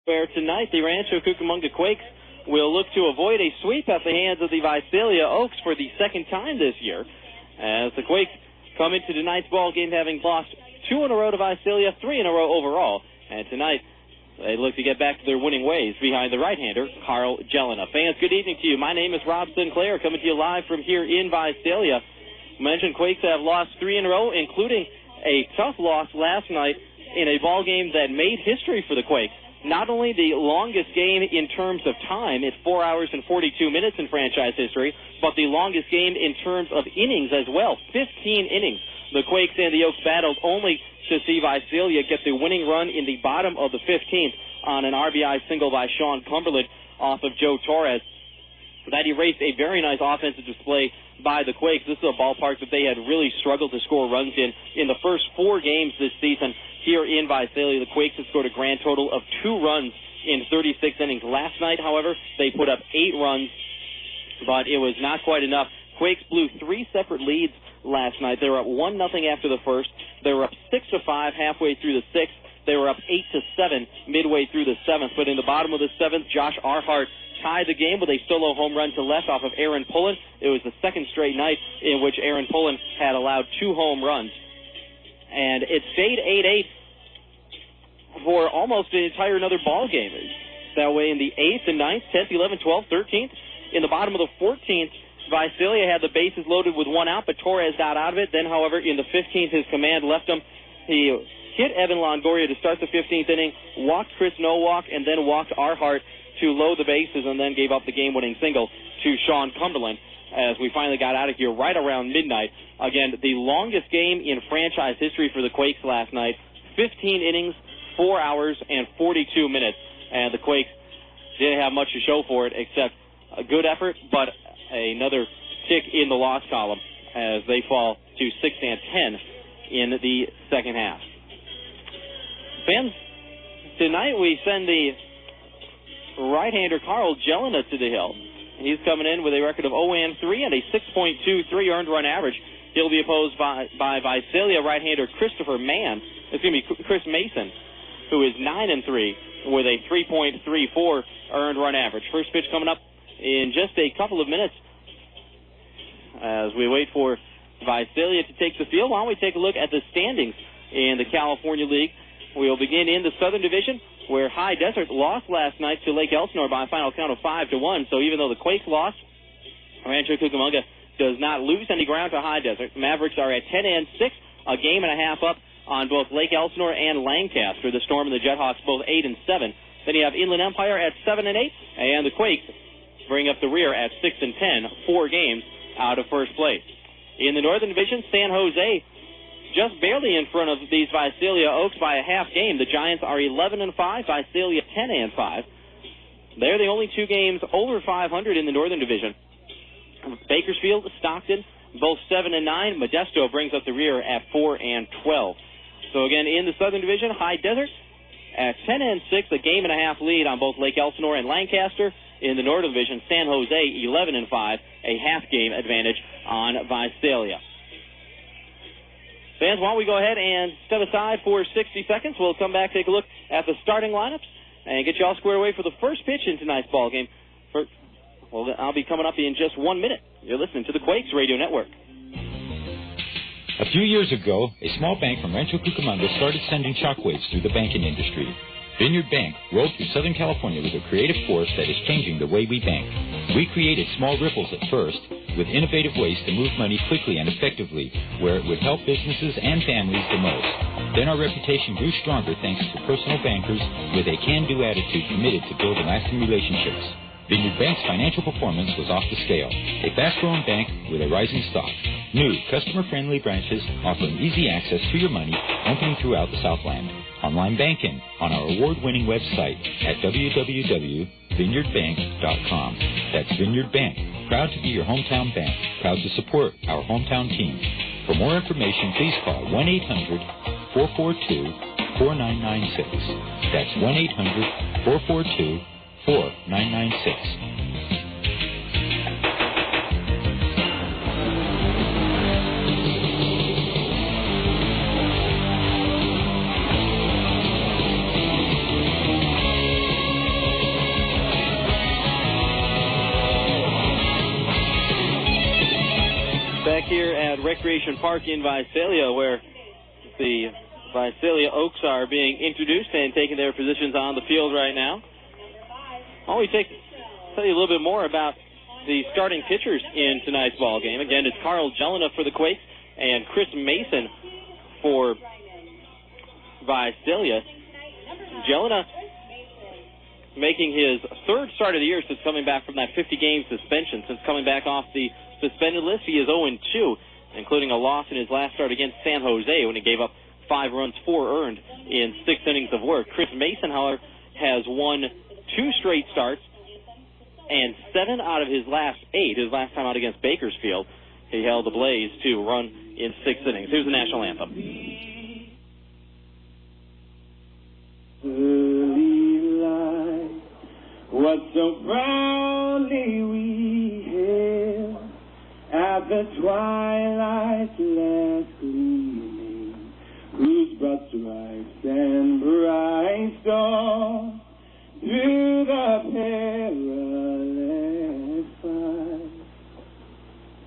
where tonight the Rancho Cucamonga Quakes will look to avoid a sweep at the hands of the Visalia Oaks for the second time this year, as the Quakes come into tonight's ball game having lost 2 in a row to Visalia, 3 in a row overall, and tonight they look to get back to their winning ways behind the right-hander, Carl Jelena. Fans, good evening to you. My name is Rob Sinclair, coming to you live from here in Visalia. Mentioned Quakes have lost 3 in a row, including a tough loss last night in a ball game that made history for the Quakes. Not only the longest game in terms of time, it's 4 hours and 42 minutes in franchise history, but the longest game in terms of innings as well, 15 innings. The Quakes and the Oaks battled only to see Visalia get the winning run in the bottom of the 15th on an RBI single by Sean Cumberland off of Joe Torres. That erased a very nice offensive display by the Quakes. This is a ballpark that they had really struggled to score runs in the first 4 games this season. Here in Visalia, the Quakes have scored a grand total of 2 runs in 36 innings. Last night, however, they put up 8 runs, but it was not quite enough. Quakes blew 3 separate leads last night. They were up 1-0 after the first. They were up 6-5 halfway through the 6th. They were up 8-7 midway through the 7th. But in the bottom of the 7th, Josh Arhart tied the game with a solo home run to left off of Aaron Pullen. It was the second straight night in which Aaron Pullen had allowed 2 home runs. And it stayed 8-8 for almost the entire another ball game. That way in the 8th, the 9th, 10th, 11th, 12th, 13th. In the bottom of the 14th, Visalia had the bases loaded with 1 out, but Torres got out of it. Then, however, in the 15th, his command left him. He hit Evan Longoria to start the 15th inning, walked Chris Nowalk, and then walked Arhart to load the bases, and then gave up the game-winning single to Sean Cumberland as we finally got out of here right around midnight. Again, the longest game in franchise history for the Quakes last night, 15 innings, 4 hours, and 42 minutes. And the Quakes didn't have much to show for it except a good effort, but another tick in the loss column as they fall to 6-10 in the second half. Fans, tonight we send the right-hander Carl Jelena to the hill. He's coming in with a record of 0-3 and a 6.23 earned run average. He'll be opposed by Visalia right-hander Chris Mason, who is 9-3 with a 3.34 earned run average. First pitch coming up in just a couple of minutes as we wait for Visalia to take the field. Why don't we take a look at the standings in the California League? We'll begin in the Southern Division, where High Desert lost last night to Lake Elsinore by a final count of 5-1. So even though the Quakes lost, Rancho Cucamonga does not lose any ground to High Desert. Mavericks are at 10-6, a game and a half up on both Lake Elsinore and Lancaster. The Storm and the Jethawks both 8-7. Then you have Inland Empire at 7-8, and the Quakes bring up the rear at 6-10, 4 games out of first place. In the Northern Division, San Jose just barely in front of these Visalia Oaks by a half game. The Giants are 11-5, Visalia 10-5. They're the only 2 games over 500 in the Northern Division. Bakersfield, Stockton, both 7-9. Modesto brings up the rear at 4-12. So again, in the Southern Division, High Desert at 10-6, a game and a half lead on both Lake Elsinore and Lancaster. In the Northern Division, San Jose 11-5, a half game advantage on Visalia. Fans, why don't we go ahead and step aside for 60 seconds. We'll come back, take a look at the starting lineups, and get you all squared away for the first pitch in tonight's ball game. I'll be coming up in just 1 minute. You're listening to the Quakes Radio Network. A few years ago, a small bank from Rancho Cucamonga started sending shockwaves through the banking industry. Vineyard Bank rolled through Southern California with a creative force that is changing the way we bank. We created small ripples at first, with innovative ways to move money quickly and effectively, where it would help businesses and families the most. Then our reputation grew stronger thanks to personal bankers with a can-do attitude committed to building lasting relationships. Vineyard Bank's financial performance was off the scale. A fast-growing bank with a rising stock. New, customer-friendly branches offering easy access to your money, opening throughout the Southland. Online banking on our award-winning website at www.vineyardbank.com. That's Vineyard Bank. Proud to be your hometown bank. Proud to support our hometown team. For more information, please call 1-800-442-4996. That's 1-800-442-4996. Recreation Park in Visalia, where the Visalia Oaks are being introduced and taking their positions on the field right now. I'll tell you a little bit more about the starting pitchers in tonight's ball game. Again, it's Carl Jelena for the Quakes and Chris Mason for Visalia. Jelena making his third start of the year since coming back from that 50-game suspension. Since coming back off the suspended list, he is 0-2, including a loss in his last start against San Jose when he gave up 5 runs, 4 earned in 6 innings of work. Chris Mason, however, has won 2 straight starts and 7 out of his last 8. His last time out against Bakersfield, he held the Blaze to run in 6 innings. Here's the national anthem. Early light, what so proudly we hailed at the twilight's last gleaming, whose broad stripes and bright stars through the perilous fight,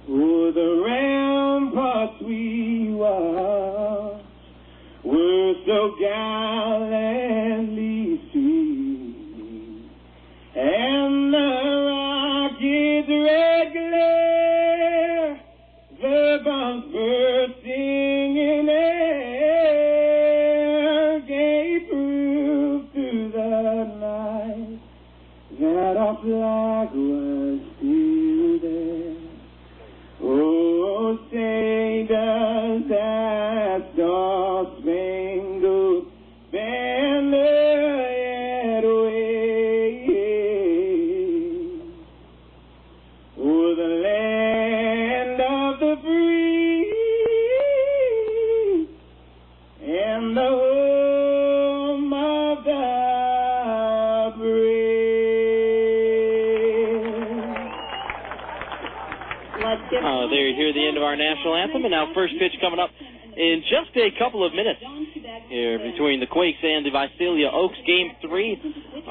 o'er the ramparts we watched, were so gallantly streaming, and the rocket's red glare, the bombs bursting in air, gave proof to the night that our flag was still there. Oh, say does that star-spangled banner yet wave o'er the land of the free and the home of the brave? There you hear the end of our national anthem, and now first pitch coming up in just a couple of minutes here between the Quakes and the Visalia Oaks. Game 3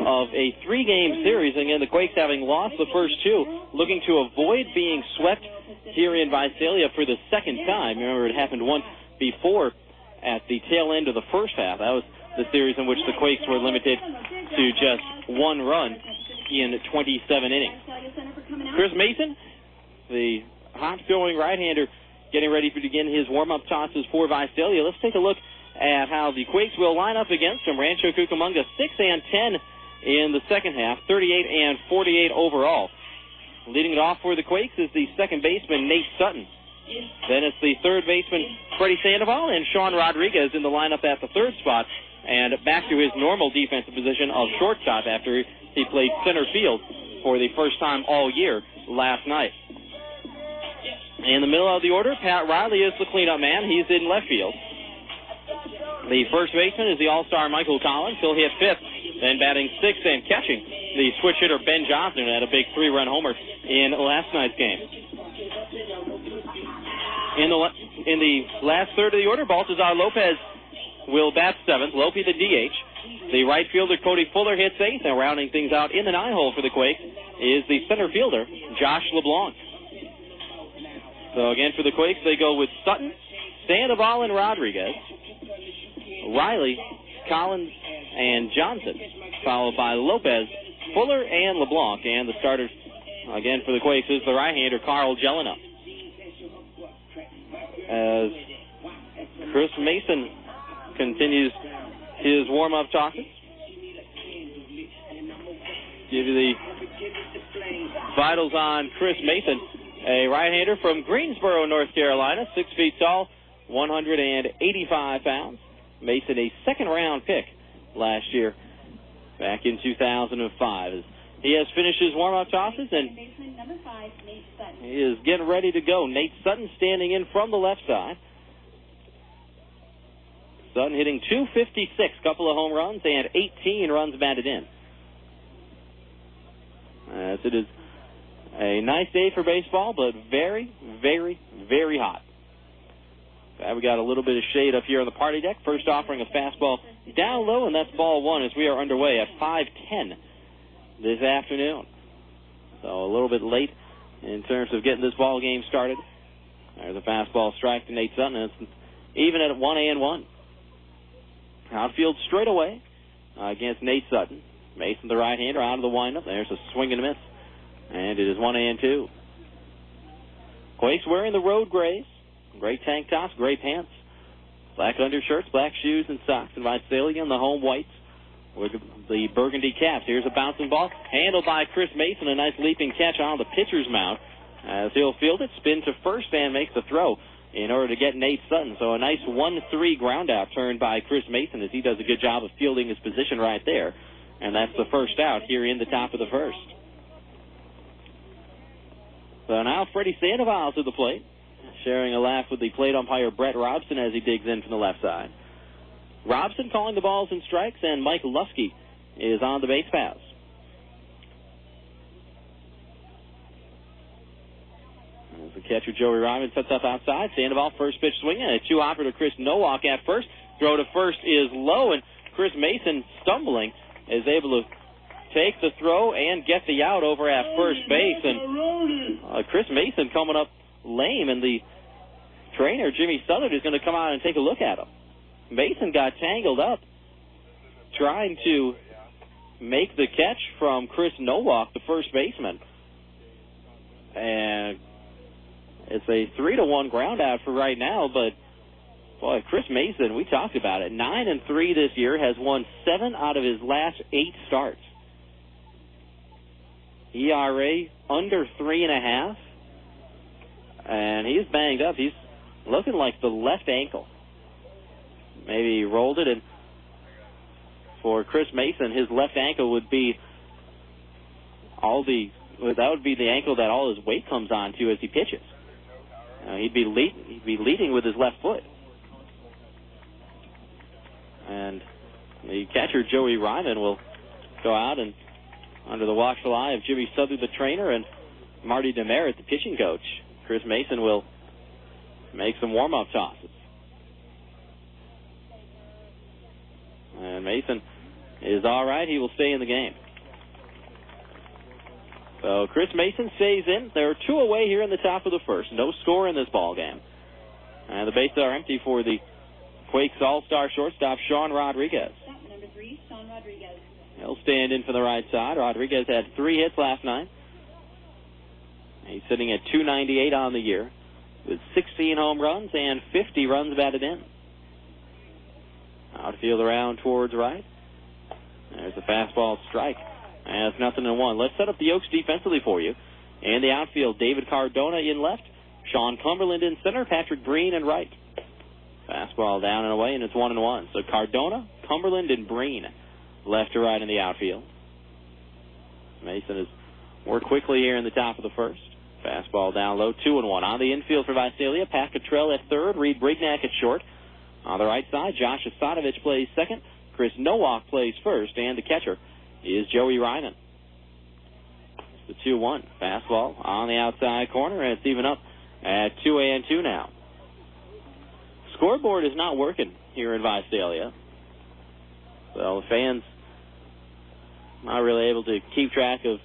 of a 3-game series. Again, the Quakes having lost the first 2, looking to avoid being swept here in Visalia for the second time. Remember, it happened once before at the tail end of the first half. That was the series in which the Quakes were limited to just 1 run in 27 innings. Chris Mason, the hot-throwing right-hander, getting ready to begin his warm-up tosses for Visalia. Let's take a look at how the Quakes will line up against them. Rancho Cucamonga 6-10 in the second half, 38-48 overall. Leading it off for the Quakes is the second baseman, Nate Sutton. Then it's the third baseman, Freddy Sandoval, and Sean Rodriguez in the lineup at the third spot, and back to his normal defensive position of shortstop after he played center field for the first time all year last night. In the middle of the order, Pat Riley is the cleanup man. He's in left field. The first baseman is the all-star Michael Collins. He'll hit 5th. Then batting 6th and catching, the switch hitter Ben Johnson had a big 3-run homer in last night's game. In the last third of the order, Baltazar Lopez will bat 7th. Lopey the DH. The right fielder Cody Fuller hits 8th, and rounding things out in the 9-hole for the Quakes is the center fielder Josh LeBlanc. So again, for the Quakes, they go with Sutton, Sandoval, and Rodriguez, Riley, Collins, and Johnson, followed by Lopez, Fuller, and LeBlanc. And the starters, again, for the Quakes is the right-hander, Carl Jelena. As Chris Mason continues his warm-up tosses. Give you the vitals on Chris Mason. A right-hander from Greensboro, North Carolina, 6 feet tall, 185 pounds. Mason, a second-round pick last year, back in 2005. He has finished his warm-up tosses, and he is getting ready to go. Nate Sutton standing in from the left side. Sutton hitting .256, couple of home runs, and 18 runs batted in. As it is a nice day for baseball, but very, very, very hot. We got a little bit of shade up here on the party deck. First offering a fastball down low, and that's ball 1 as we are underway at 5:10 this afternoon. So a little bit late in terms of getting this ball game started. There's a fastball strike to Nate Sutton. It's even at 1-1. Outfield straight away against Nate Sutton. Mason, the right-hander, out of the windup. There's a swing and a miss. And it is 1-2. Quakes wearing the road grays. Gray tank tops, gray pants. Black undershirts, black shoes and socks. And Visalia in the home whites with the burgundy caps. Here's a bouncing ball. Handled by Chris Mason. A nice leaping catch on the pitcher's mound. As he'll field it, spin to first and makes the throw in order to get Nate Sutton. So a nice 1-3 ground out turned by Chris Mason as he does a good job of fielding his position right there. And that's the first out here in the top of the first. So now Freddy Sandoval to the plate, sharing a laugh with the plate umpire Brett Robson as he digs in from the left side. Robson calling the balls and strikes, and Mike Lusky is on the base paths. As the catcher Joey Ryman sets up outside, Sandoval first pitch swinging, and a two-hopper to Chris Nowak at first. Throw to first is low, and Chris Mason, stumbling, is able to take the throw and get the out over at first base. And Chris Mason coming up lame, and the trainer, Jimmy Southard, is going to come out and take a look at him. Mason got tangled up trying to make the catch from Chris Nowak, the first baseman. And it's a 3-1 ground out for right now, but boy, Chris Mason, we talked about it, 9-3 this year, has won 7 out of his last 8 starts. ERA under 3.5, and he's banged up. He's looking like the left ankle. Maybe he rolled it, and for Chris Mason, his left ankle would be that would be the ankle that all his weight comes onto as he pitches. He'd be leading with his left foot. And the catcher, Joey Ryman, will go out and under the watchful eye of Jimmy Southard, the trainer, and Marty Demerit, the pitching coach. Chris Mason will make some warm-up tosses. And Mason is all right. He will stay in the game. So Chris Mason stays in. There are 2 away here in the top of the first. No score in this ball game. And the bases are empty for the Quakes all-star shortstop, Sean Rodriguez. Number 3, Sean Rodriguez. He'll stand in for the right side. Rodriguez had 3 hits last night. He's sitting at .298 on the year with 16 home runs and 50 runs batted in. Outfield around towards right. There's a fastball strike. And it's 0-1. Let's set up the Oaks defensively for you. In the outfield, David Cardona in left, Sean Cumberland in center, Patrick Breen in right. Fastball down and away, and it's 1-1. So Cardona, Cumberland, and Breen left to right in the outfield. Mason has worked quickly here in the top of the first. Fastball down low, 2-1. On the infield for Visalia, Pat Cottrell at third, Reid Brignac at short. On the right side, Josh Asadovich plays second, Chris Nowak plays first, and the catcher is Joey Ryman. It's the 2-1. Fastball on the outside corner, and it's even up at 2-2 now. Scoreboard is not working here in Visalia. So the fans not really able to keep track of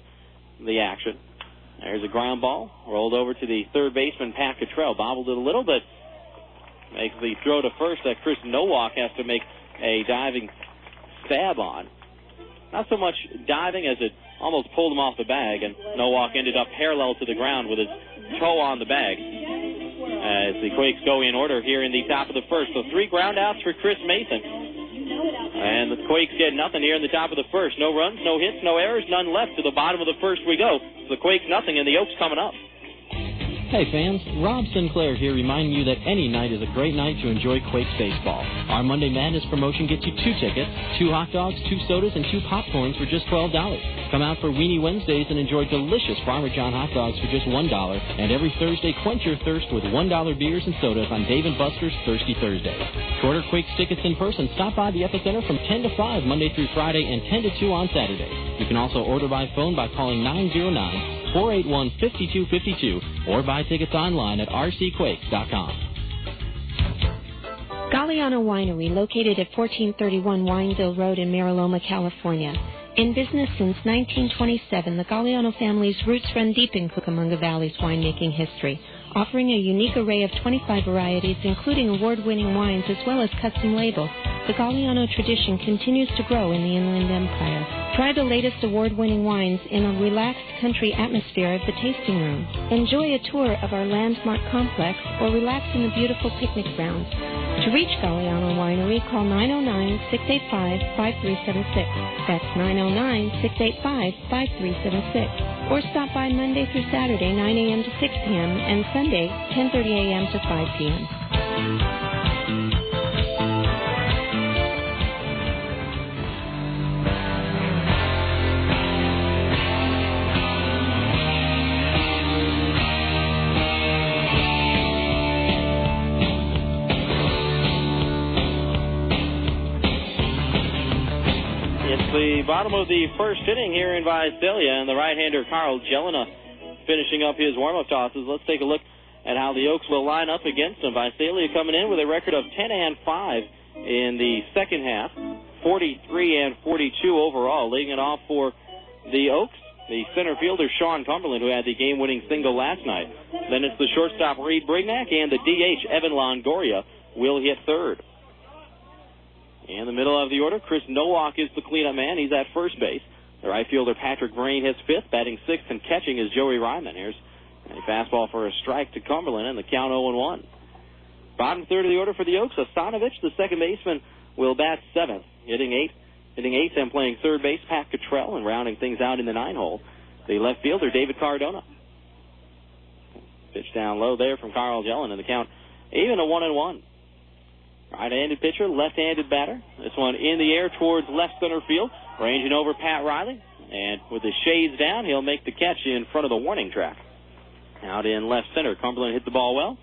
the action. There's a ground ball, rolled over to the third baseman, Pat Cottrell. Bobbled it a little, but makes the throw to first that Chris Nowak has to make a diving stab on. Not so much diving as it almost pulled him off the bag, and Nowak ended up parallel to the ground with his toe on the bag. As the Quakes go in order here in the top of the first. So 3 ground outs for Chris Mason. And the Quakes get nothing here in the top of the first. No runs, no hits, no errors, none left. To the bottom of the first we go. So the Quakes nothing, and the Oaks coming up. Hey fans, Rob Sinclair here reminding you that any night is a great night to enjoy Quakes baseball. Our Monday Madness promotion gets you 2 tickets, 2 hot dogs, 2 sodas, and 2 popcorns for just $12. Come out for Weenie Wednesdays and enjoy delicious Farmer John hot dogs for just $1. And every Thursday, quench your thirst with $1 beers and sodas on Dave & Buster's Thirsty Thursday. To order Quakes tickets in person, stop by the Epicenter from 10 to 5 Monday through Friday and 10 to 2 on Saturday. You can also order by phone by calling 909-481-5252 or buy tickets online at rcquakes.com. Galliano Winery, located at 1431 Wineville Road in Mariloma, California. In business since 1927, the Galliano family's roots run deep in Cucamonga Valley's winemaking history. offering a unique array of 25 varieties, including award-winning wines as well as custom labels. The Galliano tradition continues to grow in the Inland Empire. Try the latest award-winning wines in a relaxed country atmosphere of the tasting room. Enjoy a tour of our landmark complex or relax in the beautiful picnic grounds. To reach Galliano Winery, call 909-685-5376. That's 909-685-5376. Or stop by Monday through Saturday, 9 a.m. to 6 p.m., and Sunday, 10:30 a.m. to 5 p.m. The bottom of the first inning here in Visalia, and the right-hander Carl Jelena finishing up his warm-up tosses. Let's take a look at how the Oaks will line up against them. Visalia coming in with a record of 10-5 in the second half, 43-42 overall. Leading it off for the Oaks, the center fielder Sean Cumberland, who had the game-winning single last night. Then it's the shortstop Reid Brignac, and the DH Evan Longoria will hit third. In the middle of the order, Chris Nowak is the cleanup man. He's at first base. The right fielder Patrick Brain hits fifth. Batting sixth and catching is Joey Ryman. Here's a fastball for a strike to Cumberland, and the count 0-1. Bottom third of the order for the Oaks, Asanovich, the second baseman, will bat seventh. Hitting eighth and playing third base, Pat Cottrell, and rounding things out in the 9-hole, the left fielder David Cardona. Pitch down low there from Carl Jelen, and the count even a 1-1. Right-handed pitcher, left-handed batter. This one in the air towards left center field, ranging over Pat Riley. And with the shades down, he'll make the catch in front of the warning track. Out in left center, Cumberland hit the ball well,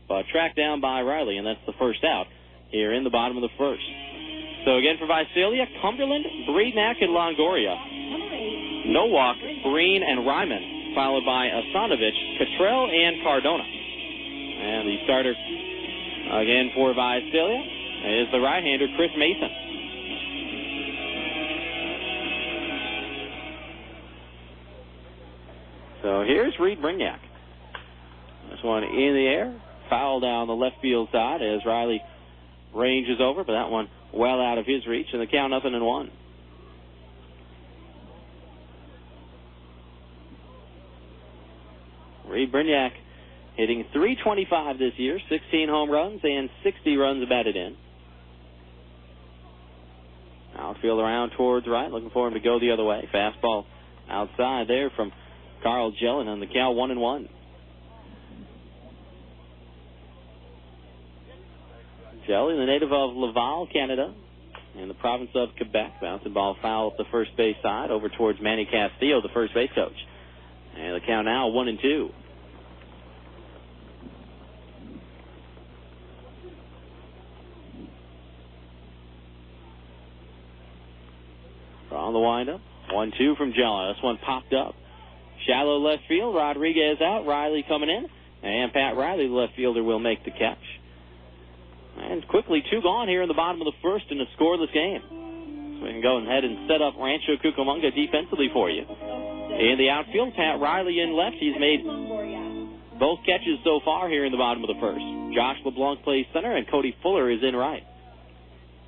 but tracked down by Riley, and that's the first out here in the bottom of the first. So again for Visalia, Cumberland, Brignac, and Longoria. Nowak, Breen, and Ryman, followed by Asanovich, Cottrell, and Cardona. And the starter again for Visalia is the right-hander Chris Mason. So here's Reid Brignac. This one in the air, foul down the left field side as Riley ranges over, but that one well out of his reach, and the count 0-1. Reid Brignac hitting .325 this year, 16 home runs and 60 runs batted in. Outfield around towards right, looking for him to go the other way. Fastball outside there from Carl Jelen on the count 1-1. Jelen, the native of Laval, Canada, in the province of Quebec. Bouncing ball foul up the first base side over towards Manny Castillo, the first base coach. And the count now 1-2. On the windup, 1-2 from Jelen. This one popped up. Shallow left field, Rodriguez out, Riley coming in, and Pat Riley, the left fielder, will make the catch. And quickly, 2 gone here in the bottom of the first in a scoreless game. So we can go ahead and set up Rancho Cucamonga defensively for you. In the outfield, Pat Riley in left. He's made both catches so far here in the bottom of the first. Josh LeBlanc plays center, and Cody Fuller is in right.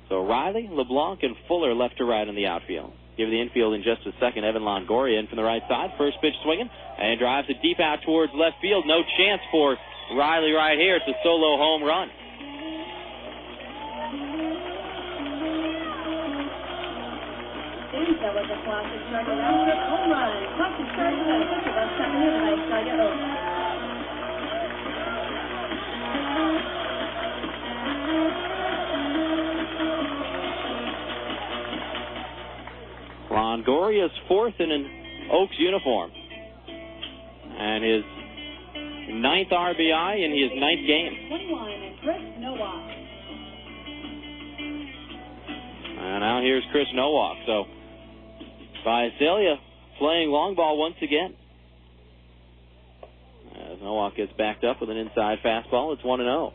So Riley, LeBlanc, and Fuller left to right in the outfield. Give the infield in just a second. Evan Longoria in from the right side. First pitch swinging, and drives it deep out towards left field. No chance for Riley right here. It's a solo home run. That was a classic strike around the home run. Classic strike with a 50 second in the Visalia Oaks. Longoria's fourth in an Oaks uniform. And his 9th RBI in his 9th game. 21, Chris Nowak. And now here's Chris Nowak. So Visalia playing long ball once again. As Nowak gets backed up with an inside fastball, it's 1-0.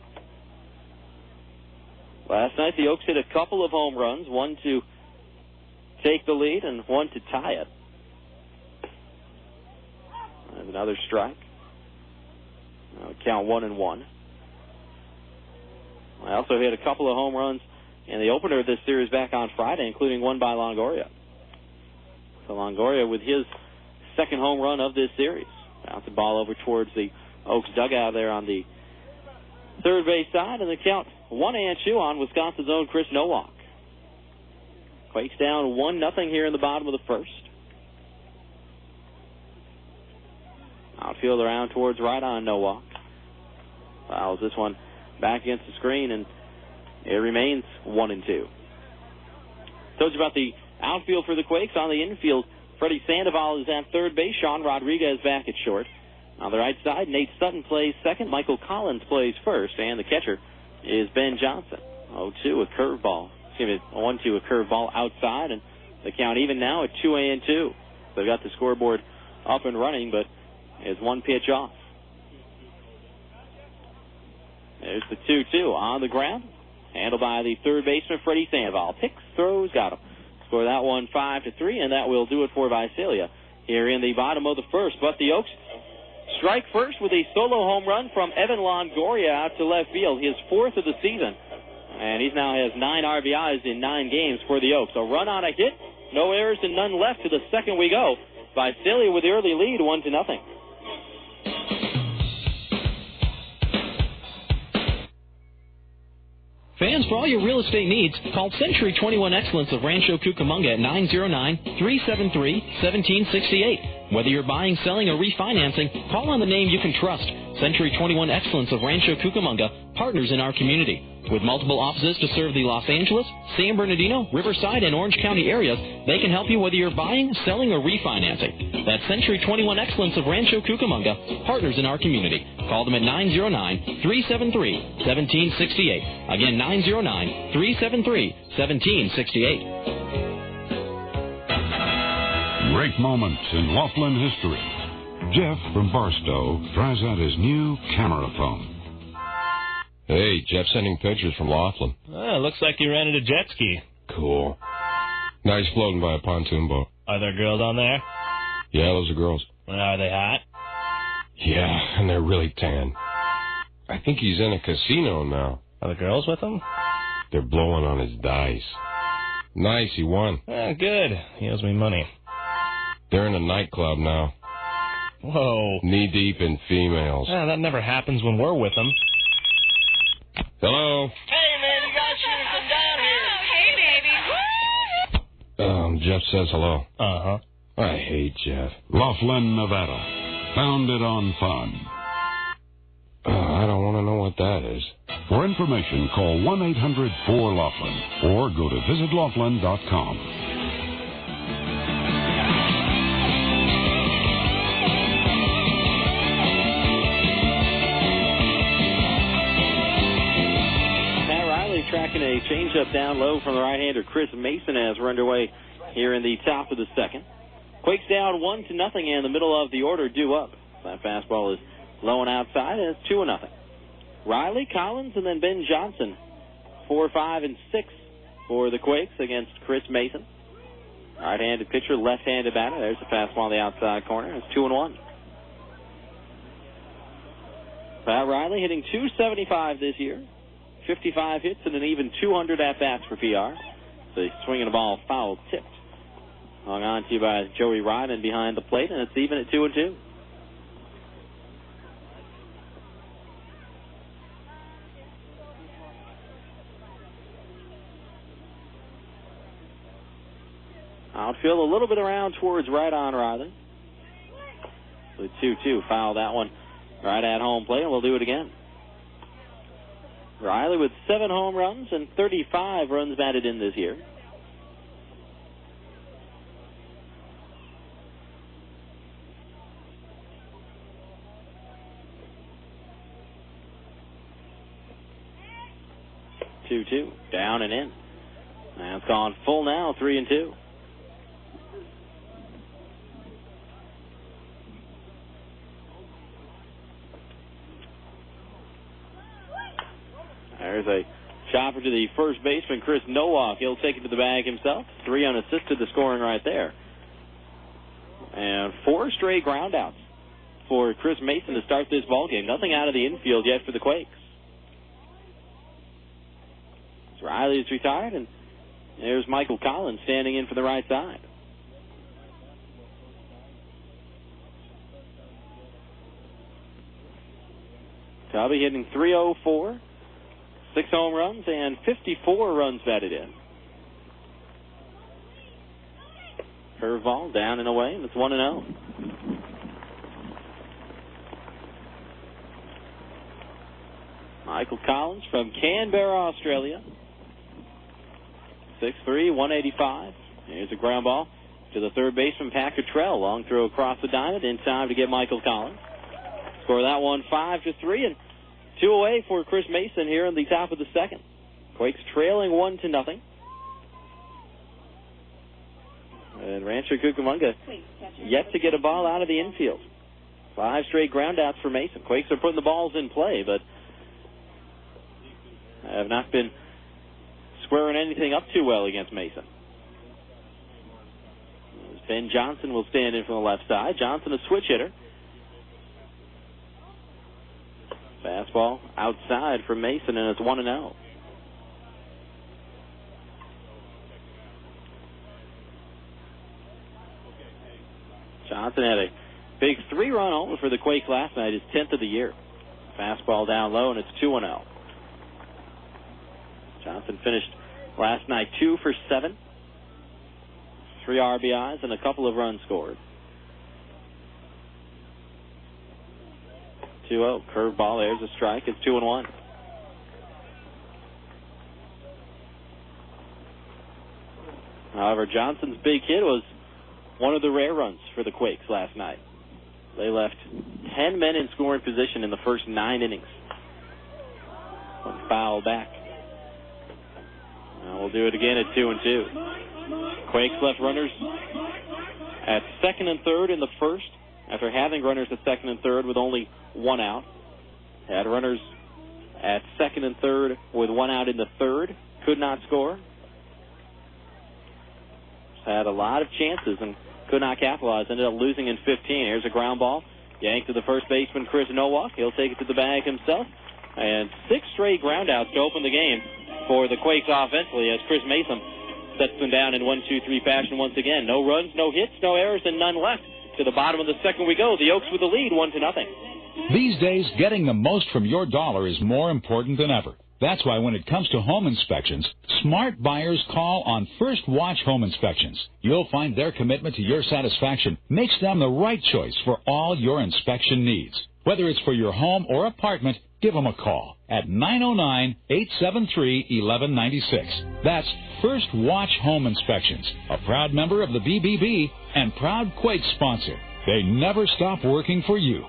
Last night the Oaks hit a couple of home runs, one to take the lead and one to tie it. And another strike. Count 1-1. I also hit a couple of home runs in the opener of this series back on Friday, including one by Longoria. So Longoria with his second home run of this series. Bounce the ball over towards the Oaks dugout there on the third base side, and the count 1-2 on Wisconsin's own Chris Nowak. Quakes down 1-0 here in the bottom of the first. Outfield around towards right on Nowak. Fouls this one back against the screen, and it remains 1-2. Told you about the outfield for the Quakes. On the infield, Freddy Sandoval is at third base. Sean Rodriguez back at short. On the right side, Nate Sutton plays second. Michael Collins plays first, and the catcher is Ben Johnson. 0-2, a curveball. 1-2, a curveball outside, and the count even now at 2-2. They've got the scoreboard up and running, but is one pitch off. There's the 2-2 on the ground. Handled by the third baseman, Freddy Sandoval. Picks, throws, got him. Score that one 5-3, and that will do it for Visalia here in the bottom of the first. But the Oaks strike first with a solo home run from Evan Longoria out to left field, his fourth of the season. And he now has 9 RBIs in 9 games for the Oaks. A run on a hit, no errors and none left to the second we go. Visalia with the early lead, 1-0. Fans, for all your real estate needs, call Century 21 Excellence of Rancho Cucamonga at 909-373-1768. Whether you're buying, selling, or refinancing, call on the name you can trust. Century 21 Excellence of Rancho Cucamonga, partners in our community. With multiple offices to serve the Los Angeles, San Bernardino, Riverside, and Orange County areas, they can help you whether you're buying, selling, or refinancing. That's Century 21 Excellence of Rancho Cucamonga, partners in our community. Call them at 909-373-1768. Again, 909-373-1768. Great moments in Laughlin history. Jeff from Barstow tries out his new camera phone. Hey, Jeff sending pictures from Laughlin. Looks like you rented a jet ski. Cool. Nice floating by a pontoon boat. Are there girls on there? Yeah, those are girls. Are they hot? Yeah, and they're really tan. I think he's in a casino now. Are the girls with him? They're blowing on his dice. Nice, he won. Good. He owes me money. They're in a nightclub now. Whoa. Knee-deep in females. That never happens when we're with them. Hello? Hey, man, you guys should have come down here. Hey, baby. Jeff says hello. Uh-huh. I hate Jeff. Laughlin, Nevada. Founded on fun. I don't want to know what that is. For information, call 1-800-4-LAUGHLIN or go to visitlaughlin.com. Tracking a changeup down low from the right-hander Chris Mason as we're underway here in the top of the second. Quakes down 1-0 and the middle of the order due up. That fastball is low and outside, and it's 2-0. Riley, Collins, and then Ben Johnson. 4, 5, and 6 for the Quakes against Chris Mason. Right-handed pitcher, left-handed batter. There's a fastball on the outside corner. It's 2-1. Pat Riley hitting .275 this year. 55 hits and an even 200 at-bats for PR. So he's swinging the ball foul tipped. Hung on to by Joey Ryman behind the plate, and it's even at 2-2. Outfield a little bit around towards right on Riley. So 2-2, foul that one right at home plate, and we'll do it again. Riley with 7 home runs and 35 runs batted in this year. Two, down and in. And it's gone full now, 3-2. There's a chopper to the first baseman, Chris Nowak. He'll take it to the bag himself. 3 unassisted, the scoring right there. And 4 straight groundouts for Chris Mason to start this ball game. Nothing out of the infield yet for the Quakes. Riley's retired, and there's Michael Collins standing in for the right side. Tubby hitting .304, 6 home runs, and 54 runs batted in. Curveball down and away, and it's 1-0. Michael Collins from Canberra, Australia. 6'3", 185. Here's a ground ball to the third baseman, Pat Cottrell. Long throw across the diamond in time to get Michael Collins. Score that one 5-3, and 2 away for Chris Mason here in the top of the second. Quakes trailing 1-0. And Rancho Cucamonga yet to get a ball out of the infield. 5 straight groundouts for Mason. Quakes are putting the balls in play, but have not been squaring anything up too well against Mason. Ben Johnson will stand in from the left side. Johnson, a switch hitter. Fastball outside for Mason, and it's 1-0. Johnson had a big 3-run homer for the Quakes last night, his 10th of the year. Fastball down low, and it's 2-0. Johnson finished last night 2 for 7. 3 RBIs and a couple of runs scored. 2-0. Curveball. There's a strike. It's 2-1. However, Johnson's big hit was one of the rare runs for the Quakes last night. They left 10 men in scoring position in the first 9 innings. One foul back. Now we'll do it again at 2-2. Quakes left runners at second and third in the first after having runners at second and third with only 1 out. Had runners at second and third with 1 out in the third. Could not score. Had a lot of chances and could not capitalize. Ended up losing in 15. Here's a ground ball. Yanked to the first baseman, Chris Nowak. He'll take it to the bag himself. And 6 straight groundouts to open the game for the Quakes offensively as Chris Mason sets them down in 1-2-3 fashion once again. No runs, no hits, no errors, and none left. To the bottom of the second we go. The Oaks with the lead, 1-0. These days, getting the most from your dollar is more important than ever. That's why when it comes to home inspections, smart buyers call on First Watch Home Inspections. You'll find their commitment to your satisfaction makes them the right choice for all your inspection needs. Whether it's for your home or apartment, give them a call at 909-873-1196. That's First Watch Home Inspections, a proud member of the BBB and proud Quakes sponsor. They never stop working for you.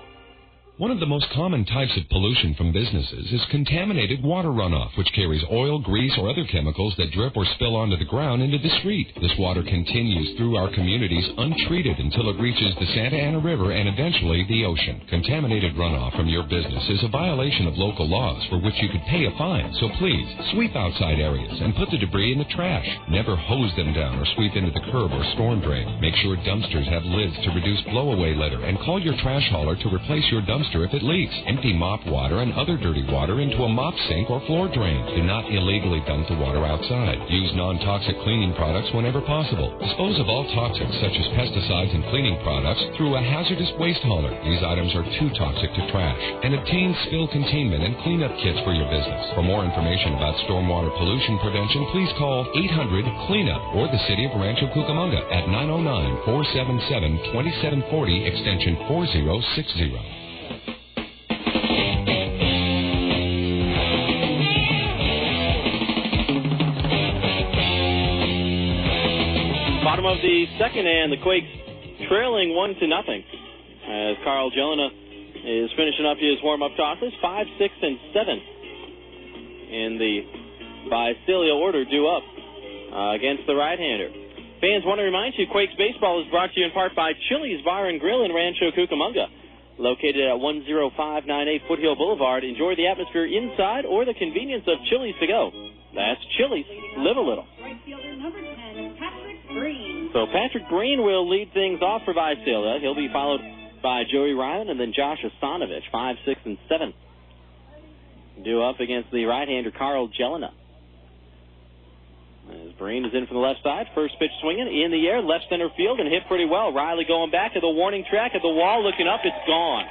One of the most common types of pollution from businesses is contaminated water runoff, which carries oil, grease, or other chemicals that drip or spill onto the ground into the street. This water continues through our communities untreated until it reaches the Santa Ana River and eventually the ocean. Contaminated runoff from your business is a violation of local laws for which you could pay a fine. So please, sweep outside areas and put the debris in the trash. Never hose them down or sweep into the curb or storm drain. Make sure dumpsters have lids to reduce blow-away litter, and call your trash hauler to replace your dumpster if it leaks. Empty mop water and other dirty water into a mop sink or floor drain. Do not illegally dump the water outside. Use non-toxic cleaning products whenever possible. Dispose of all toxics such as pesticides and cleaning products through a hazardous waste hauler. These items are too toxic to trash. And obtain spill containment and cleanup kits for your business. For more information about stormwater pollution prevention, please call 800-CLEANUP or the City of Rancho Cucamonga at 909-477-2740 extension 4060. Bottom of the second, and the Quakes trailing 1-0 as Carl Jelena is finishing up his warm-up tosses. 5, 6, and 7 in the Visalia order due up against the right-hander. Fans, want to remind you, Quakes baseball is brought to you in part by Chili's Bar and Grill in Rancho Cucamonga, located at 10598 Foothill Boulevard. Enjoy the atmosphere inside or the convenience of Chili's to go. That's Chili's. Live a little. Right fielder number 10, Patrick Green. So Patrick Green will lead things off for Visalia. He'll be followed by Joey Ryman, and then Josh Asanovich, 5, 6, and 7. Due up against the right-hander Carl Jelena. As Breen is in from the left side, first pitch swinging in the air, left center field, and hit pretty well. Riley going back to the warning track at the wall, looking up, it's gone.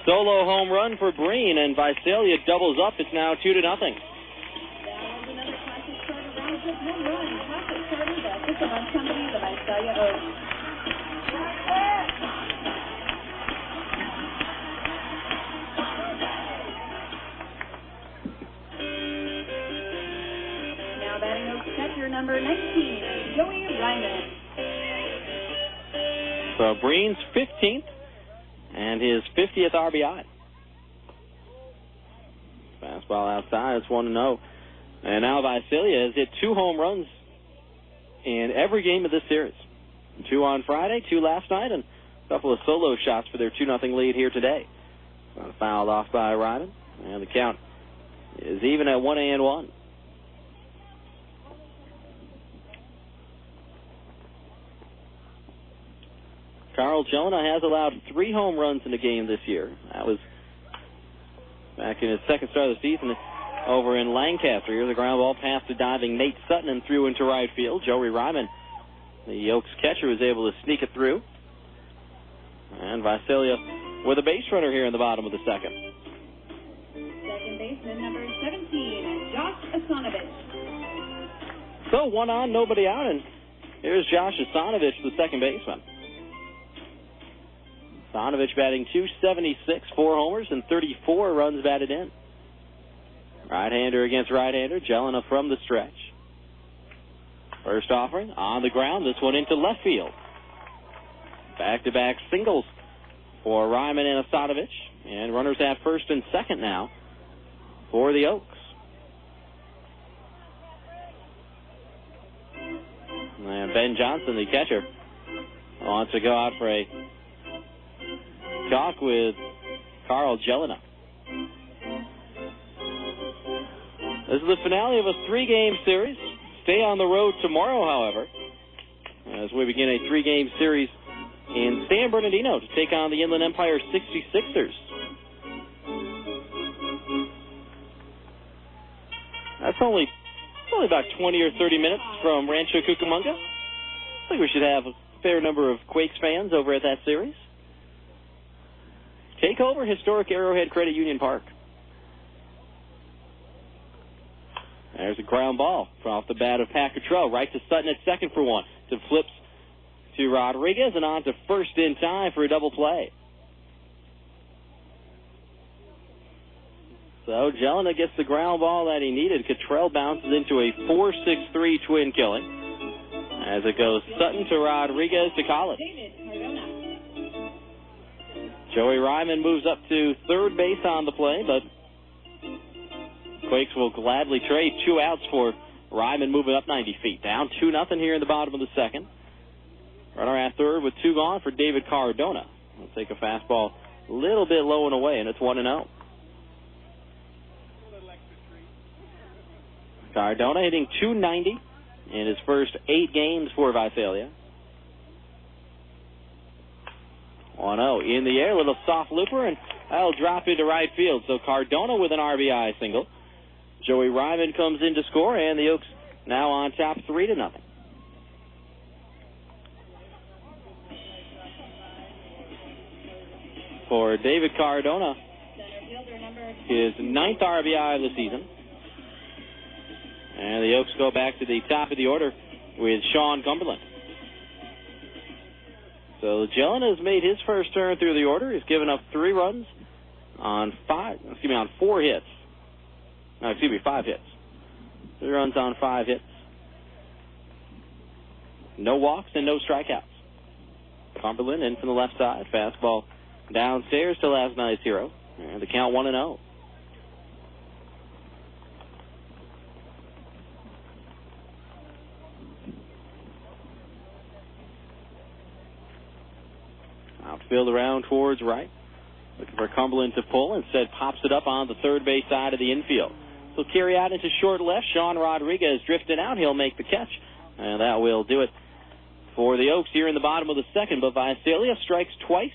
Solo home run for Breen, and Visalia doubles up. It's now 2-0. That was another classic start around just one run. Classic starter, the Cucamonga company, the Visalia Oaks. Now batting Oaks catcher number 19, Joey Ryman. So Breen's 15th and his 50th RBI. Fastball outside, it's 1-0. And now Visalia has hit 2 home runs in every game of this series. 2 on Friday, 2 last night, and a couple of solo shots for their 2-0 lead here today. Fouled off by Ryman, and the count is even at 1-1. Carl Jonah has allowed 3 home runs in a game this year. That was back in his second start of the season over in Lancaster. Here's a ground ball pass to diving Nate Sutton and threw into right field. Joey Ryman, the Oaks catcher, was able to sneak it through. And Visalia with a base runner here in the bottom of the second. Second baseman number 17, Josh Asanovich. So 1 on, nobody out, and here's Josh Asanovich, the second baseman. Asanovich batting .276, 4 homers, and 34 runs batted in. Right-hander against right-hander, Jelena from the stretch. First offering on the ground, this one into left field. Back-to-back singles for Ryman and Asanovich, and runners at first and second now for the Oaks. And Ben Johnson, the catcher, wants to go out for a talk with Carl Jelena. This is the finale of a 3-game series. Stay on the road tomorrow, however, as we begin a 3-game series in San Bernardino to take on the Inland Empire 66ers. That's only about 20 or 30 minutes from Rancho Cucamonga. I think we should have a fair number of Quakes fans over at that series. Take over historic Arrowhead Credit Union Park. There's a ground ball off the bat of Pat Cottrell, right to Sutton at second for 1. To flips to Rodriguez and on to first in time for a double play. So Jelena gets the ground ball that he needed. Cottrell bounces into a 4-6-3 twin killing as it goes Sutton to Rodriguez to Collins. Joey Ryman moves up to third base on the play, but Quakes will gladly trade 2 outs for Ryman moving up 90 feet. Down 2-0 here in the bottom of the second. Runner at third with 2 gone for David Cardona. He'll take a fastball a little bit low and away, and it's 1-0. Cardona hitting .290 in his first 8 games for Visalia. 1-0 in the air, little soft looper, and that'll drop into right field. So Cardona with an RBI single. Joey Ryman comes in to score, and the Oaks now on top 3-0. For David Cardona, his 9th RBI of the season. And the Oaks go back to the top of the order with Sean Cumberland. So Jelena has made his first turn through the order. He's given up 3 runs on 5 hits. 5 hits. 3 runs on 5 hits. No walks and no strikeouts. Cumberland in from the left side. Fastball downstairs to last night's hero. And the count 1-0. Outfield around towards right. Looking for Cumberland to pull. Instead pops it up on the third base side of the infield. So carry out into short left. Sean Rodriguez drifting out. He'll make the catch. And that will do it for the Oaks here in the bottom of the second, but Visalia strikes twice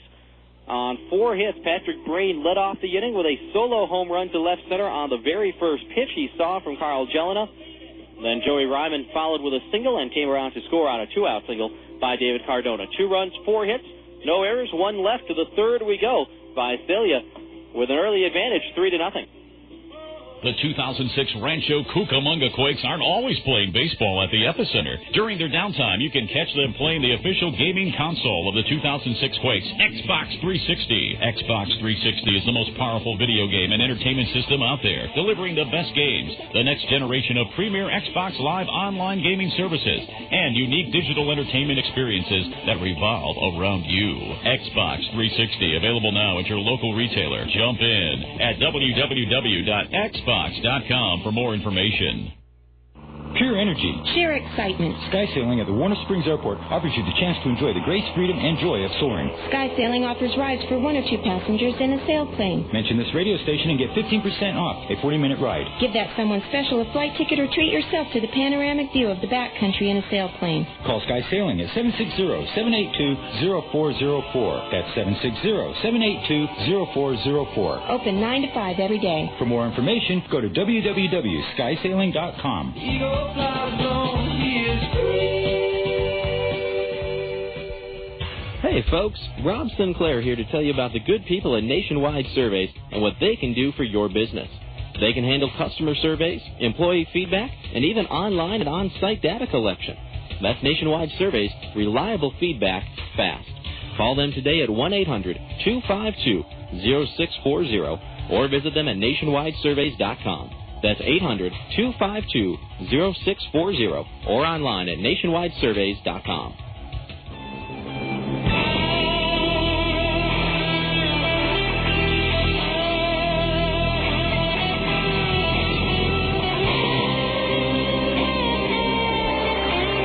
on 4 hits. Patrick Brain led off the inning with a solo home run to left center on the very first pitch he saw from Carl Jelena. Then Joey Ryman followed with a single and came around to score on a 2-out single by David Cardona. 2 runs, 4 hits, no errors, 1 left. To the third we go. Visalia with an early advantage, 3-0. The 2006 Rancho Cucamonga Quakes aren't always playing baseball at the Epicenter. During their downtime, you can catch them playing the official gaming console of the 2006 Quakes, Xbox 360. Xbox 360 is the most powerful video game and entertainment system out there, delivering the best games, the next generation of premier Xbox Live online gaming services, and unique digital entertainment experiences that revolve around you. Xbox 360, available now at your local retailer. Jump in at www.xbox.com for more information. Pure energy. Share excitement. Sky Sailing at the Warner Springs Airport offers you the chance to enjoy the grace, freedom, and joy of soaring. Sky Sailing offers rides for 1 or 2 passengers in a sailplane. Mention this radio station and get 15% off a 40-minute ride. Give that someone special a flight ticket or treat yourself to the panoramic view of the backcountry in a sailplane. Call Sky Sailing at 760-782-0404. That's 760-782-0404. Open 9 to 5 every day. For more information, go to www.skysailing.com. Hey folks, Rob Sinclair here to tell you about the good people at Nationwide Surveys and what they can do for your business. They can handle customer surveys, employee feedback, and even online and on-site data collection. That's Nationwide Surveys, reliable feedback, fast. Call them today at 1-800-252-0640 or visit them at nationwidesurveys.com. That's 800-252-0640 or online at nationwidesurveys.com.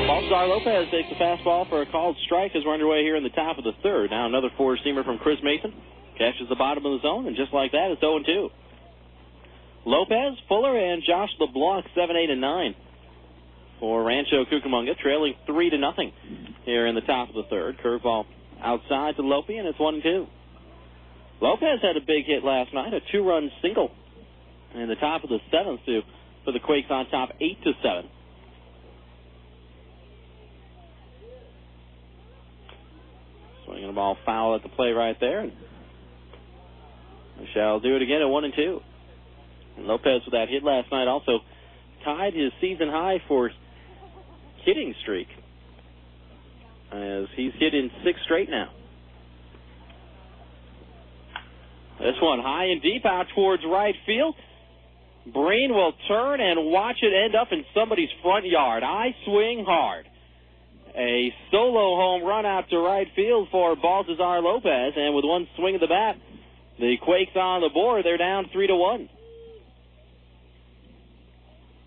Baltazar Lopez takes the fastball for a called strike as we're underway here in the top of the third. Now another 4-seamer from Chris Mason. Catches the bottom of the zone, and just like that, it's 0-2. Lopez, Fuller, and Josh LeBlanc, 7, 8, and 9 for Rancho Cucamonga, trailing 3-0 here in the top of the third. Curveball outside to Lope, and it's 1-2. Lopez had a big hit last night, a 2-run single in the top of the seventh to put the Quakes on top 8-7. Swinging the ball foul at the plate right there, and we shall do it again at 1-2. And Lopez, with that hit last night, also tied his season high for hitting streak, as he's hit in 6 straight now. This one high and deep out towards right field. Breen will turn and watch it end up in somebody's front yard. I swing hard. A solo home run out to right field for Baltazar Lopez, and with one swing of the bat, the Quakes on the board. They're down 3-1.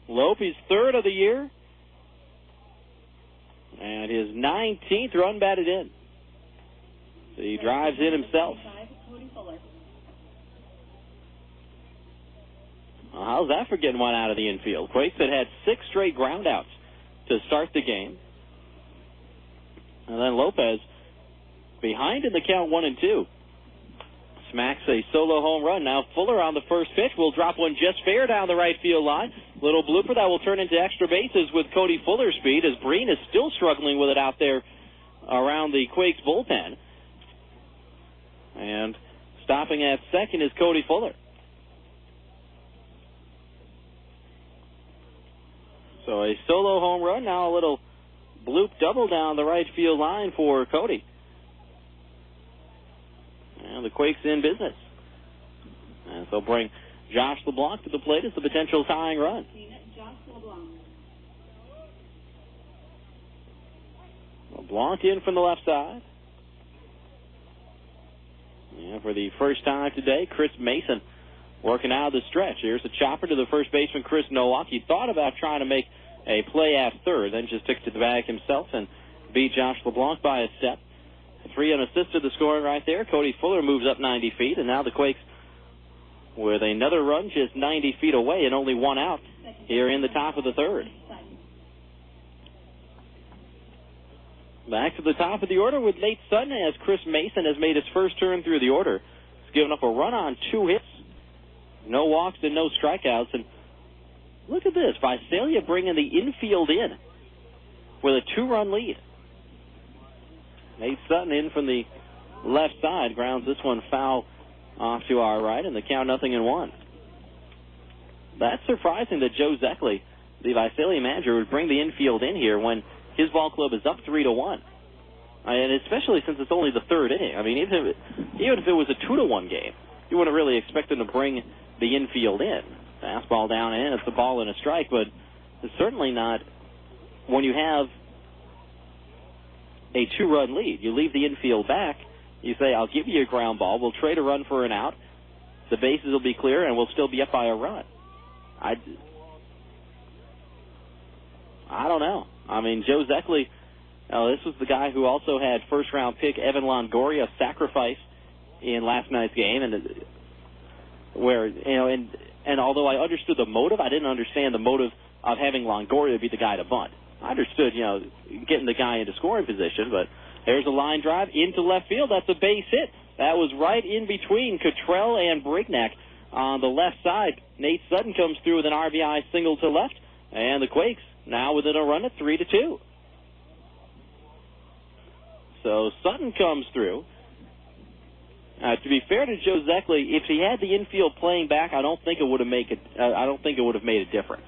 Lope's third of the year, and his 19th run batted in. So he drives in himself. Well, how's that for getting one out of the infield? Quakes had 6 straight groundouts to start the game. And then Lopez, behind in the count 1-2. Smacks a solo home run. Now Fuller on the first pitch will drop one just fair down the right field line. Little blooper that will turn into extra bases with Cody Fuller's speed, as Breen is still struggling with it out there around the Quakes bullpen. And stopping at second is Cody Fuller. So a solo home run, now a little bloop double down the right field line for Cody. And the Quakes in business. And so bring Josh LeBlanc to the plate as the potential tying run. LeBlanc in from the left side. And for the first time today, Chris Mason working out of the stretch. Here's a chopper to the first baseman, Chris Nowak. He thought about trying to make a play at third, then just took it to the bag himself and beat Josh LeBlanc by a step. 3 unassisted the scoring right there. Cody Fuller moves up 90 feet, and now the Quakes with another run just 90 feet away and only 1 out here in the top of the third. Back to the top of the order with Nate Sutton as Chris Mason has made his first turn through the order. He's given up a run on 2 hits, no walks and no strikeouts. And look at this, Visalia bringing the infield in with a 2-run lead. Nate Sutton in from the left side, grounds this one foul off to our right, and the count 0-1. That's surprising that Joe Zeckley, the Visalia manager, would bring the infield in here when his ball club is up 3-1. And especially since it's only the third inning. I mean, even if it was a 2-1 game, you wouldn't really expect him to bring the infield in. Fastball down and it's a ball and a strike, but it's certainly not when you have a 2-run lead. You leave the infield back. You say, I'll give you a ground ball. We'll trade a run for an out. The bases will be clear, and we'll still be up by a run. I don't know. I mean, Joe Zeckley, this was the guy who also had first-round pick Evan Longoria sacrifice in last night's game, and where, and although I understood the motive, I didn't understand the motive of having Longoria be the guy to bunt. I understood, getting the guy into scoring position, but there's a line drive into left field. That's a base hit. That was right in between Cottrell and Brignac on the left side. Nate Sutton comes through with an RBI single to left, and the Quakes now within a run at 3-2. So Sutton comes through. To be fair to Joe Zeckley, if he had the infield playing back, I don't think it would have made a difference.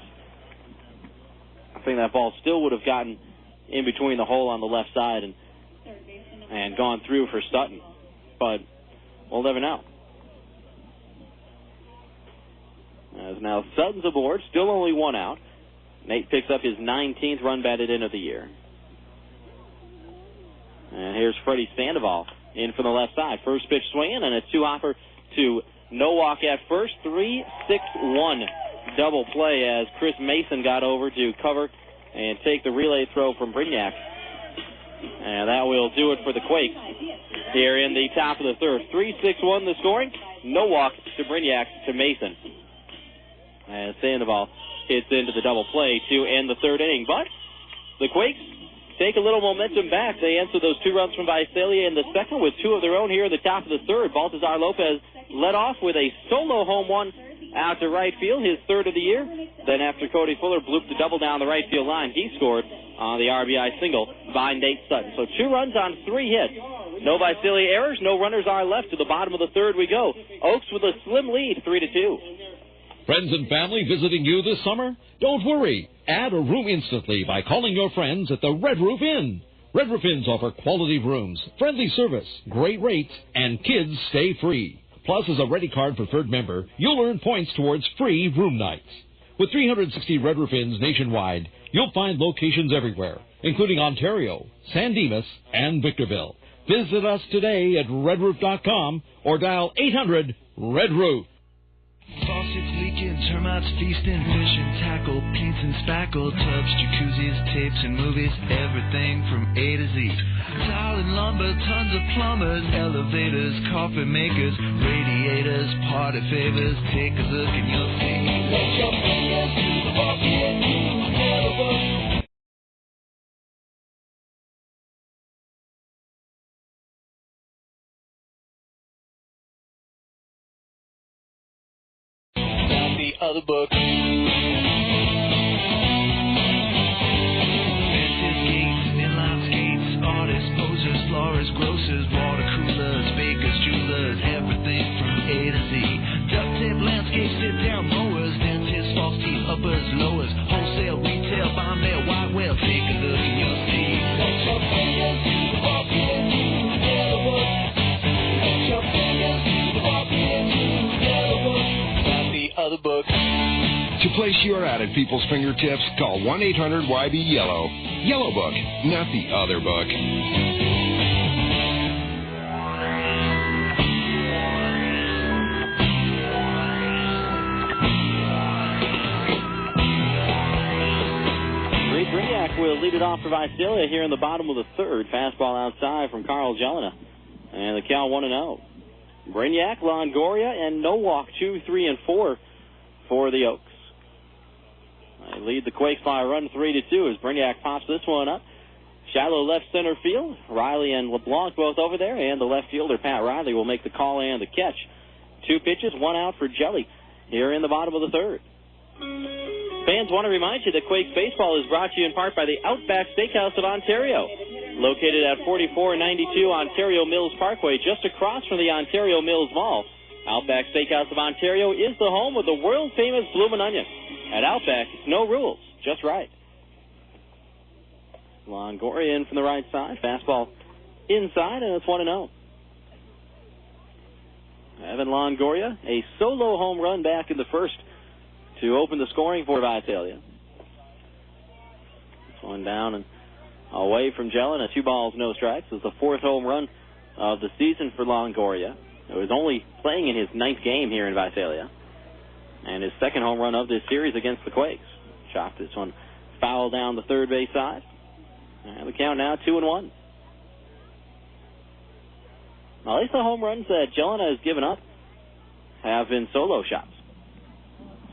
I think that ball still would have gotten in between the hole on the left side and gone through for Sutton. But we'll never know. As now Sutton's aboard, still only 1 out. Nate picks up his 19th run batted in of the year. And here's Freddy Sandoval in from the left side. First pitch swinging, and a 2-hopper to no walk at first. 3-6-1 double play as Chris Mason got over to cover and take the relay throw from Brignac. And that will do it for the Quakes here in the top of the third. 3-6-1 the scoring. No walk to Brignac to Mason. And Sandoval hits into the double play to end the third inning. But the Quakes take a little momentum back. They answer those 2 runs from Visalia in the second with 2 of their own here in the top of the third. Baltazar Lopez led off with a solo home run out to right field, his third of the year. Then after Cody Fuller blooped the double down the right field line, he scored on the RBI single by Nate Sutton. So 2 runs on 3 hits. No Visalia errors, no runners are left. To the bottom of the third we go. Oaks with a slim lead, 3-2. Friends and family visiting you this summer? Don't worry. Add a room instantly by calling your friends at the Red Roof Inn. Red Roof Inns offer quality rooms, friendly service, great rates, and kids stay free. Plus, as a Ready Card preferred member, you'll earn points towards free room nights. With 360 Red Roof Inns nationwide, you'll find locations everywhere, including Ontario, San Dimas, and Victorville. Visit us today at redroof.com or dial 800-RED-ROOF. Faucets leaking, termites feasting, fish and tackle, paints and spackle, tubs, jacuzzis, tapes and movies, everything from A to Z. Tile and lumber, tons of plumbers, elevators, coffee makers, radiators, party favors. Take a look and you'll see. Let your fingers do the walking, Yellow Book. Other book. Fences, gates, inline skates, artists, posers, florists, grocers, water coolers, bakers, jewelers, everything from A to Z. Duct tape, landscape, sit-down mowers, dentists, false teeth, uppers, lowers, wholesale, retail, bomb mail, white whale. Take a look and you'll see. Let your fingers do the walking, Yellow Book. Let your fingers do the walking, Yellow Book. Other book. To place your ad at people's fingertips, call 1-800-YB-YELLOW. Yellow Book, not the other book. Reid Brignac will lead it off for Visalia here in the bottom of the third. Fastball outside from Carl Jelena. And the count 1-0. Brignac, Longoria, and no walk, 2, 3, and 4 for the Oaks. They lead the Quakes by a run, 3-2, as Brignac pops this one up. Shallow left center field. Riley and LeBlanc both over there, and the left fielder, Pat Riley, will make the call and the catch. 2 pitches, 1 out for Jelly here in the bottom of the third. Fans want to remind you that Quakes Baseball is brought to you in part by the Outback Steakhouse of Ontario. Located at 4492 Ontario Mills Parkway, just across from the Ontario Mills Mall. Outback Steakhouse of Ontario is the home of the world-famous Bloomin' Onion. At Outback, no rules, just right. Longoria in from the right side. Fastball inside, and it's 1-0. Evan Longoria, a solo home run back in the first to open the scoring for Visalia. This one down and away from Jellin, a 2 balls, no strikes. It's the 4th home run of the season for Longoria. He was only playing in his 9th game here in Visalia, and his 2nd home run of this series against the Quakes. Chopped this one foul down the third base side. And the count now 2-1. Now, at least the home runs that Jelena has given up have been solo shots.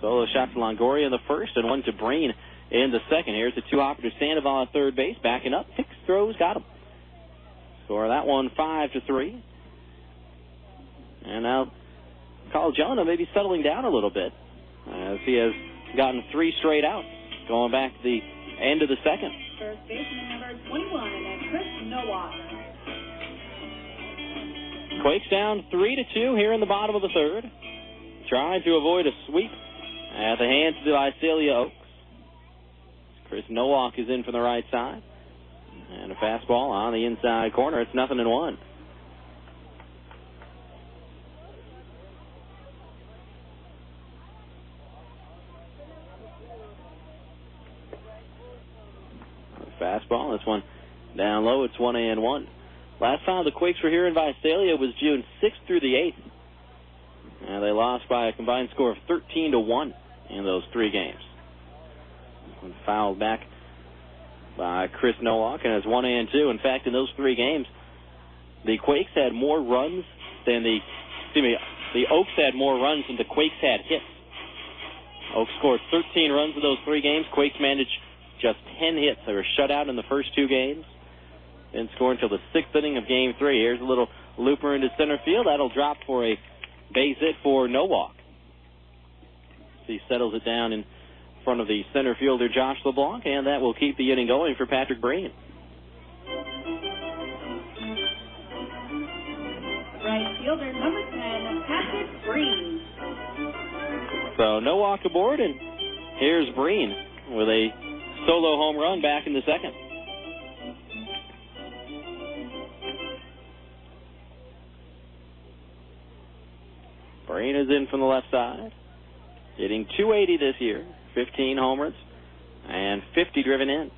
Solo shot to Longoria in the first and one to Breen in the second. Here's the 2-hopper to Sandoval at third base. Backing up. Hicks throws. Got him. Score that one 5-3. And now Carl Jelena may be settling down a little bit as he has gotten 3 straight outs going back to the end of the second. First baseman number 21, and Chris Nowak. Quakes down 3-2 here in the bottom of the third. Trying to avoid a sweep at the hands of the Visalia Oaks. Chris Nowak is in from the right side. And a fastball on the inside corner. It's 0-1. Fastball. This one down low. It's 1-1. Last time the Quakes were here in Visalia was June 6th through the 8th. And they lost by a combined score of 13-1 in those 3 games. And fouled back by Chris Nowak, and it's 1-2. In fact, in those 3 games, the Quakes had more runs than the Oaks had more runs than the Quakes had hits. Oaks scored 13 runs in those 3 games. Quakes managed just 10 hits. They were shut out in the first 2 games. Didn't score until the 6th inning of Game 3. Here's a little looper into center field. That'll drop for a base hit for Nowak. He settles it down in front of the center fielder, Josh LeBlanc, and that will keep the inning going for Patrick Breen. Right fielder number 10, Patrick Breen. So Nowak aboard, and here's Breen with a solo home run back in the second. Breen is in from the left side, hitting .280 this year, 15 homers, and 50 driven in.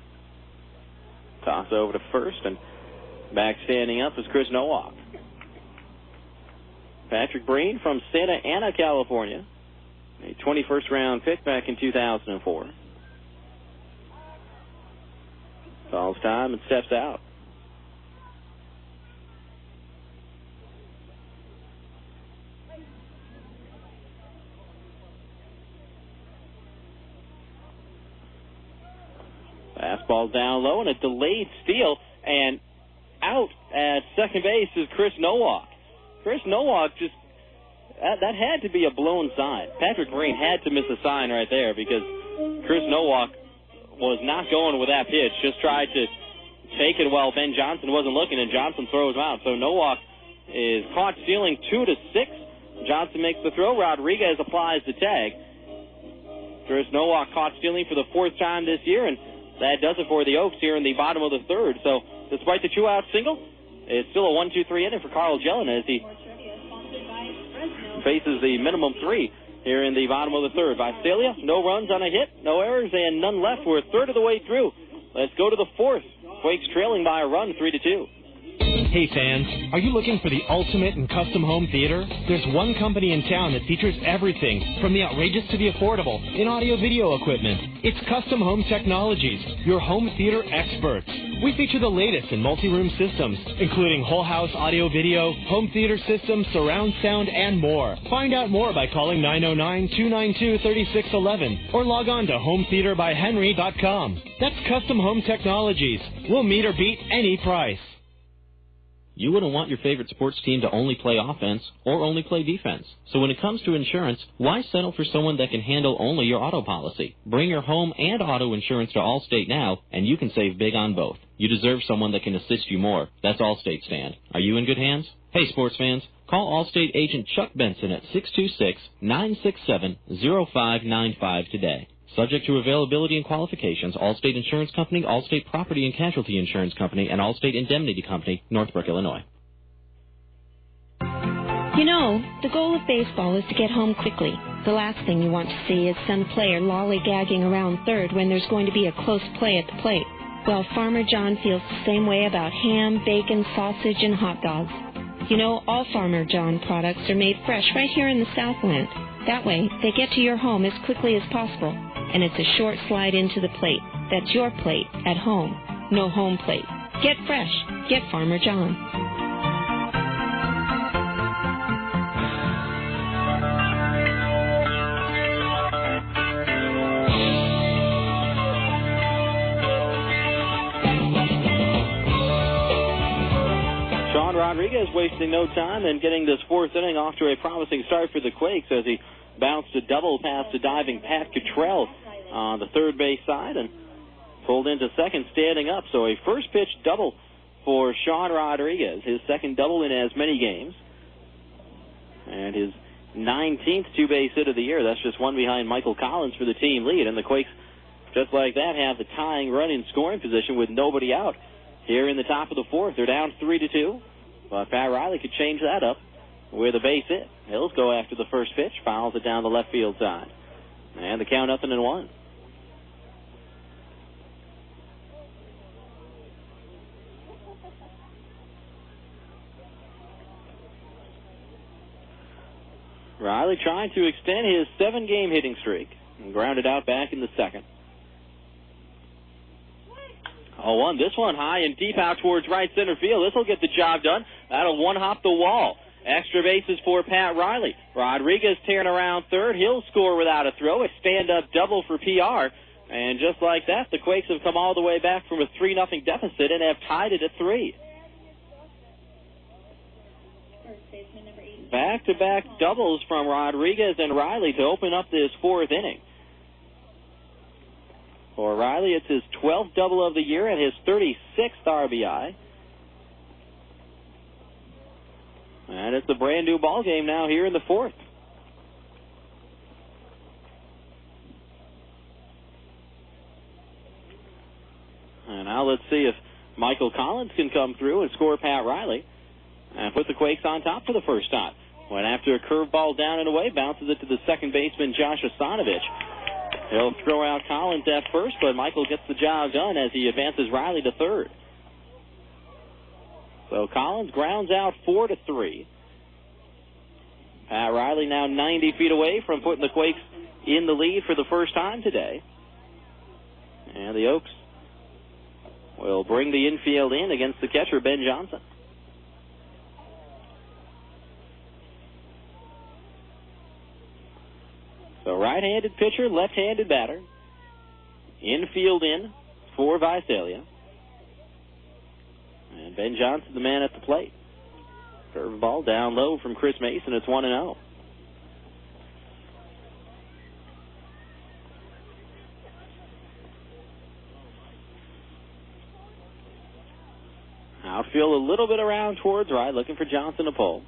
Toss over to first, and back standing up is Chris Nowak. Patrick Breen from Santa Ana, California, a 21st round pick back in 2004. Calls time and steps out. Fastball down low and a delayed steal, and out at second base is Chris Nowak. Chris Nowak just, that had to be a blown sign. Patrick Breen had to miss a sign right there because Chris Nowak was not going with that pitch, just tried to take it while Ben Johnson wasn't looking, and Johnson throws him out. So Nowak is caught stealing 2-6. Johnson makes the throw. Rodriguez applies the tag. Chris Nowak caught stealing for the 4th time this year, and that does it for the Oaks here in the bottom of the third. So despite the 2-out single, it's still a 1-2-3 inning for Carl Jelena as he faces the minimum 3 here in the bottom of the third. Visalia, no runs on a hit, no errors, and none left. We're a third of the way through. Let's go to the 4th. Quakes trailing by a run, 3-2. Hey fans, are you looking for the ultimate in custom home theater? There's one company in town that features everything, from the outrageous to the affordable, in audio-video equipment. It's Custom Home Technologies, your home theater experts. We feature the latest in multi-room systems, including whole house audio-video, home theater systems, surround sound, and more. Find out more by calling 909-292-3611 or log on to hometheaterbyhenry.com. That's Custom Home Technologies. We'll meet or beat any price. You wouldn't want your favorite sports team to only play offense or only play defense. So when it comes to insurance, why settle for someone that can handle only your auto policy? Bring your home and auto insurance to Allstate now, and you can save big on both. You deserve someone that can assist you more. That's Allstate stand. Are you in good hands? Hey, sports fans, call Allstate agent Chuck Benson at 626-967-0595 today. Subject to availability and qualifications, Allstate Insurance Company, Allstate Property and Casualty Insurance Company, and Allstate Indemnity Company, Northbrook, Illinois. You know, the goal of baseball is to get home quickly. The last thing you want to see is some player lollygagging around third when there's going to be a close play at the plate. Well, Farmer John feels the same way about ham, bacon, sausage, and hot dogs. You know, all Farmer John products are made fresh right here in the Southland. That way, they get to your home as quickly as possible. And it's a short slide into the plate. That's your plate at home. No home plate. Get fresh. Get Farmer John. Sean Rodriguez wasting no time and getting this fourth inning off to a promising start for the Quakes as he bounced a double past the diving Pat Cottrell on the third base side and pulled into second standing up. So a first pitch double for Sean Rodriguez, his second double in as many games, and his 19th two-base hit of the year. That's just one behind Michael Collins for the team lead. And the Quakes, just like that, have the tying run in scoring position with nobody out here in the top of the fourth. They're down 3-2, but Pat Riley could change that up with a base hit. Hills go after the first pitch, fouls it down the left field side. And the count 0-1. Riley trying to extend his 7-game hitting streak and grounded out back in the second. 0-1. This one high and deep out towards right center field. This will get the job done. That'll one-hop the wall. Extra bases for Pat Riley. Rodriguez tearing around third. He'll score without a throw. A stand-up double for PR. And just like that, the Quakes have come all the way back from a 3-0 deficit and have tied it at 3. Back-to-back doubles from Rodriguez and Riley to open up this fourth inning. For Riley, it's his 12th double of the year and his 36th RBI. And it's a brand new ball game now here in the fourth. And now let's see if Michael Collins can come through and score Pat Riley and put the Quakes on top for the first time. When after a curveball down and away, bounces it to the second baseman, Josh Asanovich. He'll throw out Collins at first, but Michael gets the job done as he advances Riley to third. So Collins grounds out 4-3. Pat Riley now 90 feet away from putting the Quakes in the lead for the first time today. And the Oaks will bring the infield in against the catcher, Ben Johnson. So right-handed pitcher, left-handed batter. Infield in for Visalia. And Ben Johnson, the man at the plate. Curveball down low from Chris Mason. It's 1-0. Outfield a little bit around towards right, looking for Johnson to pull.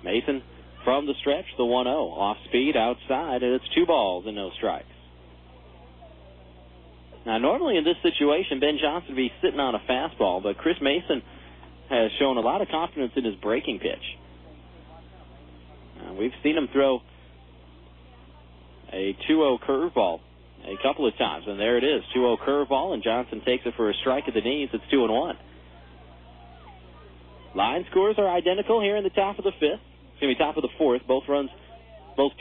Mason from the stretch, the 1-0. Off speed, outside, and it's 2 balls and no strikes. Now, normally in this situation, Ben Johnson would be sitting on a fastball, but Chris Mason has shown a lot of confidence in his breaking pitch. We've seen him throw a 2-0 curveball a couple of times, and there it is, 2-0 curveball, and Johnson takes it for a strike at the knees. It's 2-1. Line scores are identical here in the top of the fifth. Excuse me, top of the fourth. Both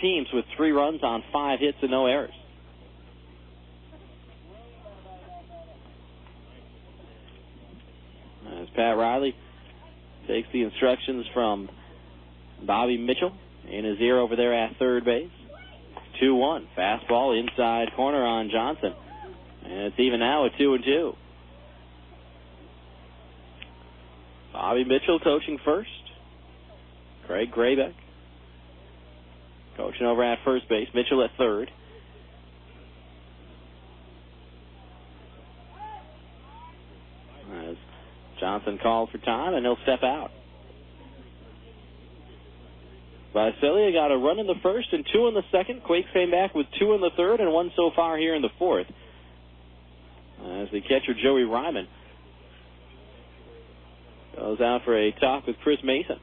teams with 3 runs on 5 hits and no errors. As Pat Riley takes the instructions from Bobby Mitchell in his ear over there at third base. 2-1. Fastball inside corner on Johnson. And it's even now at 2-2. Bobby Mitchell coaching first. Craig Graybeck coaching over at first base. Mitchell at third. As Johnson called for time, and he'll step out. Visalia got a run in the first and 2 in the second. Quakes came back with 2 in the third and 1 so far here in the fourth. As the catcher, Joey Ryman, goes out for a talk with Chris Mason.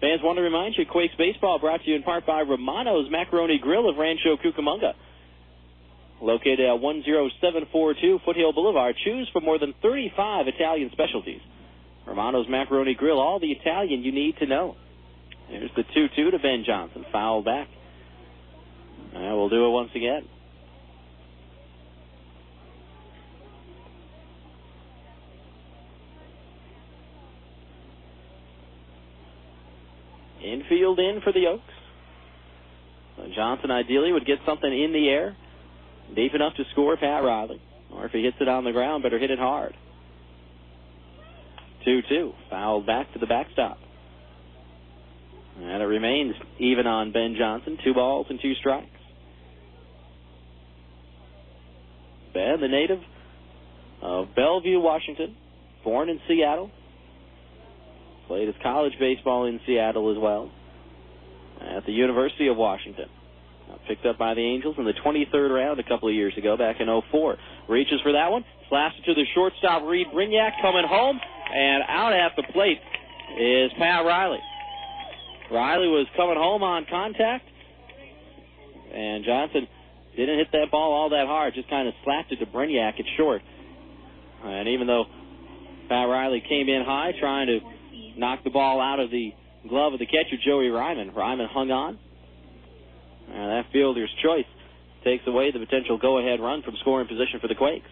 Fans want to remind you, Quakes baseball brought to you in part by Romano's Macaroni Grill of Rancho Cucamonga. Located at 10742 Foothill Boulevard. Choose from more than 35 Italian specialties. Romano's Macaroni Grill, all the Italian you need to know. Here's the 2-2 to Ben Johnson. Foul back. And we'll do it once again. Infield in for the Oaks. So Johnson ideally would get something in the air, deep enough to score Pat Riley. Or if he hits it on the ground, better hit it hard. 2-2. Fouled back to the backstop. And it remains even on Ben Johnson. 2 balls and 2 strikes. Ben, the native of Bellevue, Washington, born in Seattle. Played his college baseball in Seattle as well. At the University of Washington. Picked up by the Angels in the 23rd round a couple of years ago, back in 2004. Reaches for that one. Slaps it to the shortstop, Reid. Brignac coming home. And out at the plate is Pat Riley. Riley was coming home on contact. And Johnson didn't hit that ball all that hard. Just kind of slapped it to Brignac at short. And even though Pat Riley came in high trying to knock the ball out of the glove of the catcher, Joey Ryman. Ryman hung on. And that fielder's choice takes away the potential go-ahead run from scoring position for the Quakes.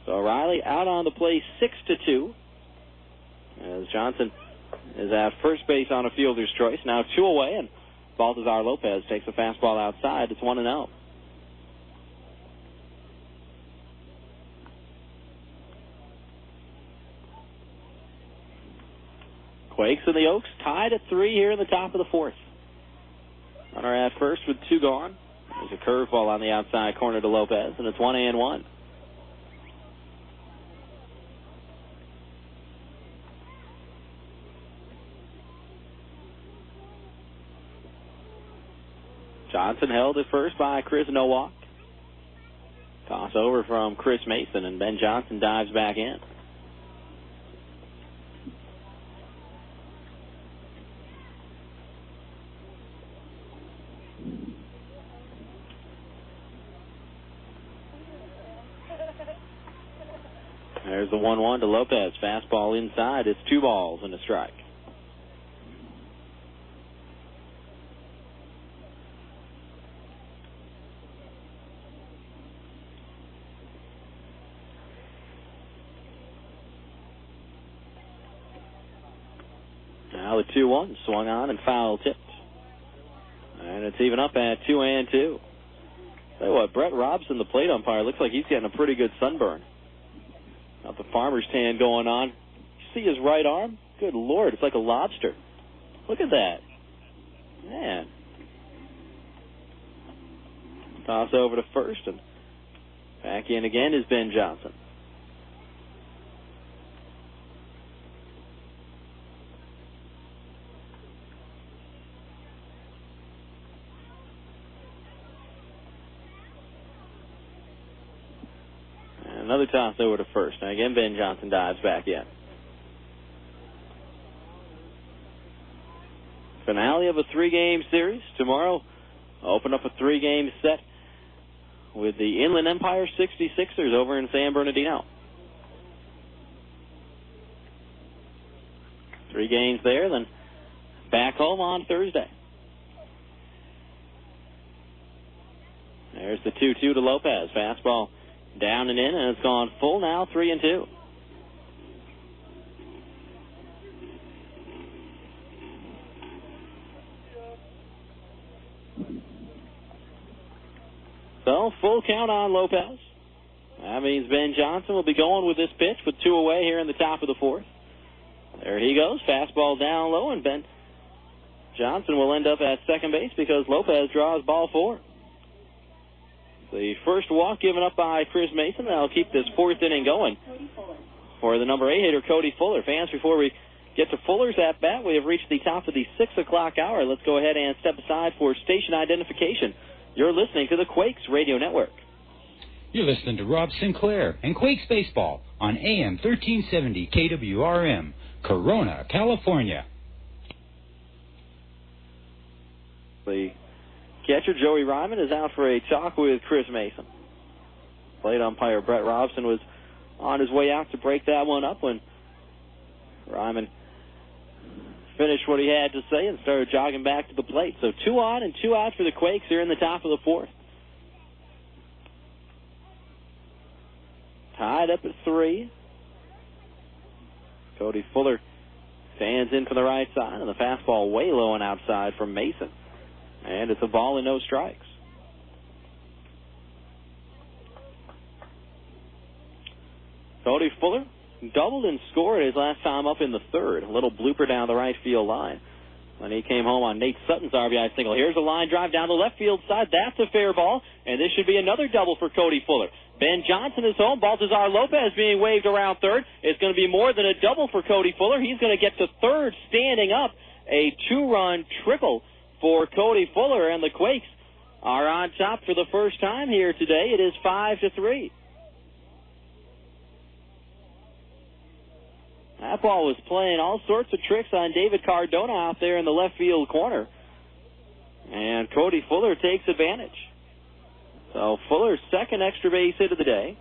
So Riley out on the play 6-2. As Johnson is at first base on a fielder's choice. Now 2 away, and Baltazar Lopez takes a fastball outside. It's 1-0. Quakes and the Oaks tied at 3 here in the top of the fourth. Runner at first with 2 gone. There's a curveball on the outside corner to Lopez, and it's 1-1. Johnson held at first by Chris Nowak. Toss over from Chris Mason, and Ben Johnson dives back in. There's the 1-1 to Lopez. Fastball inside. It's 2 balls and a strike. Now the 2-1 swung on and foul tipped. And it's even up at 2-2. Tell you what, Brett Robson, the plate umpire, looks like he's getting a pretty good sunburn. Got the farmer's tan going on. You see his right arm? Good Lord, it's like a lobster. Look at that. Man. Toss over to first, and back in again is Ben Johnson. Another toss over to first. Now again, Ben Johnson dives back in. Finale of a 3-game series. Tomorrow, open up a 3-game set with the Inland Empire 66ers over in San Bernardino. 3 games there, then back home on Thursday. There's the 2-2 to Lopez. Fastball down and in, and it's gone full now, 3-2. So, full count on Lopez. That means Ben Johnson will be going with this pitch with 2 away here in the top of the 4th. There he goes. Fastball down low, and Ben Johnson will end up at second base because Lopez draws ball 4. The first walk given up by Chris Mason. That'll keep this 4th inning going for the number 8 hitter, Cody Fuller. Fans, before we get to Fuller's at bat, we have reached the top of the 6 o'clock hour. Let's go ahead and step aside for station identification. You're listening to the Quakes Radio Network. You're listening to Rob Sinclair and Quakes Baseball on AM 1370 KWRM, Corona, California. The catcher, Joey Ryman, is out for a talk with Chris Mason. Plate umpire Brett Robson was on his way out to break that one up when Ryman finished what he had to say and started jogging back to the plate. So 2 on and 2 out for the Quakes here in the top of the 4th. Tied up at 3. Cody Fuller stands in for the right side, and the fastball way low and outside from Mason. And it's a ball and no strikes. Cody Fuller doubled and scored his last time up in the 3rd. A little blooper down the right field line when he came home on Nate Sutton's RBI single. Here's a line drive down the left field side. That's a fair ball, and this should be another double for Cody Fuller. Ben Johnson is home. Baltazar Lopez being waved around 3rd. It's going to be more than a double for Cody Fuller. He's going to get to 3rd standing up. A 2-run triple for Cody Fuller, and the Quakes are on top for the first time here today. It is 5-3. That ball was playing all sorts of tricks on David Cardona out there in the left field corner. And Cody Fuller takes advantage. So Fuller's second extra base hit of the day.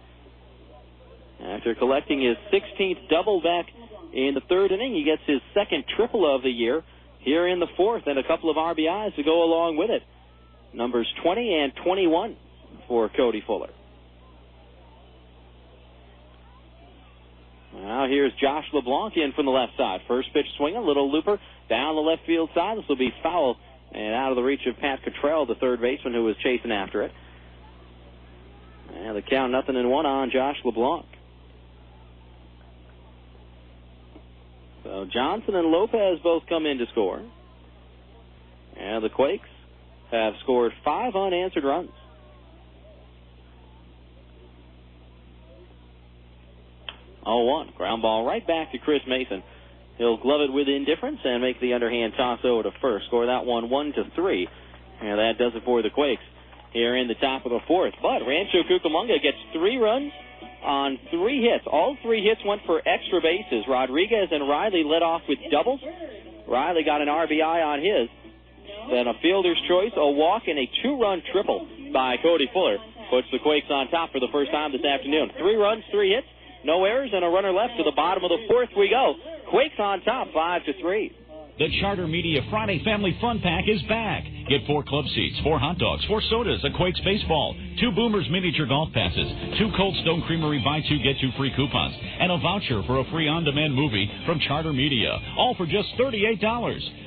After collecting his 16th double back in the 3rd inning, he gets his second triple of the year here in the 4th, and a couple of RBIs to go along with it. Numbers 20 and 21 for Cody Fuller. Now here's Josh LeBlanc in from the left side. First pitch swing, a little looper down the left field side. This will be foul and out of the reach of Pat Cottrell, the third baseman who was chasing after it. And the count 0-1 on Josh LeBlanc. So Johnson and Lopez both come in to score. And the Quakes have scored 5 unanswered runs. 0-1. Ground ball right back to Chris Mason. He'll glove it with indifference and make the underhand toss over to first. Score that one 1-3. And that does it for the Quakes here in the top of the 4th. But Rancho Cucamonga gets 3 runs on 3 hits. All 3 hits went for extra bases. Rodriguez and Riley led off with doubles. Riley got an RBI on his. Then a fielder's choice, a walk, and a 2-run triple by Cody Fuller puts the Quakes on top for the first time this afternoon. 3 runs, 3 hits, no errors, and a runner left. To the bottom of the 4th we go. Quakes on top, 5-3. The Charter Media Friday Family Fun Pack is back. Get 4 club seats, 4 hot dogs, 4 sodas, a Quakes baseball, 2 Boomers miniature golf passes, 2 Cold Stone Creamery buy 2 get 2 free coupons, and a voucher for a free on-demand movie from Charter Media. All for just $38.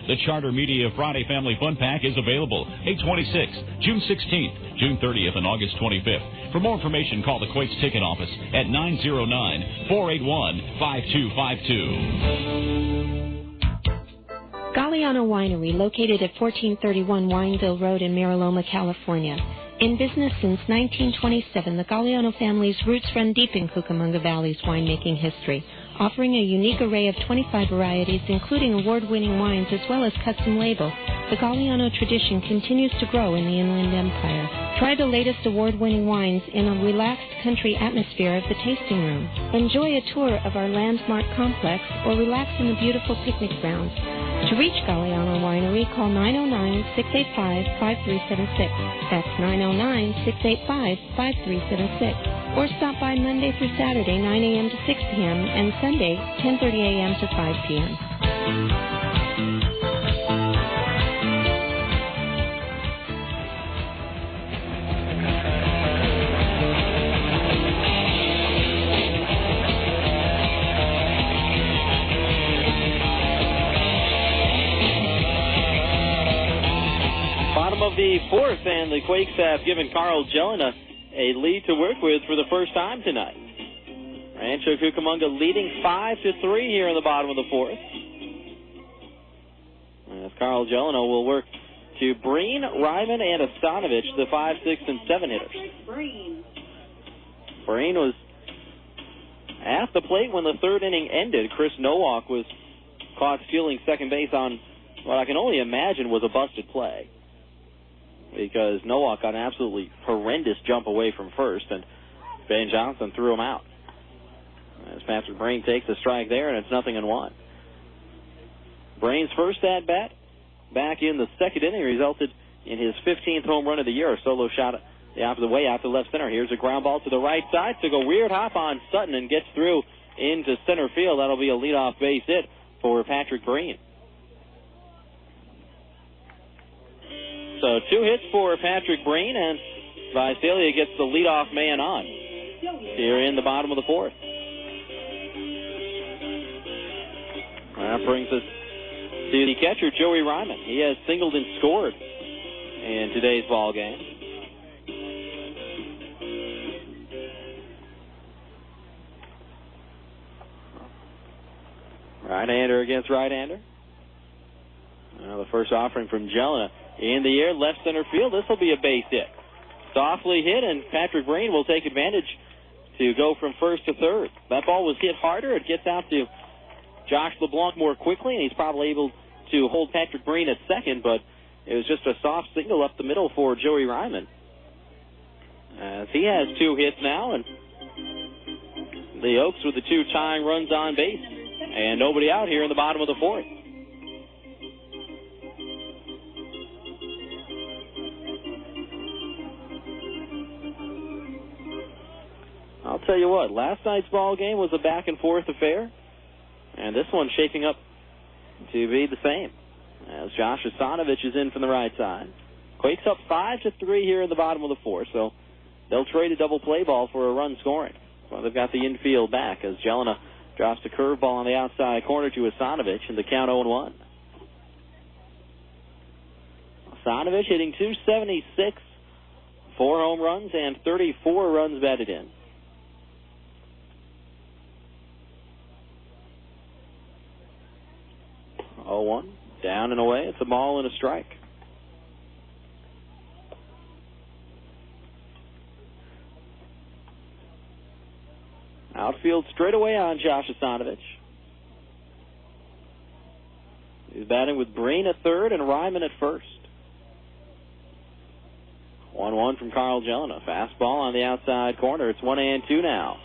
The Charter Media Friday Family Fun Pack is available May 26th, June 16th, June 30th, and August 25th. For more information, call the Quakes ticket office at 909-481-5252. Galliano Winery, located at 1431 Wineville Road in Mariloma, California. In business since 1927, the Galliano family's roots run deep in Cucamonga Valley's winemaking history, offering a unique array of 25 varieties, including award-winning wines as well as custom labels. The Galliano tradition continues to grow in the Inland Empire. Try the latest award-winning wines in a relaxed country atmosphere of the tasting room. Enjoy a tour of our landmark complex or relax in the beautiful picnic grounds. To reach Galliano Winery, call 909-685-5376. That's 909-685-5376. Or stop by Monday through Saturday, 9 a.m. to 6 p.m., and Sunday, 10:30 a.m. to 5 p.m. Of the fourth, and the Quakes have given Carl Jelena a lead to work with for the first time tonight. Rancho Cucamonga leading 5-3 here in the bottom of the fourth. As Carl Jelena will work to Breen, Ryman, and Astanovich, the 5, 6, and 7 hitters. Breen was at the plate when the third inning ended. Chris Nowak was caught stealing second base on what I can only imagine was a busted play, because Nowak got an absolutely horrendous jump away from first, and Ben Johnson threw him out. As Patrick Breen takes a strike there, and it's 0-1. Breen's first at-bat back in the second inning resulted in his 15th home run of the year, a solo shot the opposite way out to left center. Here's a ground ball to the right side. Took a weird hop on Sutton and gets through into center field. That'll be a leadoff base hit for Patrick Breen. So 2 hits for Patrick Breen, and Visalia gets the leadoff man on here in the bottom of the fourth. That brings us to the catcher, Joey Ryman. He has singled and scored in today's ball game. Right-hander against right-hander. The first offering from Jelena in the air, left center field. This will be a base hit. Softly hit, and Patrick Breen will take advantage to go from first to third. That ball was hit harder. It gets out to Josh LeBlanc more quickly, and he's probably able to hold Patrick Breen at second, but it was just a soft single up the middle for Joey Ryman. As he has 2 hits now, and the Oaks with the 2 tying runs on base, and nobody out here in the bottom of the fourth. I'll tell you what, last night's ball game was a back-and-forth affair, and this one's shaping up to be the same, as Josh Astanovich is in from the right side. Quakes up 5-3 here in the bottom of the fourth, so they'll trade a double play ball for a run scoring. Well, they've got the infield back as Jelena drops a curveball on the outside corner to Astanovich, and the count 0-1. Astanovich hitting .276, 4 home runs, and 34 runs batted in. Down and away. It's a ball and a strike. Outfield straight away on Josh Astanovich. He's batting with Breen at third and Ryman at first. 1-1 from Carl Jelena. Fastball on the outside corner. It's 1-2 now.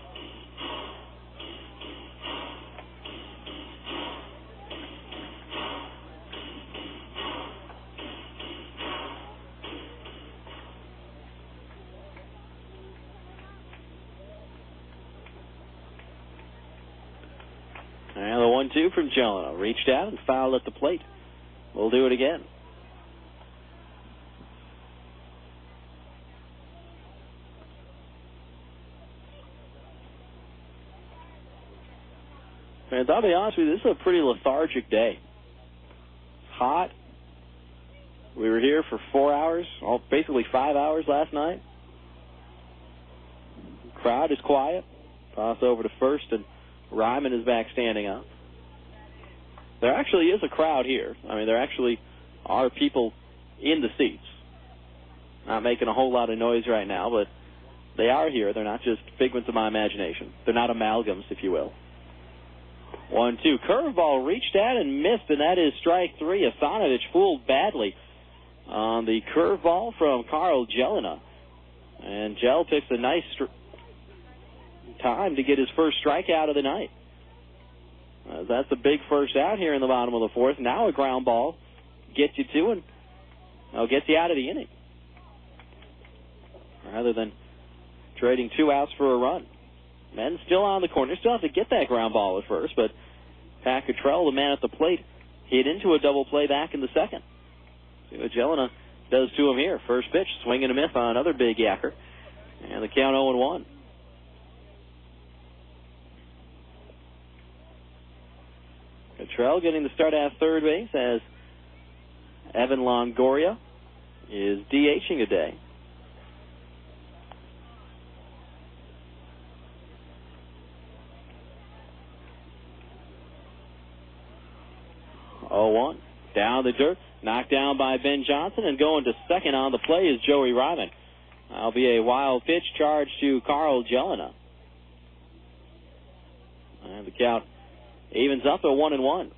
And the 1-2 from Jelena. Reached out and fouled at the plate. We'll do it again. And I'll be honest with you, this is a pretty lethargic day. It's hot. We were here for 4 hours, basically 5 hours last night. The crowd is quiet. Toss over to first, and Ryman is back standing up. There actually is a crowd here. I mean, there actually are people in the seats. Not making a whole lot of noise right now, but they are here. They're not just figments of my imagination. They're not amalgams, if you will. 1-2. Curveball reached at and missed, and that is strike 3. Astanovich fooled badly on the curveball from Carl Jelena. And Jell picks a nice time to get his first strikeout of the night. That's a big first out here in the bottom of the fourth. Now a ground ball gets you 2 and gets you out of the inning, rather than trading 2 outs for a run. Men still on the corner. Still have to get that ground ball at first, but Pat Cottrell, the man at the plate, hit into a double play back in the second. See what Jelena does to him here. First pitch, swing and a miss on another big yacker. And the count 0-1. Cottrell getting the start at third base as Evan Longoria is DHing a day. Down the dirt, knocked down by Ben Johnson, and going to second on the play is Joey Ryman. That'll be a wild pitch charge to Carl Jelena. And the count evens up at 1-1.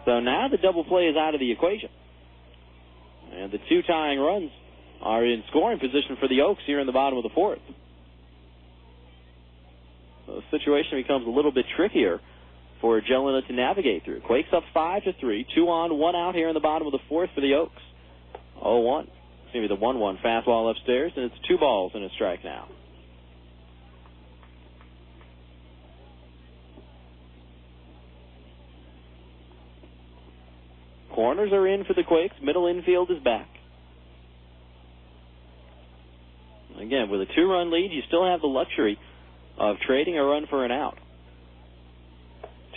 So now the double play is out of the equation. And the two tying runs are in scoring position for the Oaks here in the bottom of the fourth. So the situation becomes a little bit trickier for Jelena to navigate through. Quakes up 5-3, 2 on, 1 out here in the bottom of the fourth for the Oaks. 0-1. It's going to be the 1-1 fastball upstairs, and it's 2 balls and a strike now. Corners are in for the Quakes. Middle infield is back. Again, with a 2-run lead, you still have the luxury of trading a run for an out.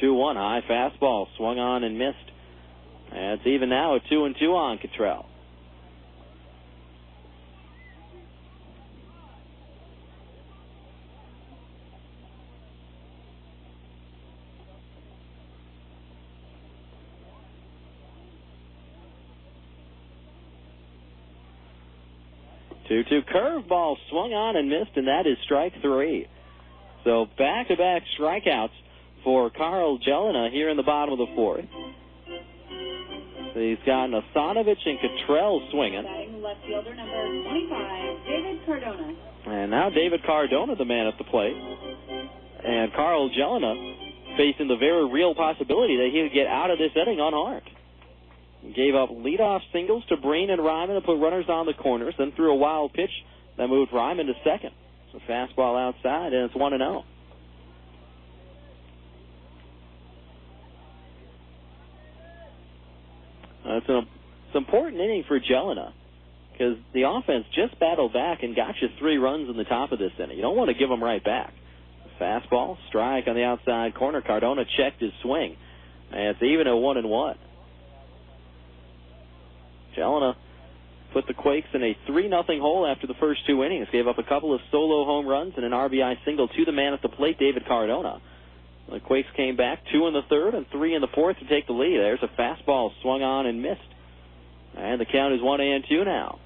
2-1, high fastball, swung on and missed. And it's even now at 2-2 on Cottrell. Two curveball swung on and missed, and that is strike 3. So back-to-back strikeouts for Carl Jelena here in the bottom of the fourth. So he's got Nasanovich and Cottrell swinging. Left fielder number 25, David Cardona. And now David Cardona, the man at the plate. And Carl Jelena facing the very real possibility that he could get out of this inning unharmed. He gave up leadoff singles to Breen and Ryman to put runners on the corners, then threw a wild pitch that moved Ryman to second. It's a fastball outside, and it's 1-0. It's an important inning for Jelena because the offense just battled back and got you 3 runs in the top of this inning. You don't want to give them right back. Fastball, strike on the outside corner. Cardona checked his swing, and it's even at 1-1. Jelena put the Quakes in a 3-0 hole after the first 2 innings. Gave up a couple of solo home runs and an RBI single to the man at the plate, David Cardona. The Quakes came back 2 in the third and 3 in the fourth to take the lead. There's a fastball swung on and missed. And the count is 1-2 now.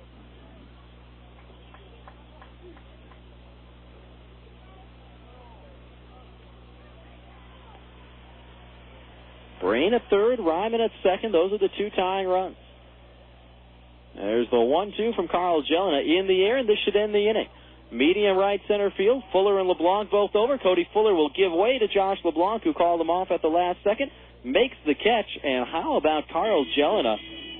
Breen at third, Ryman at second. Those are the 2 tying runs. There's the 1-2 from Carl Jelena in the air, and this should end the inning. Medium right center field, Fuller and LeBlanc both over. Cody Fuller will give way to Josh LeBlanc, who called him off at the last second, makes the catch. And how about Carl Jelena?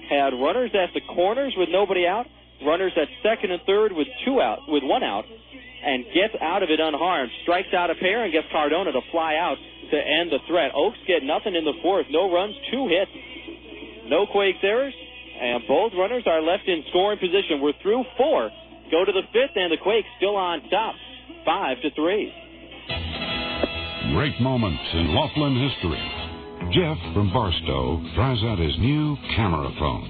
Had runners at the corners with nobody out, runners at second and third with 1 out, and gets out of it unharmed. Strikes out a pair and gets Cardona to fly out to end the threat. Oaks get nothing in the fourth. No runs, 2 hits, no Quakes errors. And both runners are left in scoring position. We're through 4. Go to the 5th, and the Quakes still on top, 5-3. Great moments in Laughlin history. Jeff from Barstow tries out his new camera phone.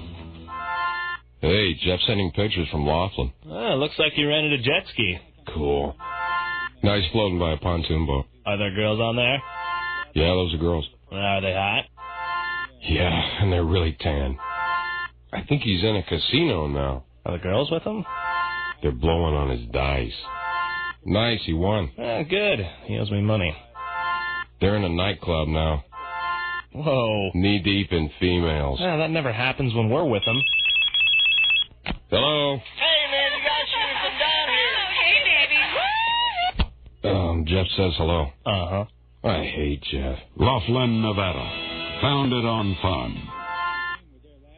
Hey, Jeff sending pictures from Laughlin. Looks like you rented a jet ski. Cool. Nice floating by a pontoon boat. Are there girls on there? Yeah, those are girls. Are they hot? Yeah, and they're really tan. I think he's in a casino now. Are the girls with him? They're blowing on his dice. Nice, he won. Good. He owes me money. They're in a nightclub now. Whoa. Knee-deep in females. That never happens when we're with them. Hello? Hey, man, you guys should come down here. Hey, baby. Jeff says hello. Uh-huh. I hate Jeff. Laughlin, Nevada. Founded on fun.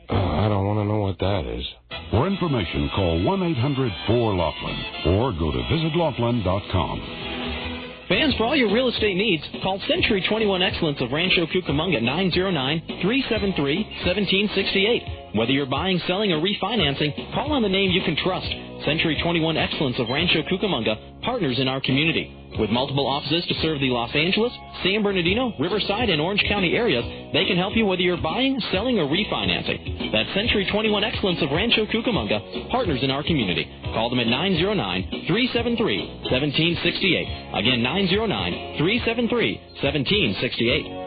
I don't want to know what that is. For information, call 1-800-4-LAUGHLIN or go to visitlaughlin.com. Fans, for all your real estate needs, call Century 21 Excellence of Rancho Cucamonga 909-373-1768. Whether you're buying, selling, or refinancing, call on the name you can trust. Century 21 Excellence of Rancho Cucamonga, partners in our community. With multiple offices to serve the Los Angeles, San Bernardino, Riverside, and Orange County areas, they can help you whether you're buying, selling, or refinancing. That's Century 21 Excellence of Rancho Cucamonga, partners in our community. Call them at 909-373-1768. Again, 909-373-1768.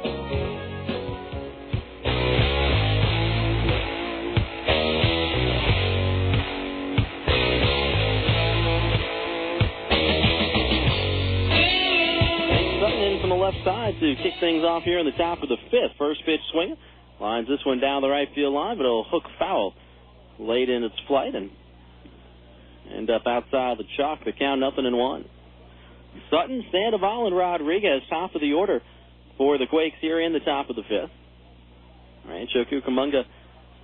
Side to kick things off here in the top of the fifth. First pitch swing. Lines this one down the right field line, but it'll hook foul late in its flight and end up outside the chalk. The count 0-1. Sutton, Sandoval, and Rodriguez top of the order for the Quakes here in the top of the fifth. Rancho Cucamonga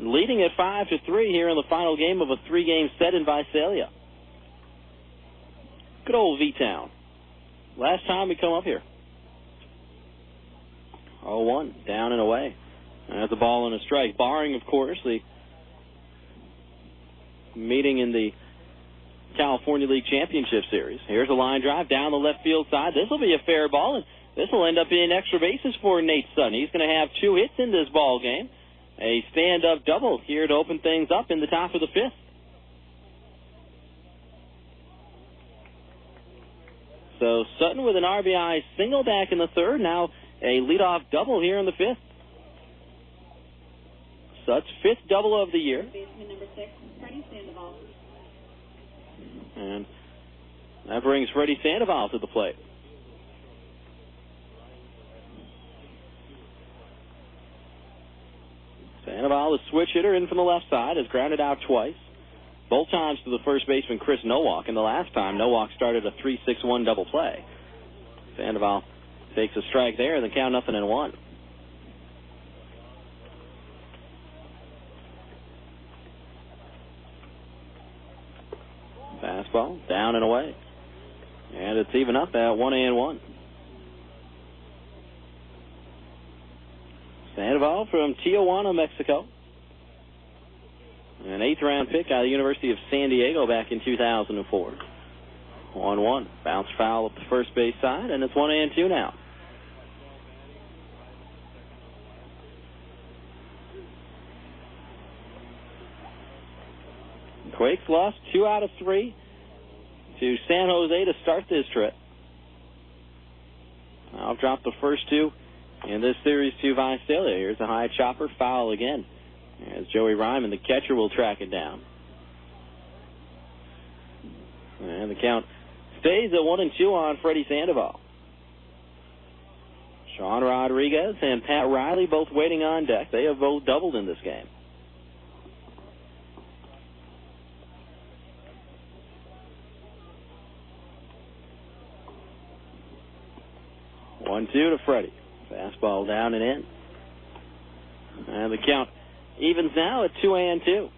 leading at 5-3 here in the final game of a 3-game set in Visalia. Good old V-Town. Last time we come up here. 0-1, down and away. That's a ball and a strike. Barring, of course, the meeting in the California League Championship Series. Here's a line drive down the left field side. This will be a fair ball, and this will end up being extra bases for Nate Sutton. He's going to have 2 hits in this ball game. A stand-up double here to open things up in the top of the fifth. So Sutton with an RBI single back in the third. Now a leadoff double here in the fifth. Sutt's 5th double of the year. Baseman number 6, Freddy Sandoval. And that brings Freddy Sandoval to the plate. Sandoval, the switch hitter, in from the left side, has grounded out twice. Both times to the first baseman, Chris Nowak, and the last time Nowak started a 3-6-1 double play. Sandoval takes a strike there, and the count 0-1. Fastball, down and away. And it's even up at 1-1. Sandoval from Tijuana, Mexico. An 8th-round pick out of the University of San Diego back in 2004. 1-1. Bounce foul up the first base side, and it's 1-2 now. Quakes lost 2 out of 3 to San Jose to start this trip. I'll drop the first 2 in this series to Visalia. Here's a high chopper, foul again. As Joey Ryman, the catcher, will track it down. And the count stays at 1-2 on Freddy Sandoval. Sean Rodriguez and Pat Riley both waiting on deck. They have both doubled in this game. One, 2 to Freddy. Fastball down and in. And the count evens now at 2-2.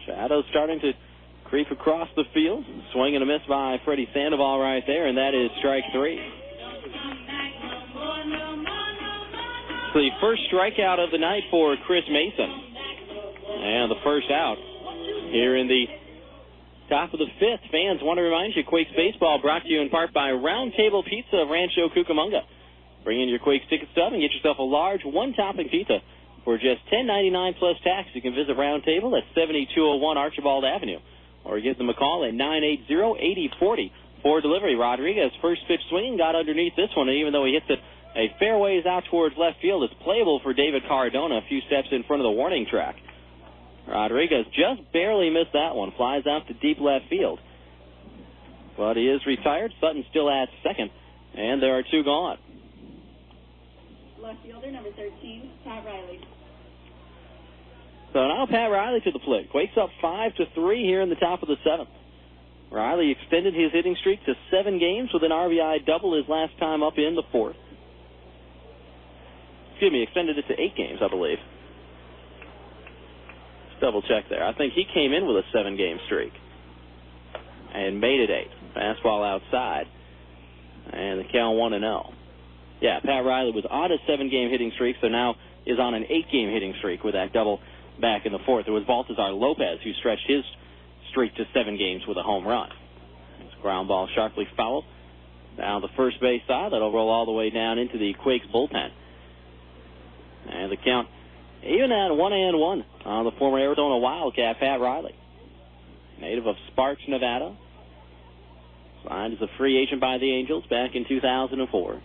Shadows starting to creep across the field. Swing and a miss by Freddy Sandoval right there, and that is strike 3. The first strikeout of the night for Chris Mason. And the first out here in the top of the fifth. Fans, want to remind you, Quakes Baseball brought to you in part by Round Table Pizza of Rancho Cucamonga. Bring in your Quakes ticket stub and get yourself a large one-topping pizza for just $10.99 plus tax. You can visit Round Table at 7201 Archibald Avenue, or give them a call at 980-8040 for delivery. Rodriguez, first pitch swing, got underneath this one, and even though he hits it a fair ways out towards left field, it's playable for David Cardona, a few steps in front of the warning track. Rodriguez just barely missed that one. Flies out to deep left field. But he is retired. Sutton still at second. And there are 2 gone. Left fielder number 13, Pat Riley. So now Pat Riley to the plate. Quakes up 5-3 here in the top of the 7th. Riley extended his hitting streak to 7 games with an RBI double his last time up in the 4th. Excuse me, extended it to 8 games, I believe. double check there. I think he came in with a 7-game streak and made it 8. Fastball outside. And the count 1-0. Yeah, Pat Riley was on a 7-game hitting streak, so now is on an 8-game hitting streak with that double back in the 4th. It was Baltazar Lopez who stretched his streak to 7 games with a home run. This ground ball sharply fouled down the first base side. That'll roll all the way down into the Quakes bullpen. And the count even at 1-1 on the former Arizona Wildcat, Pat Riley. Native of Sparks, Nevada. Signed as a free agent by the Angels back in 2004.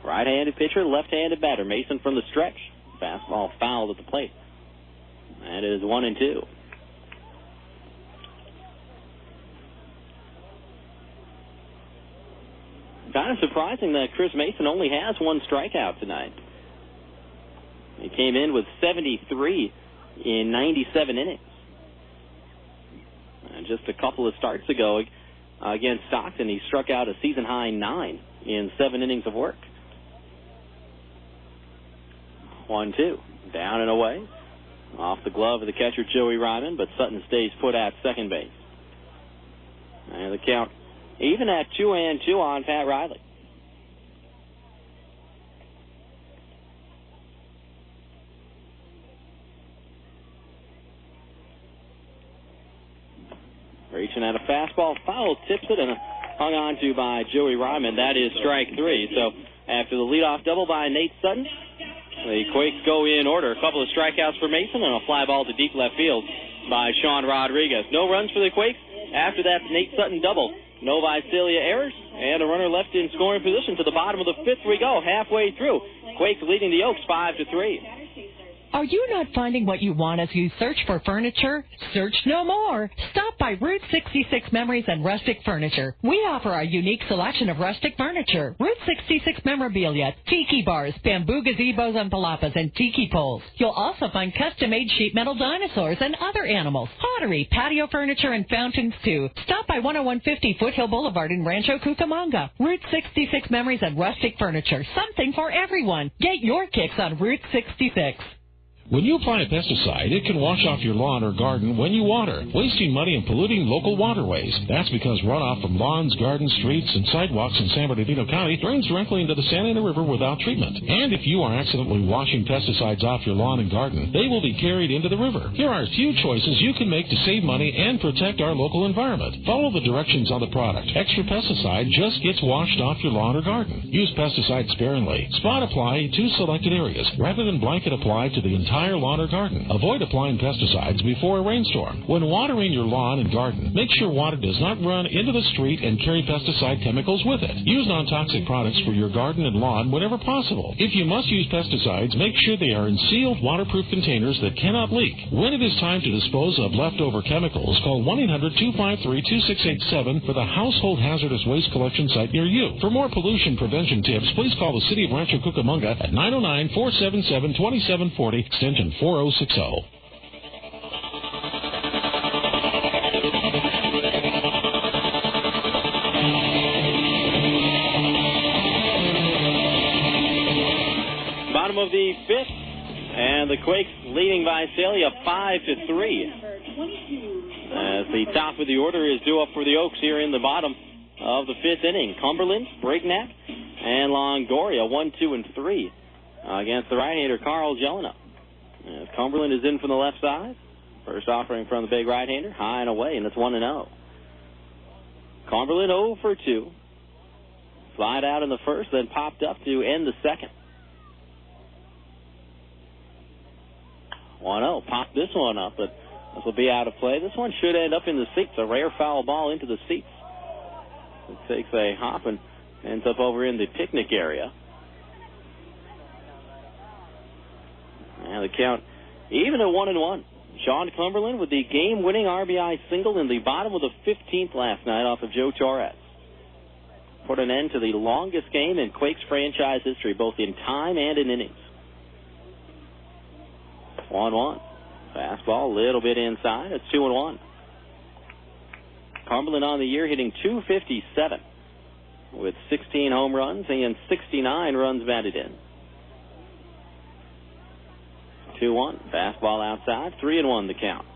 Right-handed pitcher, left-handed batter. Mason from the stretch. Fastball fouled at the plate. That is 1-2. Kind of surprising that Chris Mason only has 1 strikeout tonight. He came in with 73 in 97 innings. And just a couple of starts ago against Stockton, he struck out a season-high 9 in 7 innings of work. 1-2. Down and away. Off the glove of the catcher, Joey Ryman, but Sutton stays put at second base. And the count even at 2-2 on Pat Riley. Reaching at a fastball, foul, tips it, and hung on to by Joey Ryman. That is strike 3. So after the leadoff double by Nate Sutton, the Quakes go in order. A couple of strikeouts for Mason and a fly ball to deep left field by Sean Rodriguez. No runs for the Quakes. After that Nate Sutton double. No Visalia errors, and a runner left in scoring position. To the bottom of the 5th we go, halfway through. Quakes leading the Oaks 5-3. Are you not finding what you want as you search for furniture? Search no more. Stop by Route 66 Memories and Rustic Furniture. We offer a unique selection of rustic furniture. Route 66 memorabilia, tiki bars, bamboo gazebos and palapas, and tiki poles. You'll also find custom-made sheet metal dinosaurs and other animals, pottery, patio furniture, and fountains, too. Stop by 10150 Foothill Boulevard in Rancho Cucamonga. Route 66 Memories and Rustic Furniture. Something for everyone. Get your kicks on Route 66. When you apply a pesticide, it can wash off your lawn or garden when you water, wasting money and polluting local waterways. That's because runoff from lawns, gardens, streets, and sidewalks in San Bernardino County drains directly into the Santa Ana River without treatment. And if you are accidentally washing pesticides off your lawn and garden, they will be carried into the river. Here are a few choices you can make to save money and protect our local environment. Follow the directions on the product. Extra pesticide just gets washed off your lawn or garden. Use pesticide sparingly. Spot apply to selected areas rather than blanket apply to the entire lawn or garden. Avoid applying pesticides before a rainstorm. When watering your lawn and garden, make sure water does not run into the street and carry pesticide chemicals with it. Use non-toxic products for your garden and lawn whenever possible. If you must use pesticides, make sure they are in sealed, waterproof containers that cannot leak. When it is time to dispose of leftover chemicals, call 1-800-253-2687 for the household hazardous waste collection site near you. For more pollution prevention tips, please call the City of Rancho Cucamonga at 909-477-2740, extension 4060. Bottom of the 5th, and the Quakes leading Visalia 5-3. As the top of the order is due up for the Oaks here in the bottom of the 5th inning. Cumberland, Brignac, and Longoria 1, 2, and 3 against the right-hander Carl Jelena. As Cumberland is in from the left side. First offering from the big right-hander, high and away, and it's 1-0. Cumberland 0 for 2. Slide out in the first, then popped up to end the second. 1-0. Popped this one up, but this will be out of play. This one should end up in the seats. A rare foul ball into the seats. It takes a hop and ends up over in the picnic area. And the count even at 1-1. Sean Cumberland with the game-winning RBI single in the bottom of the 15th last night off of Joe Torres. Put an end to the longest game in Quakes franchise history, both in time and in innings. 1-1. Fastball, a little bit inside. It's 2-1. Cumberland on the year hitting .257 with 16 home runs and 69 runs batted in. 2-1. Fastball outside. 3-1 the count.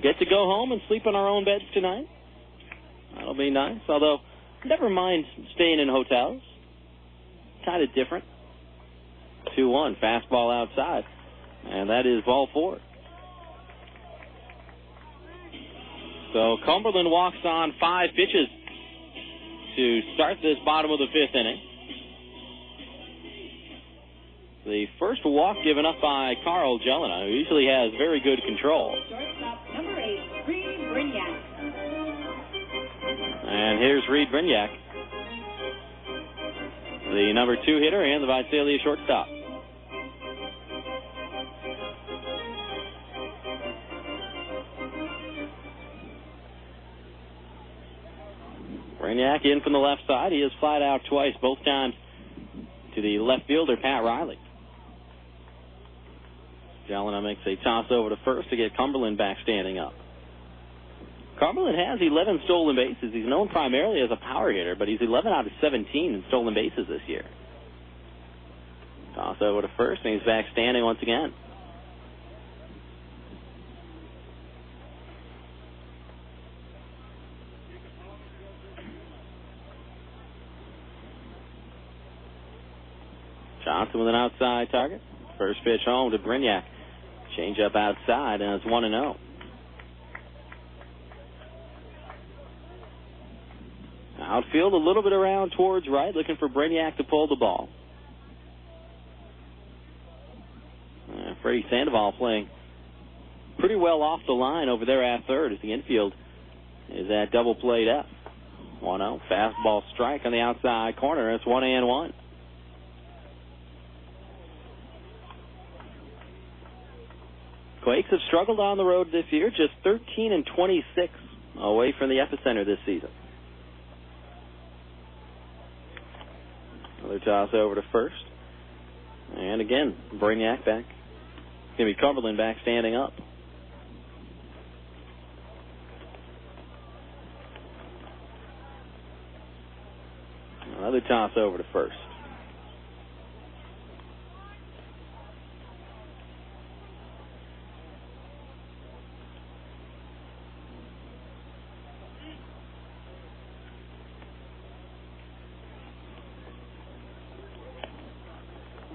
Get to go home and sleep in our own beds tonight. That'll be nice. Although, never mind staying in hotels. Kind of different. 2-1. Fastball outside. And that is ball 4. So Cumberland walks on 5 pitches to start this bottom of the 5th inning. The first walk given up by Carl Jelena, who usually has very good control. Shortstop number 8, Reid Brignac. And here's Reid Brignac, the number 2 hitter and the Visalia shortstop. Brignac in from the left side. He has flied out twice, both times to the left fielder, Pat Riley. Jelena makes a toss over to first to get Cumberland back standing up. Cumberland has 11 stolen bases. He's known primarily as a power hitter, but he's 11 out of 17 in stolen bases this year. Toss over to first, and he's back standing once again. Johnson with an outside target. First pitch home to Brignac. Change up outside, and it's 1-0. Outfield a little bit around towards right, looking for Brignac to pull the ball. Freddy Sandoval playing pretty well off the line over there at third as the infield is at double play depth. 1-0. Fastball strike on the outside corner. It's 1-1. Quakes have struggled on the road this year, just 13-26 away from the epicenter this season. Another toss over to first. And again, Brignac back. It's going to be Cumberland back standing up. Another toss over to first.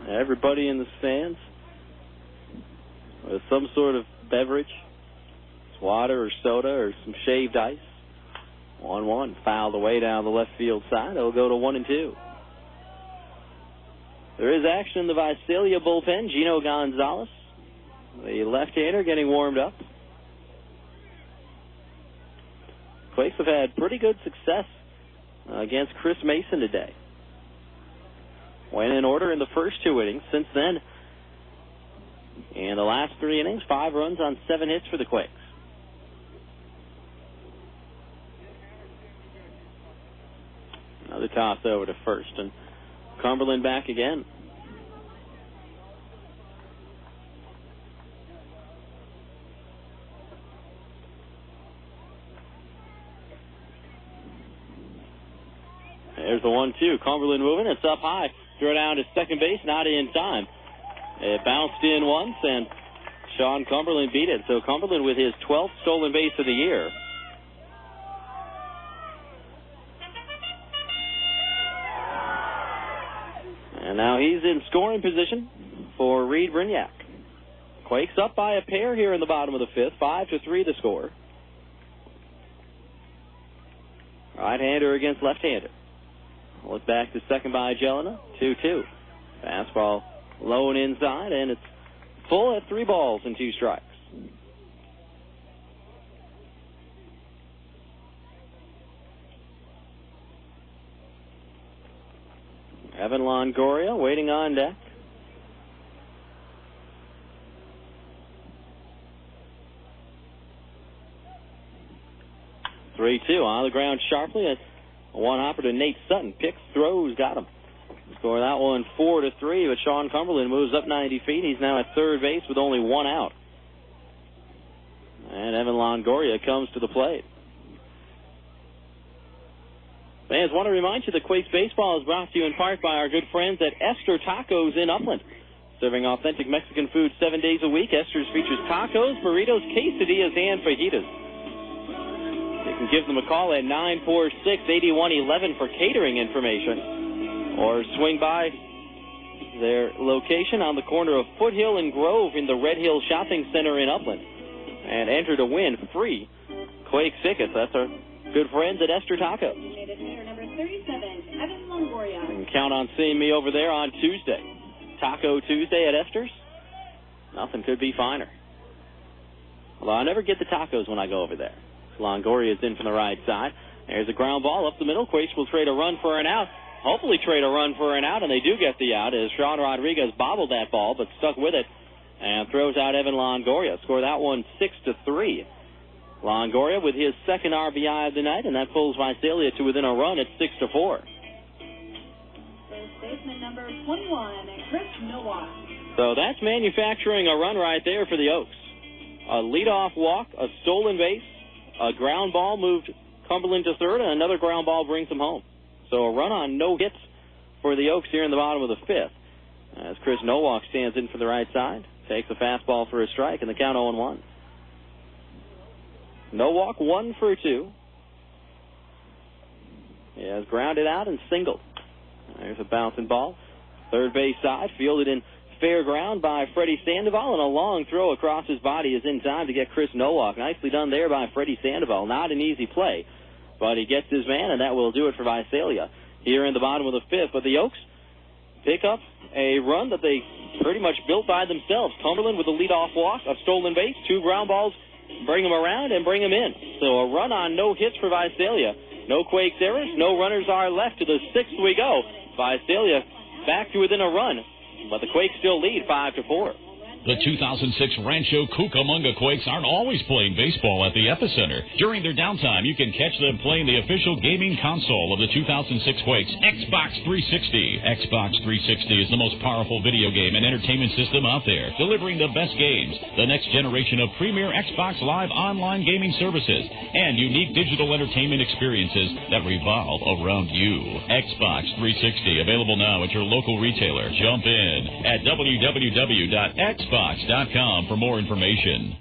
Everybody in the stands with some sort of beverage. It's water or soda or some shaved ice. 1-1. Fouled away down the left field side. It'll go to 1-2. There is action in the Visalia bullpen. Gino Gonzalez, the left-hander, getting warmed up. Quakes have had pretty good success against Chris Mason today. Went in order in the first 2 innings. Since then, in the last 3 innings, 5 runs on 7 hits for the Quakes. Another toss over to first, and Cumberland back again. There's the 1-2. Cumberland moving. It's up high. Throw down to second base. Not in time. It bounced in once, and Sean Cumberland beat it. So Cumberland with his 12th stolen base of the year. And now he's in scoring position for Reid Brignac. Quakes up by a pair here in the bottom of the 5th. 5-3 the score. Right-hander against left-hander. Look back to second by Jelena. 2-2. Fastball low and inside, and it's full at 3 balls and 2 strikes. Evan Longoria waiting on deck. Three-two on the ground sharply. A one-hopper to Nate Sutton. Picks, throws, got him. Score that one 4-3, but Sean Cumberland moves up 90 feet. He's now at third base with only 1 out. And Evan Longoria comes to the plate. Fans, want to remind you that Quakes Baseball is brought to you in part by our good friends at Esther Tacos in Upland. Serving authentic Mexican food 7 days a week, Esther's features tacos, burritos, quesadillas, and fajitas. You can give them a call at 946-8111 for catering information, or swing by their location on the corner of Foothill and Grove in the Red Hill Shopping Center in Upland, and enter to win free Quakes tickets. That's our good friends at Esther Tacos. Number 37, Evan Longoria. You can count on seeing me over there on Tuesday. Taco Tuesday at Esther's. Nothing could be finer. Although I never get the tacos when I go over there. Longoria is in from the right side. There's a ground ball up the middle. Quakes will trade a run for an out. Hopefully trade a run for an out, and they do get the out as Sean Rodriguez bobbled that ball but stuck with it and throws out Evan Longoria. Score that one 6-3. Longoria with his second RBI of the night, and that pulls Visalia to within a run at 6-4. First baseman number 21, Chris Nowak. So that's manufacturing a run right there for the Oaks. A leadoff walk, a stolen base, a ground ball moved Cumberland to third, and another ground ball brings them home. So a run on no hits for the Oaks here in the bottom of the fifth. As Chris Nowak stands in for the right side, takes a fastball for a strike, and the count 0-1. Nowak 1 for 2. He has grounded out and singled. There's a bouncing ball. Third base side, fielded in fair ground by Freddy Sandoval, and a long throw across his body is in time to get Chris Nowak. Nicely done there by Freddy Sandoval. Not an easy play, but he gets his man, and that will do it for Visalia here in the bottom of the fifth. But the Oaks pick up a run that they pretty much built by themselves. Cumberland with a leadoff walk, a stolen base, 2 ground balls, bring them around and bring them in. So a run on no hits for Visalia. No Quakes errors, no runners are left. To the sixth we go. Visalia back to within a run, but the Quakes still lead 5-4. The 2006 Rancho Cucamonga Quakes aren't always playing baseball at the Epicenter. During their downtime, you can catch them playing the official gaming console of the 2006 Quakes, Xbox 360. Xbox 360 is the most powerful video game and entertainment system out there, delivering the best games, the next generation of premier Xbox Live online gaming services, and unique digital entertainment experiences that revolve around you. Xbox 360, available now at your local retailer. Jump in at www.xbox.com for more information.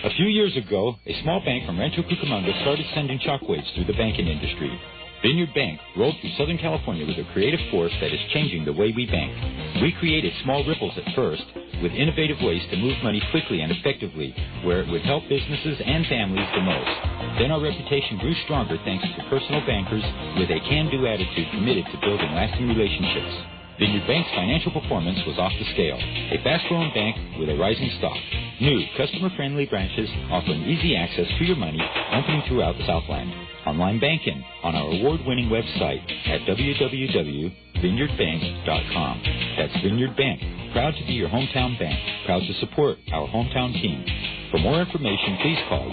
A few years ago, a small bank from Rancho Cucamonga started sending shockwaves through the banking industry. Vineyard Bank rolled through Southern California with a creative force that is changing the way we bank. We created small ripples at first, with innovative ways to move money quickly and effectively, where it would help businesses and families the most. Then our reputation grew stronger thanks to personal bankers with a can-do attitude committed to building lasting relationships. Vineyard Bank's financial performance was off the scale. A fast-growing bank with a rising stock. New, customer-friendly branches offering easy access to your money, opening throughout the Southland. Online banking on our award-winning website at www.vineyardbank.com. That's Vineyard Bank, proud to be your hometown bank, proud to support our hometown team. For more information, please call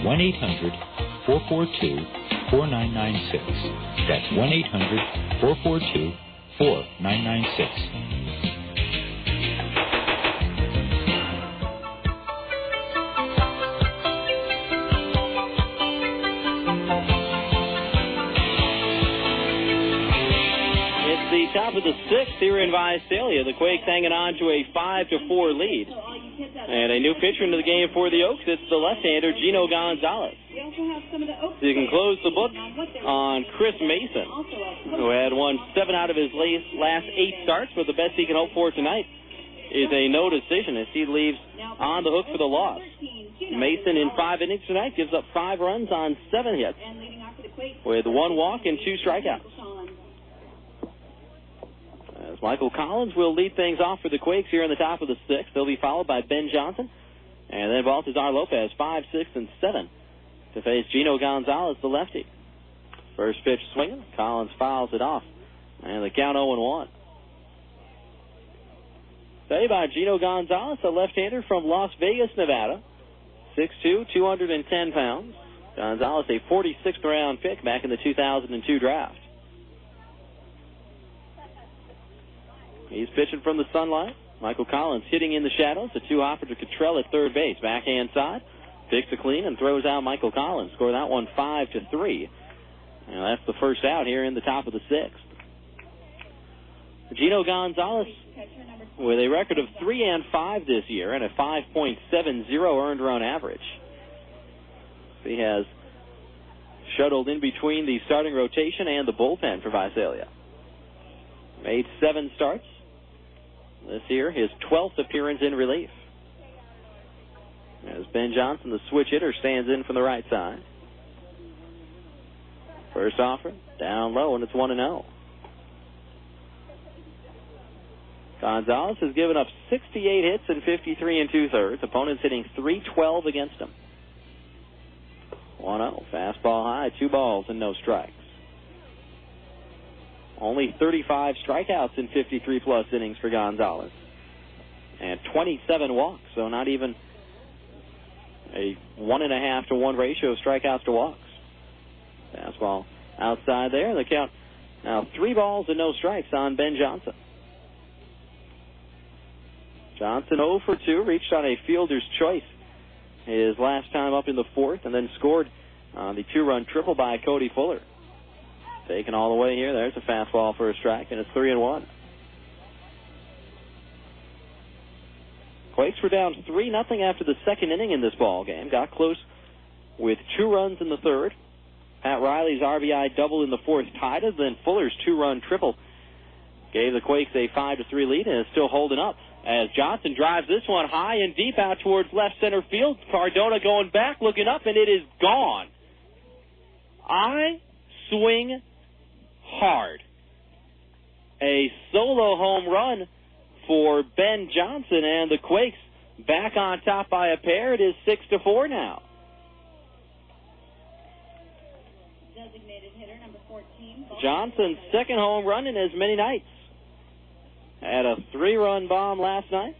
1-800-442-4996. That's 1-800-442-4996. It's the top of the sixth here in Visalia. The Quakes hanging on to a 5-4 lead. And a new pitcher into the game for the Oaks. It's the left-hander, Gino Gonzalez. So you can close the book on Chris Mason, who had won 7 out of his last 8 starts, but the best he can hope for tonight is a no decision as he leaves on the hook for the loss. Mason in 5 innings tonight gives up 5 runs on 7 hits with 1 walk and 2 strikeouts. As Michael Collins will lead things off for the Quakes here in the top of the 6th. They'll be followed by Ben Johnson and then Baltazar Lopez, 5, 6, and 7 to face Gino Gonzalez, the lefty. First pitch swinging. Collins fouls it off. And the count 0-1. Say by Gino Gonzalez, a left-hander from Las Vegas, Nevada. 6'2", 210 pounds. Gonzalez, a 46th round pick back in the 2002 draft. He's pitching from the sunlight. Michael Collins hitting in the shadows. A 2-hopper to Cottrell at third base. Backhand side. Picks a clean and throws out Michael Collins. Score that one 5-3. And that's the first out here in the top of the sixth. Gino Gonzalez with a record of 3-5 this year and a 5.70 earned run average. He has shuttled in between the starting rotation and the bullpen for Visalia. Made 7 starts. This year, his 12th appearance in relief. As Ben Johnson, the switch hitter, stands in from the right side. First offer, down low, and it's 1-0. Gonzalez has given up 68 hits and 53 2/3. Opponents hitting .312 against him. 1-0. Fastball high, 2 balls and no strikes. Only 35 strikeouts in 53-plus innings for Gonzalez. And 27 walks, so not even a 1.5 to 1 ratio of strikeouts to walks. Fastball outside there. The count now 3 balls and no strikes on Ben Johnson. Johnson 0 for 2, reached on a fielder's choice his last time up in the 4th, and then scored on the 2-run triple by Cody Fuller. Taken all the way here. There's a fastball for a strike, and it's 3-1. Quakes were down 3-0 after the second inning in this ball game. Got close with 2 runs in the 3rd. Pat Riley's RBI double in the 4th tied us. Then Fuller's 2-run triple gave the Quakes a 5-3 lead, and is still holding up as Johnson drives this one high and deep out towards left center field. Cardona going back, looking up, and it is gone. I swing hard. A solo home run for Ben Johnson, and the Quakes back on top by a pair. It is 6-4 now. Designated hitter number 14. Johnson's second home run in as many nights. Had a 3-run bomb last night.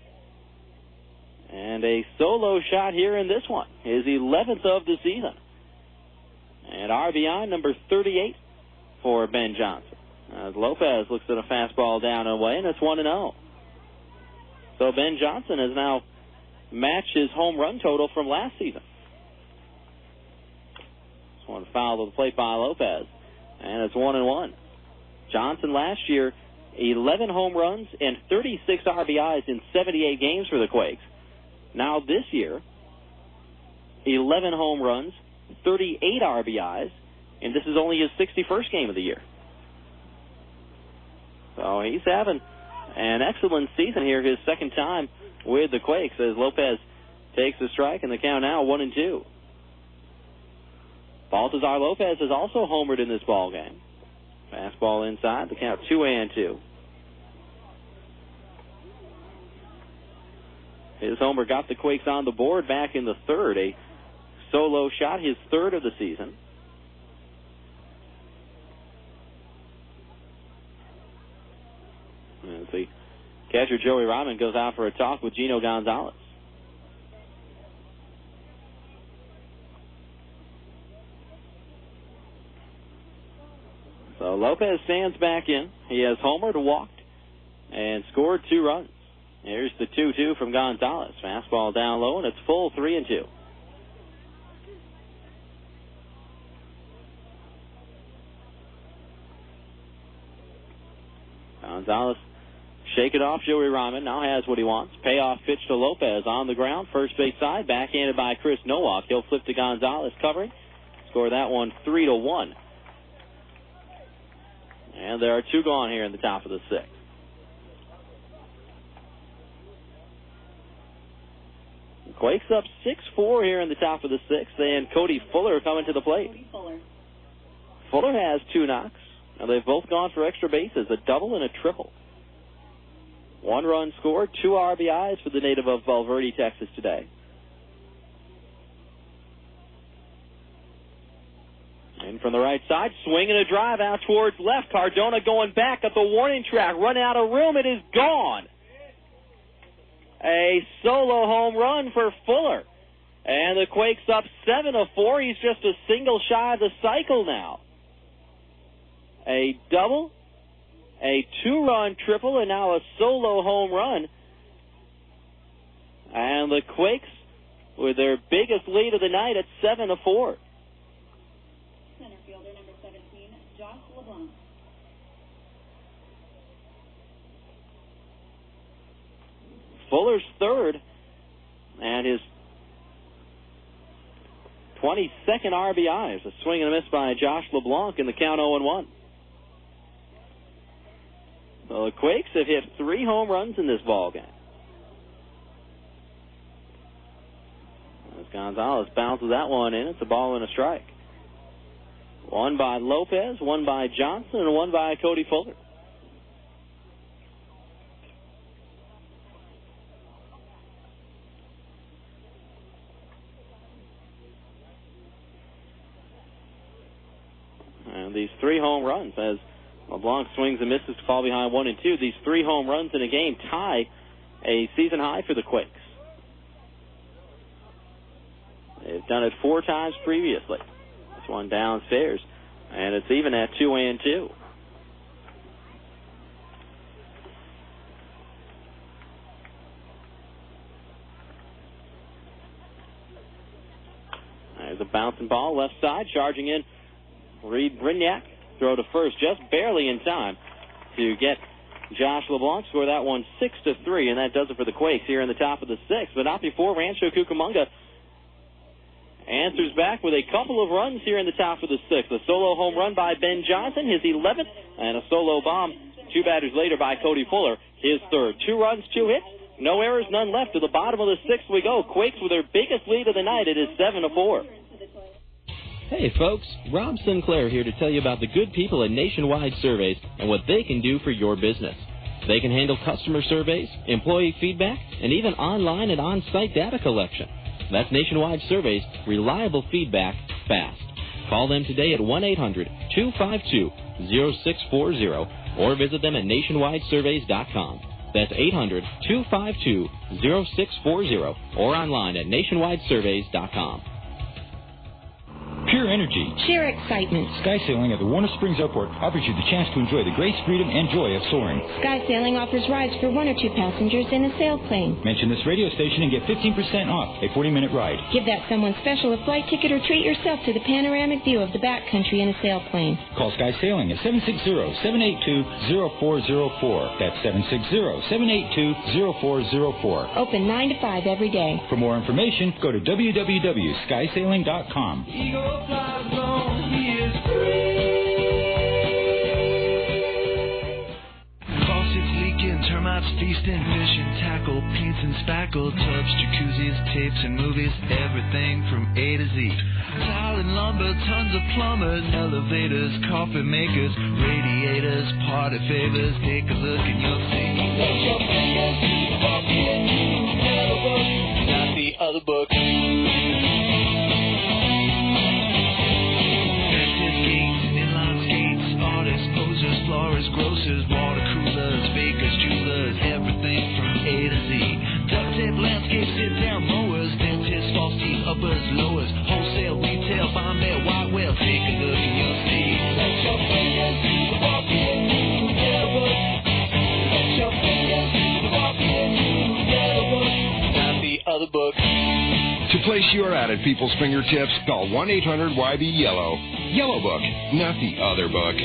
And a solo shot here in this one. His 11th of the season. And RBI number 38 for Ben Johnson. As Lopez looks at a fastball down and away, and it's 1-0. So Ben Johnson has now matched his home run total from last season. This one fouled to the plate by Lopez. And it's 1-1. Johnson last year, 11 home runs and 36 RBIs in 78 games for the Quakes. Now this year, 11 home runs, 38 RBIs, and this is only his 61st game of the year. So he's having an excellent season here, his second time with the Quakes, as Lopez takes the strike, and the count now 1-2. Baltazar Lopez has also homered in this ball game. Fastball inside, the count 2-2. His homer got the Quakes on the board back in the 3rd. A solo shot, his 3rd of the season. And the catcher Joey Ryman goes out for a talk with Gino Gonzalez. So Lopez stands back in. He has homered, walked, and scored 2 runs. Here's the 2-2 from Gonzalez. Fastball down low, and it's full 3-2. Gonzalez shake it off. Joey Ryman now has what he wants. Payoff pitch to Lopez on the ground. First base side, backhanded by Chris Nowak. He'll flip to Gonzalez covering. Score that one 3-1. And there are 2 gone here in the top of the 6th. Quakes up 6-4 here in the top of the 6th, and Cody Fuller coming to the plate. Fuller has 2 knocks. Now they've both gone for extra bases, a double and a triple. 1 run scored, 2 RBIs for the native of Valverde, Texas today. And from the right side, swinging a drive out towards left. Cardona going back at the warning track, run out of room. It is gone. A solo home run for Fuller. And the Quakes up 7-4. He's just a single shy of the cycle now. A double, a 2-run triple, and now a solo home run. And the Quakes with their biggest lead of the night at 7-4. Center fielder number 17. Fuller's third and his 22nd RBI. A swing and a miss by Josh LeBlanc in the count 0-1. So the Quakes have hit 3 home runs in this ball game. As Gonzalez bounces that one in, it's a ball and a strike. One by Lopez, one by Johnson, and one by Cody Fuller. And these 3 home runs, as LeBlanc swings and misses to fall behind 1 and 2, these 3 home runs in a game tie a season high for the Quakes. They've done it 4 times previously. This one downstairs, and it's even at 2 and 2. There's a bouncing ball left side, charging in Reid Brignac. Throw to first just barely in time to get Josh LeBlanc. Score that one 6-3, and that does it for the Quakes here in the top of the 6th. But not before Rancho Cucamonga answers back with a couple of runs here in the top of the 6th. A solo home run by Ben Johnson, his 11th, and a solo bomb 2 batters later by Cody Fuller, his 3rd. 2 runs, 2 hits, no errors, none left. To the bottom of the 6th we go. Quakes with their biggest lead of the night. It is 7-4. Hey folks, Rob Sinclair here to tell you about the good people at Nationwide Surveys and what they can do for your business. They can handle customer surveys, employee feedback, and even online and on-site data collection. That's Nationwide Surveys, reliable feedback, fast. Call them today at 1-800-252-0640 or visit them at nationwidesurveys.com. That's 800-252-0640 or online at nationwidesurveys.com. Pure energy. Share excitement. Sky Sailing at the Warner Springs Airport offers you the chance to enjoy the grace, freedom, and joy of soaring. Sky Sailing offers rides for 1 or 2 passengers in a sailplane. Mention this radio station and get 15% off a 40-minute ride. Give that someone special a flight ticket or treat yourself to the panoramic view of the backcountry in a sailplane. Call Sky Sailing at 760-782-0404. That's 760-782-0404. Open 9 to 5 every day. For more information, go to www.skysailing.com. Flies on, he is free. Faucets leaking, termites feasting, fishing, tackle, paints and spackle, tubs, jacuzzis, tapes and movies, everything from A to Z. Tile and lumber, tons of plumbers, elevators, coffee makers, radiators, party favors. Take a look and you'll see. Let your fingers walk into the book, not the other book. Florists, grocers, water coolers, bakers, jewelers, everything from A to Z. Duct tape, landscape, sit-down mowers, dentists, false teeth, uppers, lowers, wholesale, retail, fine mail, white whale. Take a look and you'll see. Let your fingers walk into the book. Let your fingers walk into the book, not the other book. To place your ad at people's fingertips, call 1-800-YB-YELLOW. Yellow Book, not the other book.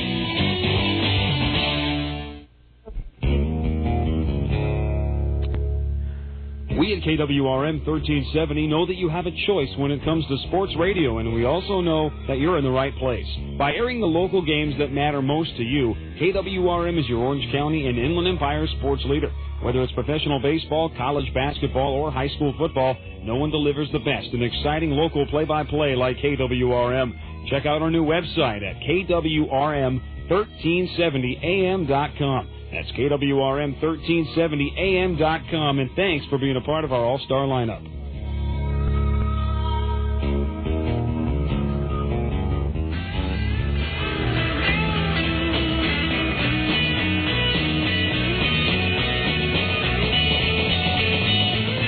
We at KWRM 1370 know that you have a choice when it comes to sports radio, and we also know that you're in the right place. By airing the local games that matter most to you, KWRM is your Orange County and Inland Empire sports leader. Whether it's professional baseball, college basketball, or high school football, no one delivers the best in exciting local play-by-play like KWRM. Check out our new website at KWRM1370am.com. That's KWRM1370am.com, and thanks for being a part of our all-star lineup.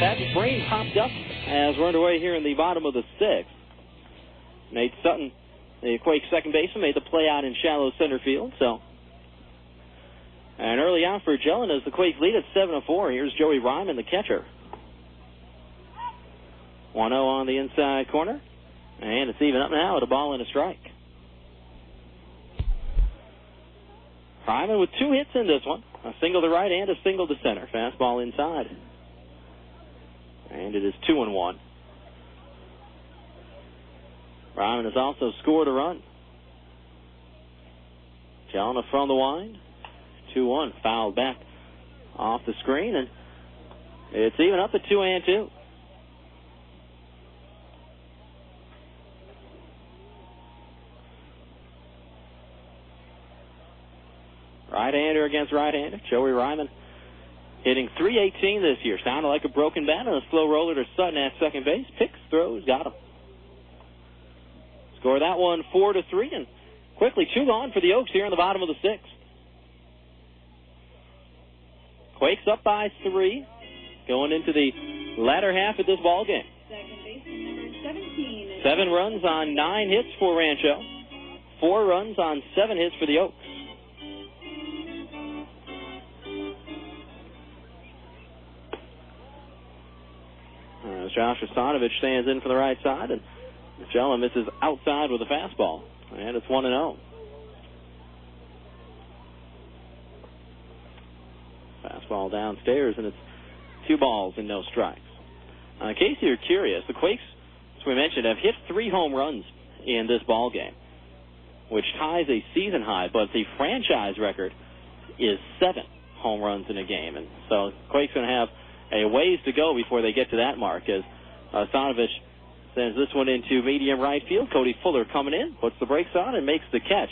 That brain popped up as we're underway here in the bottom of the 6th. Nate Sutton, the Quakes second baseman, made the play out in shallow center field, so... And early out for Jelen as the Quakes lead at 7-4. Here's Joey Ryman, the catcher. 1-0 on the inside corner. And it's even up now at a ball and a strike. Ryman with 2 hits in this one. A single to right and a single to center. Fastball inside. And it is 2-1. Ryman has also scored a run. Chalana from the wind. 2-1. Fouled back off the screen, and it's even up at 2-2. Right-hander against right-hander. Joey Ryman hitting .318 this year. Sounded like a broken bat and a slow roller to Sutton at second base. Picks, throws, got him. Score that one 4-3, and quickly 2 gone for the Oaks here in the bottom of the 6th. Quakes up by 3, going into the latter half of this ball game. Second baseman number 17. 7 runs on 9 hits for Rancho. 4 runs on 7 hits for the Oaks. As Josh Hasanovich stands in for the right side, and Jella misses outside with a fastball, and it's 1-0. Fastball downstairs, and it's 2 balls and no strikes. In case you're curious, the Quakes, as we mentioned, have hit 3 home runs in this ball game, which ties a season high, but the franchise record is 7 home runs in a game, and so Quakes going to have a ways to go before they get to that mark, as Sanovich sends this one into medium right field. Cody Fuller coming in, puts the brakes on, and makes the catch.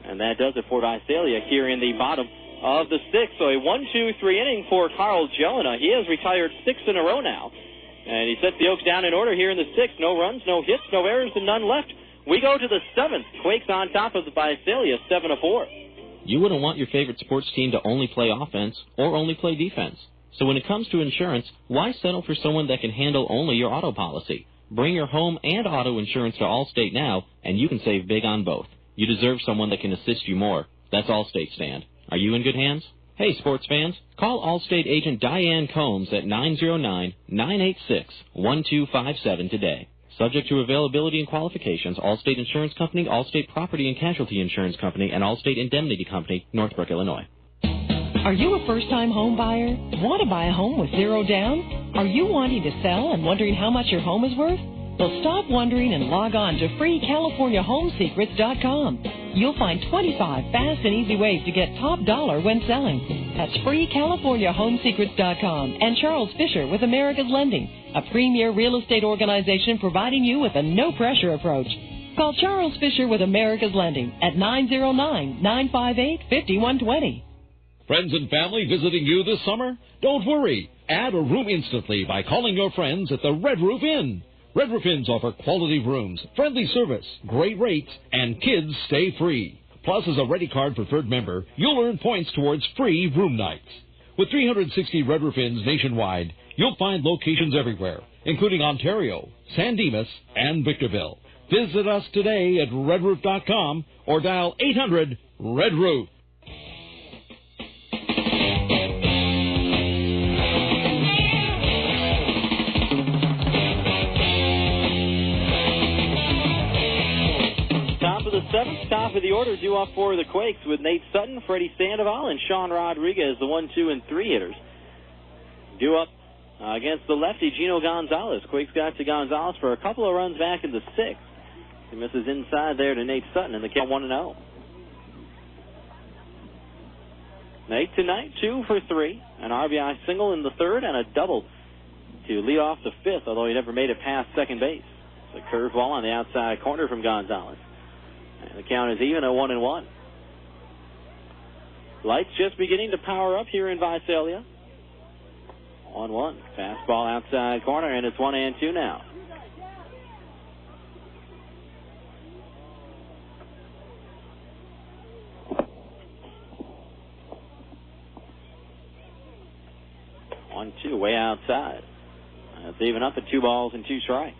And that does it for Visalia here in the bottom of the 6th. So a 1-2-3 inning for Carl Jelena. He has retired 6 in a row now. And he sets the Oaks down in order here in the 6th. No runs, no hits, no errors, and none left. We go to the 7th. Quakes on top of the Visalia, 7-4. You wouldn't want your favorite sports team to only play offense or only play defense. So when it comes to insurance, why settle for someone that can handle only your auto policy? Bring your home and auto insurance to Allstate now, and you can save big on both. You deserve someone that can assist you more. That's Allstate stand. Are you in good hands? Hey, sports fans, call Allstate agent Diane Combs at 909-986-1257 today. Subject to availability and qualifications, Allstate Insurance Company, Allstate Property and Casualty Insurance Company, and Allstate Indemnity Company, Northbrook, Illinois. Are you a first-time home buyer? Want to buy a home with 0 down? Are you wanting to sell and wondering how much your home is worth? Well, stop wondering and log on to freecaliforniahomesecrets.com. You'll find 25 fast and easy ways to get top dollar when selling. That's freecaliforniahomesecrets.com. And Charles Fisher with America's Lending, a premier real estate organization providing you with a no-pressure approach. Call Charles Fisher with America's Lending at 909-958-5120. Friends and family visiting you this summer? Don't worry. Add a room instantly by calling your friends at the Red Roof Inn. Red Roof Inns offer quality rooms, friendly service, great rates, and kids stay free. Plus, as a Ready Card preferred member, you'll earn points towards free room nights. With 360 Red Roof Inns nationwide, you'll find locations everywhere, including Ontario, San Dimas, and Victorville. Visit us today at redroof.com or dial 800-RED-ROOF. Top of the order due up for the Quakes with Nate Sutton, Freddy Sandoval, and Sean Rodriguez, the 1, 2, and 3 hitters. Due up against the lefty, Gino Gonzalez. Quakes got to Gonzalez for a couple of runs back in the 6th. He misses inside there to Nate Sutton, and the count 1-0. Nate tonight, 2 for 3. An RBI single in the 3rd and a double to lead off the 5th, although he never made it past second base. It's a curveball on the outside corner from Gonzalez. And the count is even at 1-1. Lights just beginning to power up here in Visalia. 1-1. Fastball outside corner, and it's 1-2 now. One, 2, way outside. It's even up at 2 balls and 2 strikes.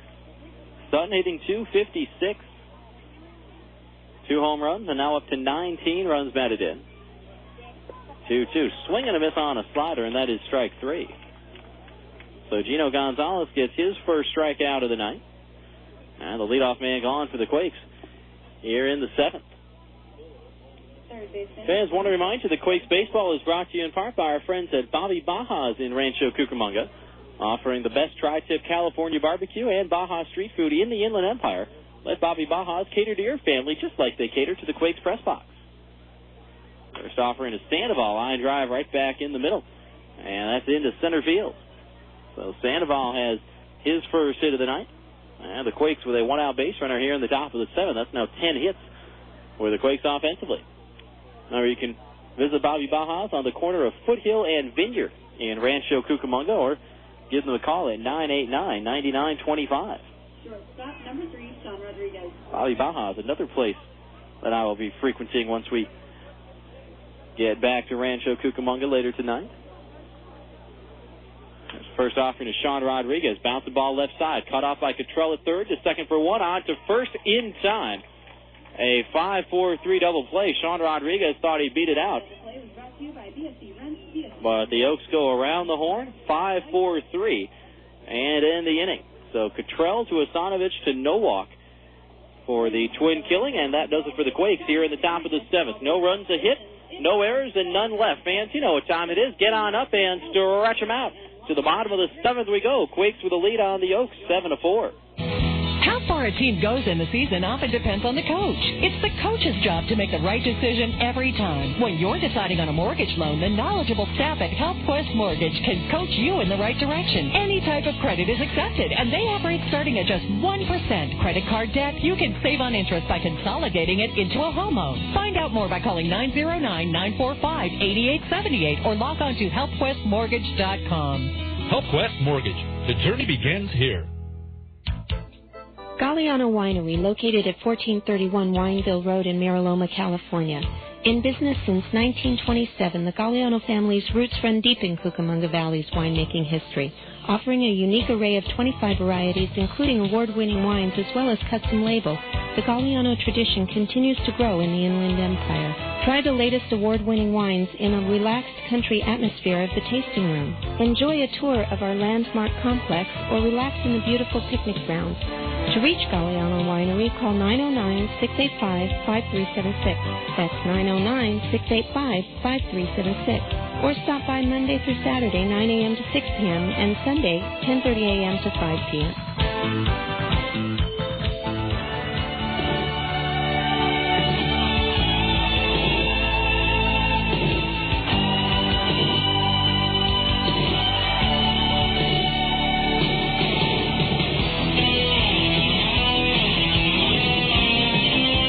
Sutton hitting .256. 2 home runs, and now up to 19 runs batted in. 2-2. Swing and a miss on a slider, and that is strike 3. So Gino Gonzalez gets his first strikeout of the night. And the leadoff man gone for the Quakes here in the 7th. Fans, want to remind you that Quakes Baseball is brought to you in part by our friends at Bobby Baja's in Rancho Cucamonga, offering the best tri-tip California barbecue and Baja street food in the Inland Empire. Let Bobby Baja's cater to your family just like they cater to the Quakes press box. First offering is Sandoval, line drive right back in the middle, and that's into center field. So Sandoval has his first hit of the night. And the Quakes with a one-out base runner here in the top of the 7th. That's now 10 hits for the Quakes offensively. Now you can visit Bobby Baja's on the corner of Foothill and Vineyard in Rancho Cucamonga, or give them a call at 989-9925. Shortstop number 3, Sean Rodriguez. Bobby Baja's, another place that I will be frequenting once we get back to Rancho Cucamonga later tonight. First offering is Sean Rodriguez. Bounce the ball left side. Cut off by Cottrell at third. To second for one. On to first in time. A 5-4-3 double play. Sean Rodriguez thought he beat it out. But the Oaks go around the horn. 5-4-3. And end the inning. So Cottrell to Asanovich to no walk for the twin killing. And that does it for the Quakes here in the top of the 7th. No runs, a hit, no errors, and none left. Fans, you know what time it is. Get on up and stretch them out. To the bottom of the 7th we go. Quakes with a lead on the Oaks, 7-4. How far a team goes in the season often depends on the coach. It's the coach's job to make the right decision every time. When you're deciding on a mortgage loan, the knowledgeable staff at HealthQuest Mortgage can coach you in the right direction. Any type of credit is accepted, and they have rates starting at just 1%. Credit card debt, you can save on interest by consolidating it into a home loan. Find out more by calling 909-945-8878 or log on to HealthQuestMortgage.com. HealthQuest Mortgage. The journey begins here. Galliano Winery, located at 1431 Wineville Road in Mariloma, California. In business since 1927, the Galliano family's roots run deep in Cucamonga Valley's winemaking history, offering a unique array of 25 varieties, including award-winning wines as well as custom label. The Galliano tradition continues to grow in the Inland Empire. Try the latest award-winning wines in a relaxed country atmosphere of the tasting room. Enjoy a tour of our landmark complex or relax in the beautiful picnic grounds. To reach Galliano Winery, call 909-685-5376. That's 909-685-5376. Or stop by Monday through Saturday, 9 a.m. to 6 p.m., and Sunday, 10:30 a.m. to 5 p.m.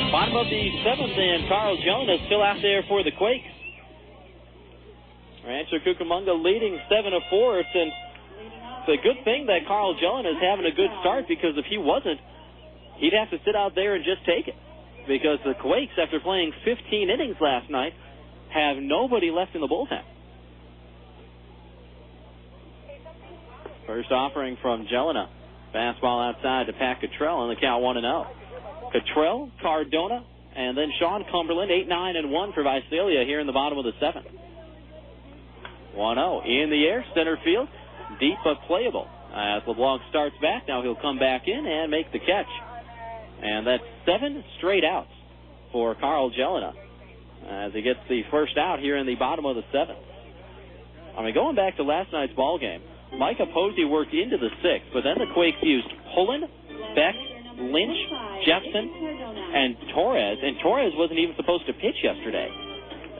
Bottom of the 7th, and Carl Jonas still out there for the Quakes. Rancho Cucamonga leading 7-4. It's a good thing that Carl Jonas is having a good start, because if he wasn't, he'd have to sit out there and just take it. Because the Quakes, after playing 15 innings last night, have nobody left in the bullpen. First offering from Jelena. Fastball outside to Pat Cottrell, and the count 1-0. Cottrell, Cardona, and then Sean Cumberland, 8-9-1 for Visalia here in the bottom of the 7th. 1-0 in the air, center field, deep but playable. As LeBlanc starts back, now he'll come back in and make the catch. And that's 7 straight outs for Carl Jelena as he gets the first out here in the bottom of the 7th. I mean, going back to last night's ball game, Micah Posey worked into the 6th, but then the Quakes used Pullen, Beck, Lynch, Jepson, and Torres. And Torres wasn't even supposed to pitch yesterday.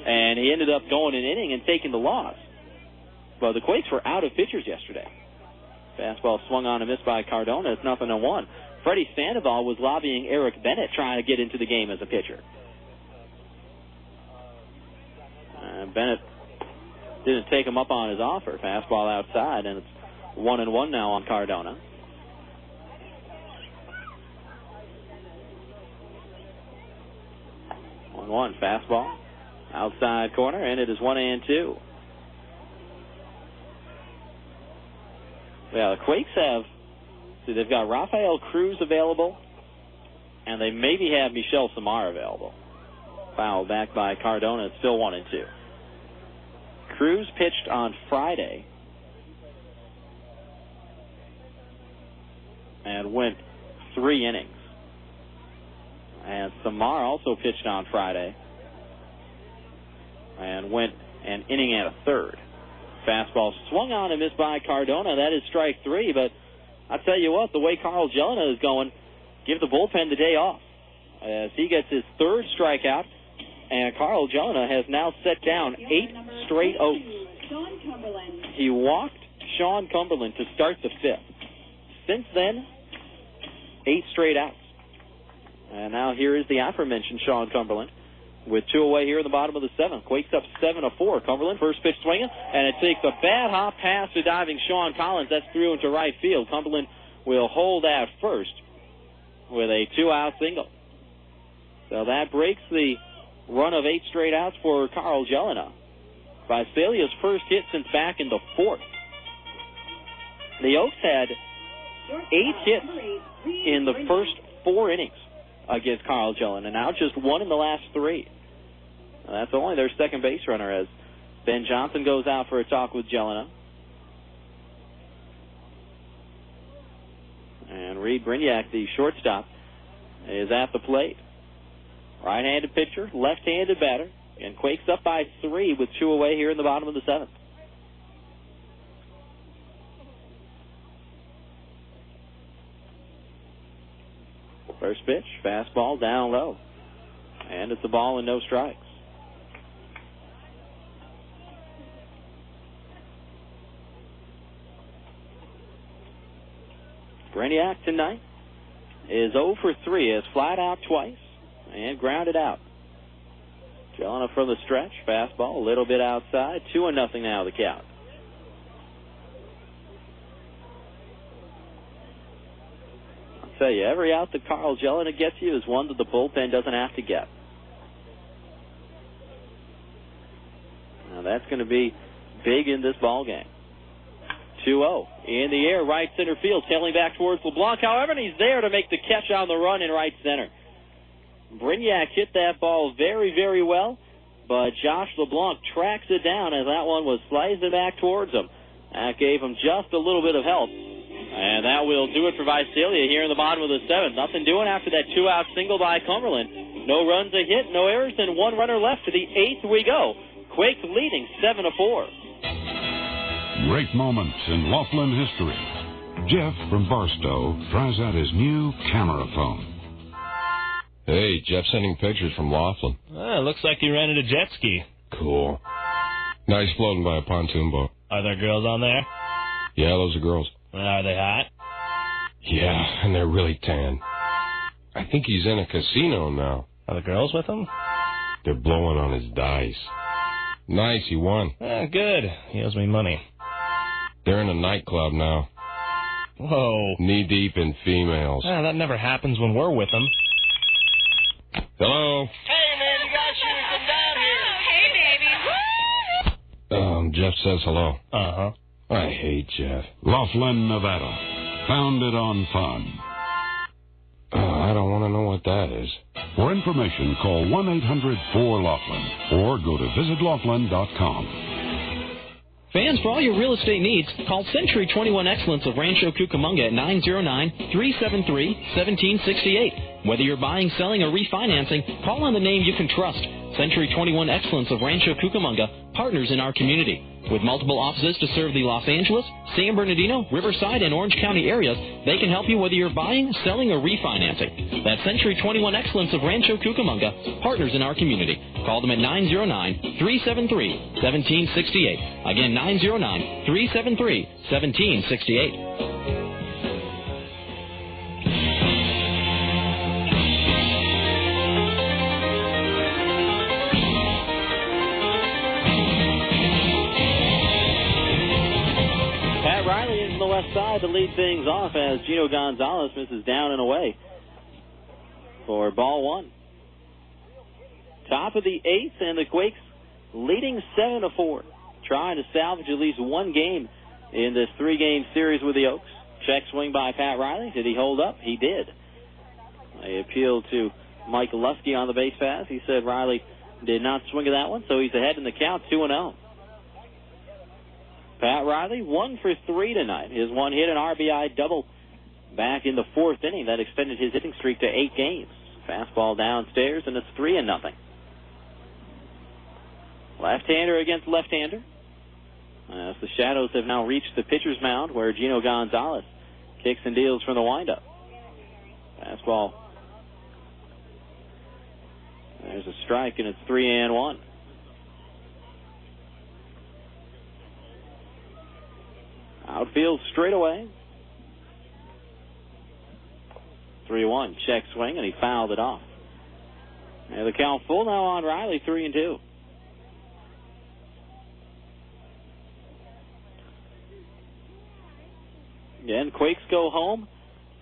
And he ended up going an inning and taking the loss. But the Quakes were out of pitchers yesterday. Fastball swung on and missed by Cardona. It's 0-1. Freddy Sandoval was lobbying Eric Bennett trying to get into the game as a pitcher. Bennett didn't take him up on his offer. Fastball outside, and it's 1-1 now on Cardona. One fastball outside corner, and it is 1-2. Yeah, the Quakes they've got Rafael Cruz available, and they maybe have Michel Samar available. Foul back by Cardona. It's still 1-2. Cruz pitched on Friday and went 3 innings. And Samar also pitched on Friday and went an inning and a third. Fastball swung on and missed by Cardona. That is strike 3, but I tell you what, the way Carl Jelena is going, give the bullpen the day off. As he gets his third strikeout, and Carl Jelena has now set down 8 straight Oaks. He walked Sean Cumberland to start the 5th. Since then, 8 straight outs. And now here is the aforementioned Sean Cumberland with 2 away here in the bottom of the 7th. Quakes up 7-4. Cumberland, first pitch swinging, and it takes a bad hop pass to diving Sean Collins. That's through into right field. Cumberland will hold at first with a 2-out single. So that breaks the run of 8 straight outs for Carl Jelena. Visalia's first hit since back in the 4th. The Oaks had 8 hits in the first 4 innings against Carl Jelena, and now just 1 in the last 3. That's only their second base runner as Ben Johnson goes out for a talk with Jelena. And Reid Brignac, the shortstop, is at the plate. Right-handed pitcher, left-handed batter, and Quakes up by 3 with 2 away here in the bottom of the 7th. First pitch, fastball down low. And it's a ball and no strikes. Brignac tonight is 0 for 3, has flat out twice and grounded out. Jelena from the stretch, fastball a little bit outside, 2-0 now the count. I'll tell you, every out that Carl Jelena gets you is one that the bullpen doesn't have to get. Now that's going to be big in this ball game. 2-0 in the air, right center field, tailing back towards LeBlanc. However, and he's there to make the catch on the run in right center. Brignac hit that ball very, very well, but Josh LeBlanc tracks it down as that one was slicing back towards him. That gave him just a little bit of help, and that will do it for Visalia here in the bottom of the 7th. Nothing doing after that 2-out single by Cumberland. No runs a hit, no errors, and 1 runner left. To the 8th we go. Quakes leading 7-4. Great moments in Laughlin history. Jeff from Barstow tries out his new camera phone. Hey, Jeff sending pictures from Laughlin. Looks like you rented a jet ski. Cool. Nice floating by a pontoon boat. Are there girls on there? Yeah, those are girls. Are they hot? Yeah, and they're really tan. I think he's in a casino now. Are the girls with him? They're blowing on his dice. Nice, he won. Good. He owes me money. They're in a nightclub now. Whoa. Knee-deep in females. That never happens when we're with them. Hello? Hey, man, you guys should come down here. Hey, baby. Jeff says hello. Uh-huh. I hate Jeff. Laughlin, Nevada. Founded on fun. I don't want to know what that is. For information, call 1-800-4-LAUGHLIN or go to visitlaughlin.com. Fans, for all your real estate needs, call Century 21 Excellence of Rancho Cucamonga at 909-373-1768. Whether you're buying, selling, or refinancing, call on the name you can trust. Century 21 Excellence of Rancho Cucamonga, partners in our community. With multiple offices to serve the Los Angeles, San Bernardino, Riverside, and Orange County areas, they can help you whether you're buying, selling, or refinancing. That's Century 21 Excellence of Rancho Cucamonga, partners in our community. Call them at 909-373-1768. Again, 909-373-1768. Left side to lead things off as Gino Gonzalez misses down and away for ball 1. Top of the 8th, and the Quakes leading 7-4, trying to salvage at least one game in this 3-game series with the Oaks. Check swing by Pat Riley. Did he hold up? He did. They appealed to Mike Lusky on the base pass. He said Riley did not swing at that one, so he's ahead in the count, 2-0. Pat Riley, 1 for 3 tonight. His one hit, an RBI double back in the 4th inning. That extended his hitting streak to 8 games. Fastball downstairs, and it's 3-0. Left-hander against left-hander. As the Shadows have now reached the pitcher's mound where Gino Gonzalez kicks and deals from the windup. Fastball. There's a strike, and it's 3-1. Outfield straight away. 3-1. Check swing, and he fouled it off. And the count full now on Riley, 3-2. Again, Quakes go home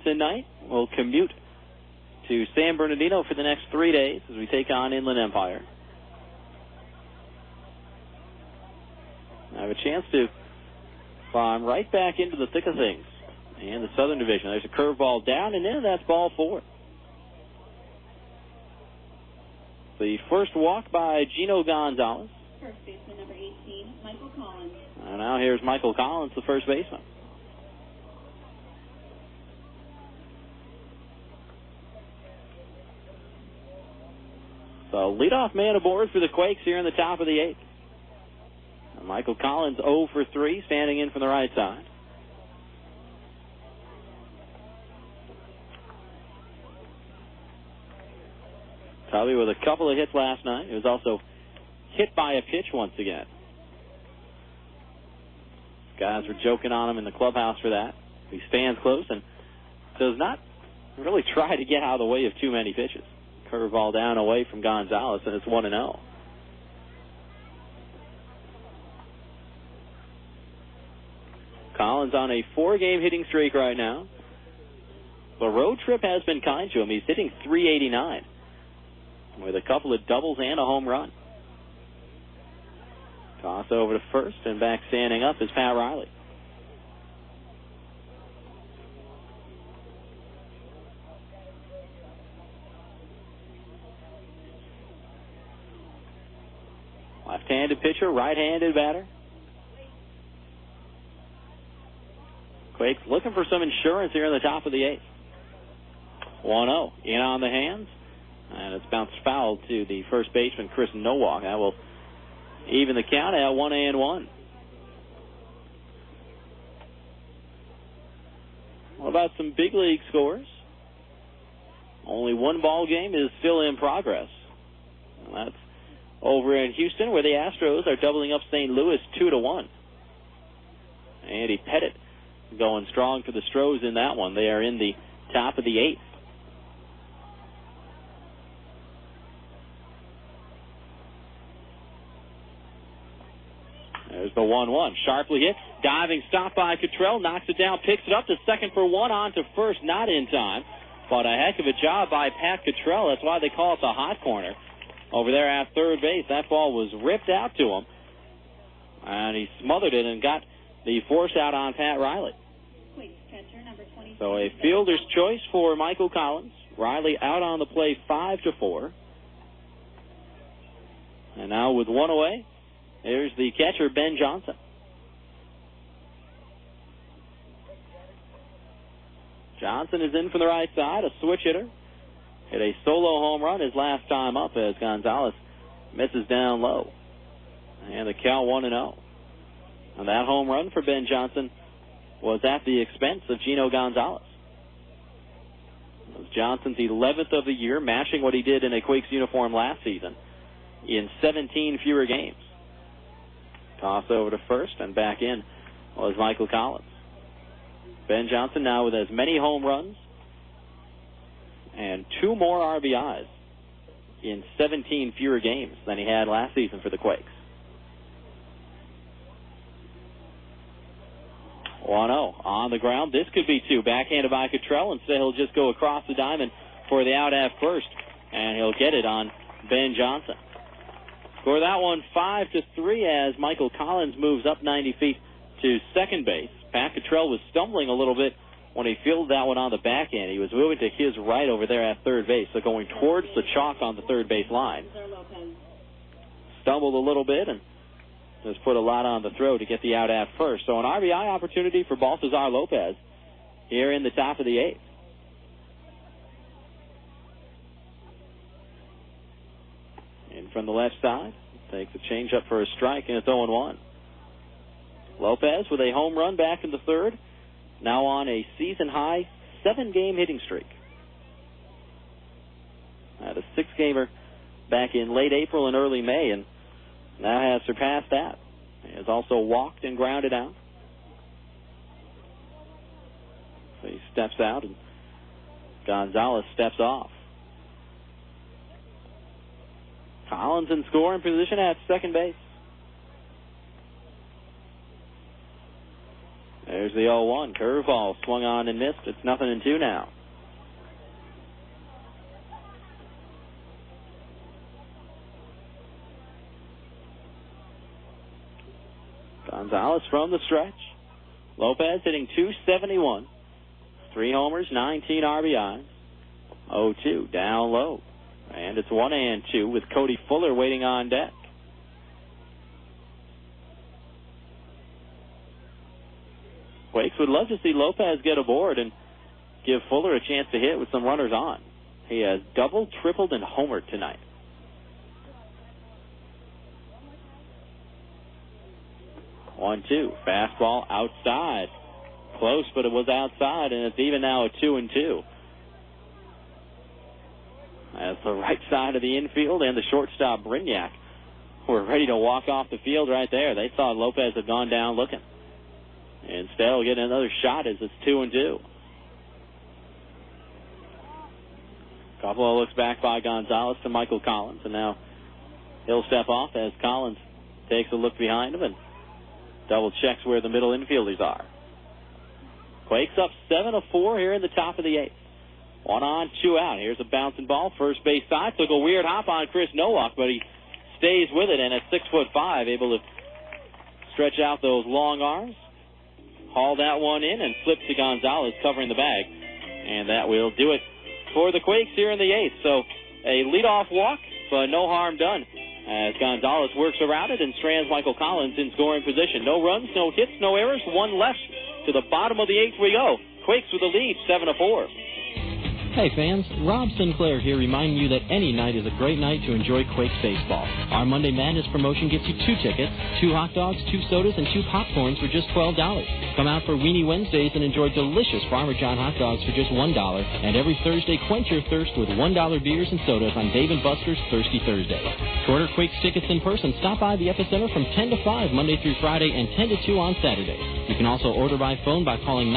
tonight. We'll commute to San Bernardino for the next 3 days as we take on Inland Empire. I have a chance to climb right back into the thick of things in the Southern Division. There's a curveball down and in. That's ball 4. The first walk by Gino Gonzalez. First baseman number 18, Michael Collins. And now here's Michael Collins, the first baseman. So leadoff man aboard for the Quakes here in the top of the 8th. And Michael Collins 0 for 3, standing in from the right side. Tubby with a couple of hits last night. He was also hit by a pitch once again. Guys were joking on him in the clubhouse for that. He stands close and does not really try to get out of the way of too many pitches. Curveball down away from Gonzalez, and it's 1-0. Collins on a 4-game hitting streak right now. The road trip has been kind to him. He's hitting .389 with a couple of doubles and a home run. Toss over to first, and back standing up is Pat Riley. Left-handed pitcher, right-handed batter. Quakes looking for some insurance here in the top of the 8th. 1-0. In on the hands. And it's bounced foul to the first baseman, Chris Nowak. That will even the count at 1-1. What about some big league scores? Only one ball game is still in progress. And that's over in Houston, where the Astros are doubling up St. Louis 2-1. Andy Pettit going strong for the Stros in that one. They are in the top of the 8th. There's the 1-1. Sharply hit. Diving stop by Cottrell. Knocks it down. Picks it up to second for 1. On to first. Not in time. But a heck of a job by Pat Cottrell. That's why they call it the hot corner. Over there at third base. That ball was ripped out to him. And he smothered it and got the force out on Pat Riley. So a fielder's choice for Michael Collins. Riley out on the play 5-4. And now with one away, there's the catcher, Ben Johnson. Johnson is in from the right side, a switch hitter. Hit a solo home run his last time up as Gonzalez misses down low. And the count 1-0. And that home run for Ben Johnson was at the expense of Gino Gonzalez. It was Johnson's 11th of the year, matching what he did in a Quakes uniform last season in 17 fewer games. Toss over to first, and back in was Michael Collins. Ben Johnson now with as many home runs and 2 more RBIs in 17 fewer games than he had last season for the Quakes. 1-0 on the ground. This could be 2. Backhanded by Cottrell. Instead, he'll just go across the diamond for the out at first, and he'll get it on Ben Johnson. Score that one 5-3 as Michael Collins moves up 90 feet to second base. Pat Cottrell was stumbling a little bit when he fielded that one on the back end. He was moving to his right over there at third base, so going towards the chalk on the third base line. Stumbled a little bit and just put a lot on the throw to get the out at first. So an RBI opportunity for Baltazar Lopez here in the top of the 8th. In from the left side, Takes a changeup for a strike, and it's 0-1. Lopez with a home run back in the third. Now on a season-high 7-game hitting streak. Had a 6-gamer back in late April and early May, and now has surpassed that. He has also walked and grounded out. So he steps out, and Gonzalez steps off. Collins in scoring position at second base. There's the 0-1. Curveball swung on and missed. It's 0-2 now. Gonzalez from the stretch. Lopez hitting .271. 3 homers, 19 RBIs. 0-2 down low. And it's 1-2 with Cody Fuller waiting on deck. Quakes would love to see Lopez get aboard and give Fuller a chance to hit with some runners on. He has doubled, tripled, and homered tonight. 1-2. Fastball outside. Close, but it was outside, and it's even now a 2-2. As the right side of the infield and the shortstop, Brignac, were ready to walk off the field right there. They thought Lopez had gone down looking. Instead, he'll get another shot as it's 2-2. Coppola looks back by Gonzalez to Michael Collins, and now he'll step off as Collins takes a look behind him and double checks where the middle infielders are. Quakes up 7-4 here in the top of the 8th. 1 on, 2 out. Here's a bouncing ball. First base side. Took a weird hop on Chris Nowak, but he stays with it, and at 6'5", able to stretch out those long arms. Haul that one in and flip to Gonzalez covering the bag. And that will do it for the Quakes here in the 8th. So a leadoff walk, but no harm done as Gonzalez works around it and strands Michael Collins in scoring position. No runs, no hits, no errors. 1 left. To the bottom of the 8th we go. Quakes with the lead, 7-4. Hey fans, Rob Sinclair here reminding you that any night is a great night to enjoy Quakes baseball. Our Monday Madness promotion gets you 2 tickets, 2 hot dogs, 2 sodas, and 2 popcorns for just $12. Come out for Weenie Wednesdays and enjoy delicious Farmer John hot dogs for just $1. And every Thursday, quench your thirst with $1 beers and sodas on Dave & Buster's Thirsty Thursday. To order Quakes tickets in person, stop by the Epicenter from 10 to 5 Monday through Friday and 10 to 2 on Saturday. You can also order by phone by calling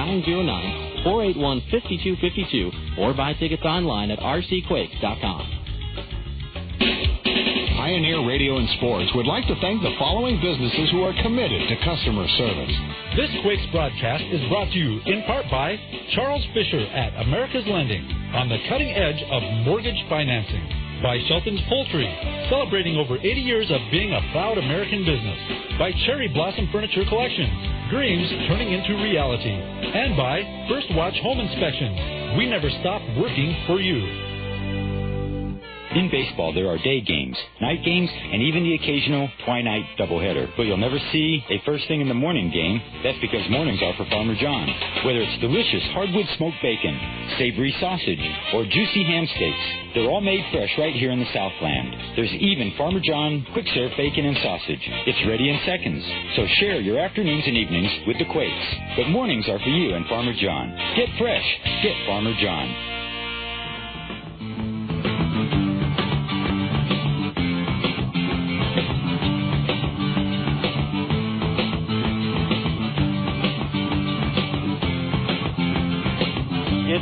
909-481-5252 or buy tickets online at rcquakes.com. Pioneer Radio and Sports would like to thank the following businesses who are committed to customer service. This Quakes broadcast is brought to you in part by Charles Fisher at America's Lending, on the cutting edge of mortgage financing. By Shelton's Poultry, celebrating over 80 years of being a proud American business. By Cherry Blossom Furniture Collection, dreams turning into reality. And by First Watch Home Inspections. We never stop working for you. In baseball, there are day games, night games, and even the occasional twilight doubleheader. But you'll never see a first thing in the morning game. That's because mornings are for Farmer John. Whether it's delicious hardwood smoked bacon, savory sausage, or juicy ham steaks, they're all made fresh right here in the Southland. There's even Farmer John quick serve bacon and sausage. It's ready in seconds. So share your afternoons and evenings with the Quakes. But mornings are for you and Farmer John. Get fresh. Get Farmer John.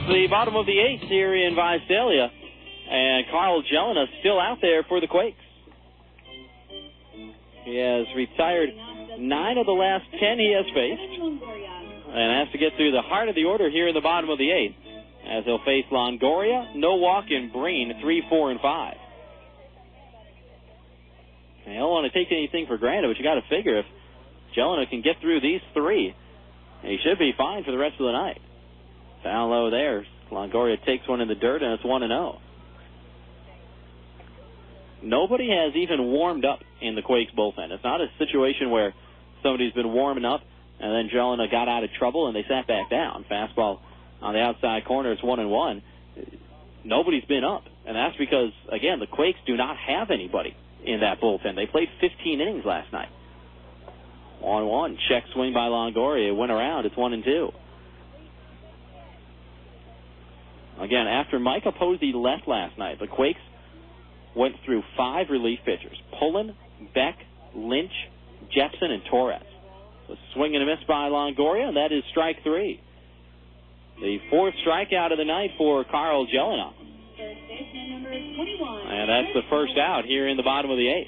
The bottom of the 8th here in Visalia, and Carl Jelena still out there for the Quakes. He has retired 9 of the last 10 he has faced, and has to get through the heart of the order here in the bottom of the 8th, as he'll face Longoria, Nowak, and Breen, 3, 4, and 5. And I don't want to take anything for granted, but you got to figure if Jelena can get through these 3, he should be fine for the rest of the night. Down low there, Longoria takes one in the dirt, and it's 1-0. Nobody has even warmed up in the Quakes bullpen. It's not a situation where somebody's been warming up and then Jelena got out of trouble and they sat back down. Fastball on the outside corner, it's 1-1. Nobody's been up, and that's because, again, the Quakes do not have anybody in that bullpen. They played 15 innings last night. 1-1. Check swing by Longoria. It went around. It's 1-2. Again, after Micah Posey left last night, the Quakes went through 5 relief pitchers. Pullen, Beck, Lynch, Jepson, and Torres. So swing and a miss by Longoria, and that is strike 3. The 4th strikeout of the night for Carl Jelinek. And that's the first out here in the bottom of the 8th.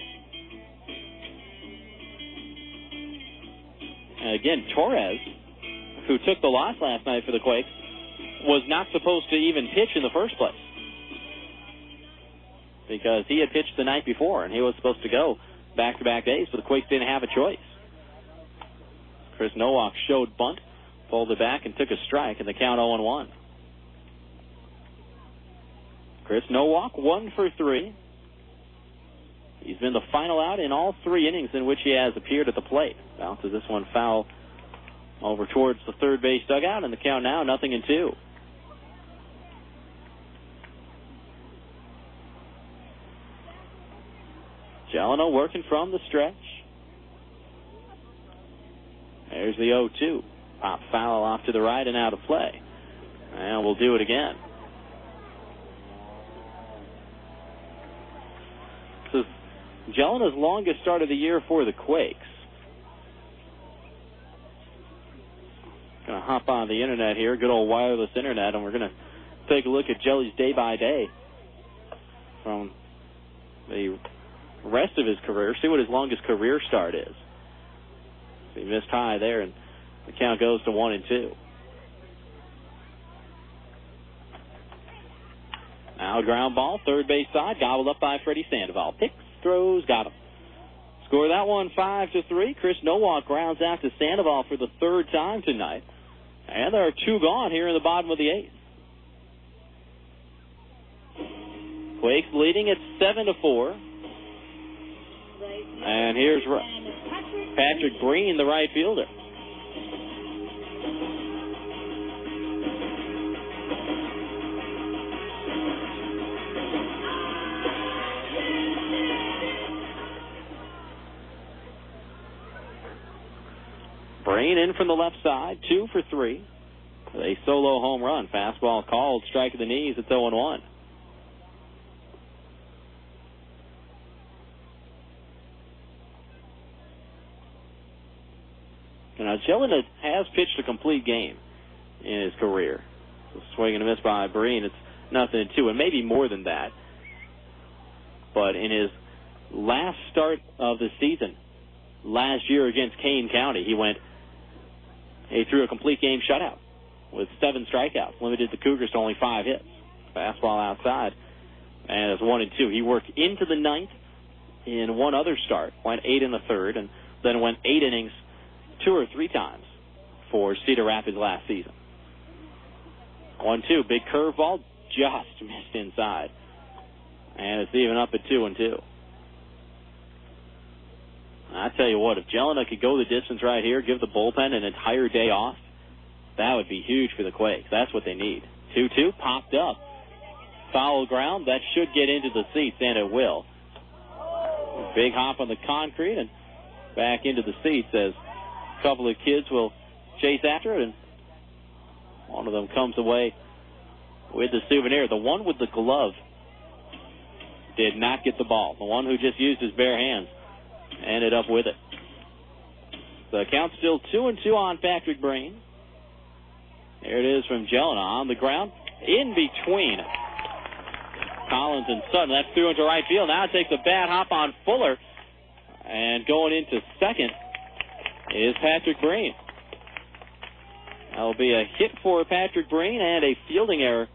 And again, Torres, who took the loss last night for the Quakes, was not supposed to even pitch in the first place, because he had pitched the night before, and he was supposed to go back-to-back days, but the Quakes didn't have a choice. Chris Nowak showed bunt, pulled it back, and took a strike, and the count 0-1. Chris Nowak, 1 for 3. He's been the final out in all 3 innings in which he has appeared at the plate. Bounces this one foul over towards the third base dugout, and the count now 0-2. Jelena working from the stretch. There's the 0-2. Pop foul off to the right and out of play. And we'll do it again. This is Jelena's longest start of the year for the Quakes. Going to hop on the internet here, good old wireless internet, and we're going to take a look at Jelly's day-by-day from the rest of his career, see what his longest career start is. He missed high there, and the count goes to 1-2. Now ground ball, third base side, gobbled up by Freddy Sandoval. Picks, throws, got him. Score that one 5-3. Chris Nowak grounds out to Sandoval for the 3rd time tonight. And there are 2 gone here in the bottom of the 8th. Quakes leading at 7-4. And here's Patrick Breen, the right fielder. Breen in from the left side, 2 for 3. A solo home run. Fastball called, strike of the knees. It's 0-1. Now, Jelena has pitched a complete game in his career. So swing and a miss by Breen. It's 0-2, and maybe more than that. But in his last start of the season, last year against Kane County, he threw a complete game shutout with 7 strikeouts, limited the Cougars to only 5 hits. Fastball outside, and it's 1-2. He worked into the 9th in one other start, went 8 in the 3rd, and then went 8 innings 2 or 3 times for Cedar Rapids last season. 1-2, big curveball, just missed inside. And it's even up at 2-2. I tell you what, if Jelena could go the distance right here, give the bullpen an entire day off, that would be huge for the Quakes. That's what they need. 2-2, popped up. Foul ground, that should get into the seats, and it will. Big hop on the concrete and back into the seats as a couple of kids will chase after it, and one of them comes away with the souvenir. The one with the glove did not get the ball. The one who just used his bare hands ended up with it. The count's still 2-2 on Patrick Breen. There it is from Jelena on the ground. In between Collins and Sutton. That's through into right field. Now it takes a bad hop on Fuller. And going into second is Patrick Breen. That'll be a hit for Patrick Breen and a fielding error.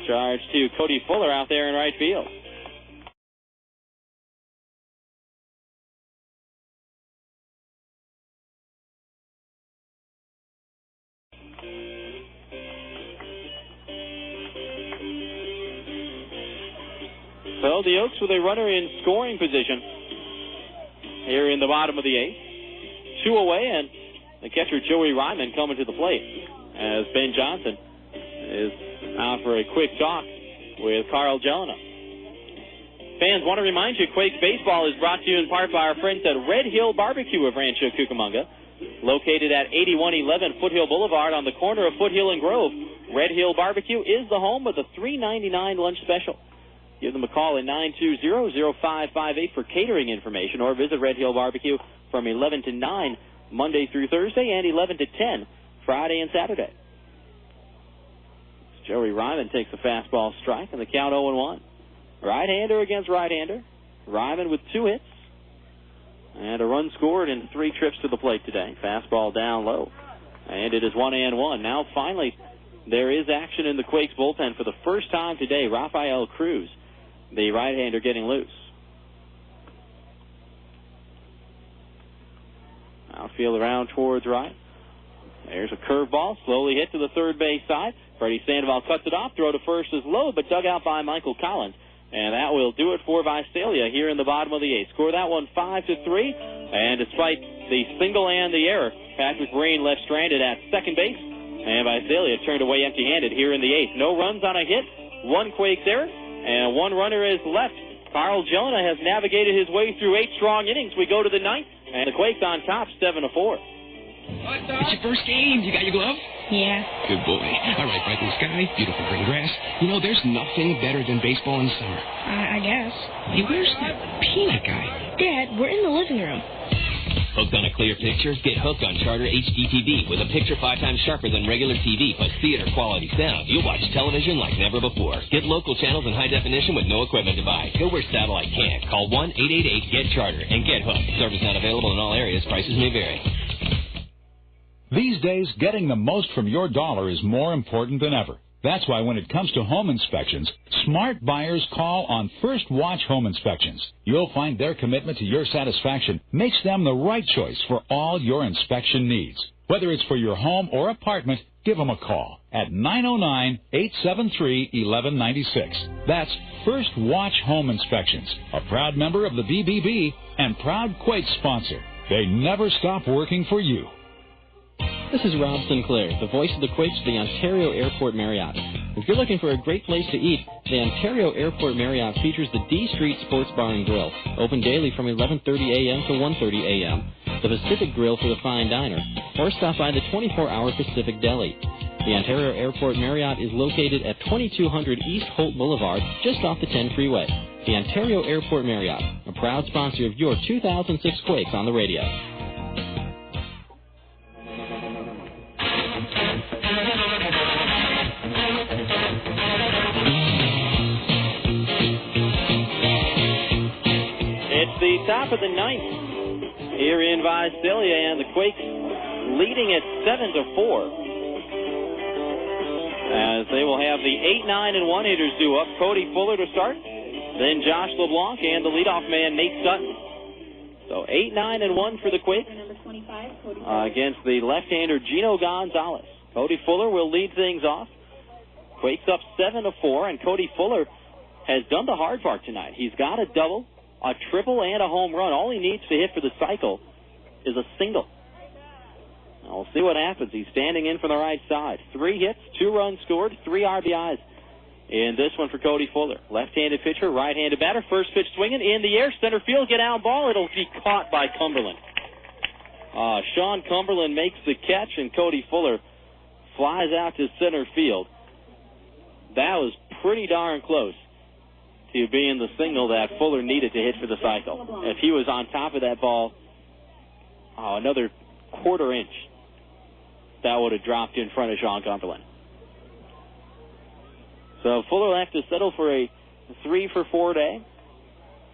Charge to Cody Fuller out there in right field. So the Oaks with a runner in scoring position here in the bottom of the 8th. 2 away, and the catcher Joey Ryman coming to the plate as Ben Johnson is out for a quick talk with Carl Jelena. Fans, want to remind you, Quakes Baseball is brought to you in part by our friends at Red Hill Barbecue of Rancho Cucamonga. Located at 8111 Foothill Boulevard on the corner of Foothill and Grove, Red Hill Barbecue is the home of the $3.99 lunch special. Give them a call at 920-0558 for catering information, or visit Red Hill Barbecue from 11 to 9 Monday through Thursday and 11 to 10 Friday and Saturday. Joey Ryman takes a fastball strike, and the count 0-1. Right-hander against right-hander. Ryman with 2 hits. And a run scored in 3 trips to the plate today. Fastball down low. And it is 1-1. Now, finally, there is action in the Quakes bullpen for the first time today. Rafael Cruz, the right-hander, getting loose. Outfield around towards right. There's a curveball, slowly hit to the third base side. Freddy Sandoval cuts it off. Throw to first is low, but dug out by Michael Collins. And that will do it for Visalia here in the bottom of the 8th. Score that one 5-3. And despite the single and the error, Patrick Green left stranded at second base. And Visalia turned away empty-handed here in the 8th. No runs on a hit, 1 Quakes error, and 1 runner is left. Carl Jonah has navigated his way through 8 strong innings. We go to the 9th, and the Quakes on top, 7-4. It's your first game. You got your glove? Yeah. Good boy. All right, bright blue sky, beautiful green grass. You know, there's nothing better than baseball in the summer. I guess. Hey, where's that peanut guy? Dad, we're in the living room. Hooked on a clear picture? Get hooked on Charter HD TV with a picture 5 times sharper than regular TV, plus theater quality sound. You'll watch television like never before. Get local channels in high definition with no equipment to buy. Go where satellite can't. Call 1-888-GET-CHARTER and get hooked. Service not available in all areas. Prices may vary. These days, getting the most from your dollar is more important than ever. That's why when it comes to home inspections, smart buyers call on First Watch Home Inspections. You'll find their commitment to your satisfaction makes them the right choice for all your inspection needs. Whether it's for your home or apartment, give them a call at 909-873-1196. That's First Watch Home Inspections, a proud member of the BBB and proud Quakes sponsor. They never stop working for you. This is Rob Sinclair, the voice of the Quakes for the Ontario Airport Marriott. If you're looking for a great place to eat, the Ontario Airport Marriott features the D Street Sports Bar and Grill, open daily from 11:30 a.m. to 1:30 a.m., the Pacific Grill for the fine diner, or stop by the 24-hour Pacific Deli. The Ontario Airport Marriott is located at 2200 East Holt Boulevard, just off the 10 freeway. The Ontario Airport Marriott, a proud sponsor of your 2006 Quakes on the radio. It's the top of the 9th here in Visalia, and the Quakes leading at 7-4. As they will have the 8, 9, and 1 hitters due up. Cody Fuller to start, then Josh LeBlanc and the leadoff man Nate Sutton. So 8, 9, and 1 for the Quakes against the left-hander Gino Gonzalez. Cody Fuller will lead things off. Quakes up 7-4, and Cody Fuller has done the hard part tonight. He's got a double, a triple, and a home run. All he needs to hit for the cycle is a single. We'll see what happens. He's standing in from the right side. 3 hits, 2 runs scored, 3 RBIs in this one for Cody Fuller. Left-handed pitcher, right-handed batter. First pitch swinging in the air. Center field, get out ball. It'll be caught by Cumberland. Sean Cumberland makes the catch, and Cody Fuller flies out to center field. That was pretty darn close to being the signal that Fuller needed to hit for the cycle. If he was on top of that ball, another quarter inch, that would have dropped in front of Sean Cumberland. So Fuller will have to settle for a 3-for-4 day.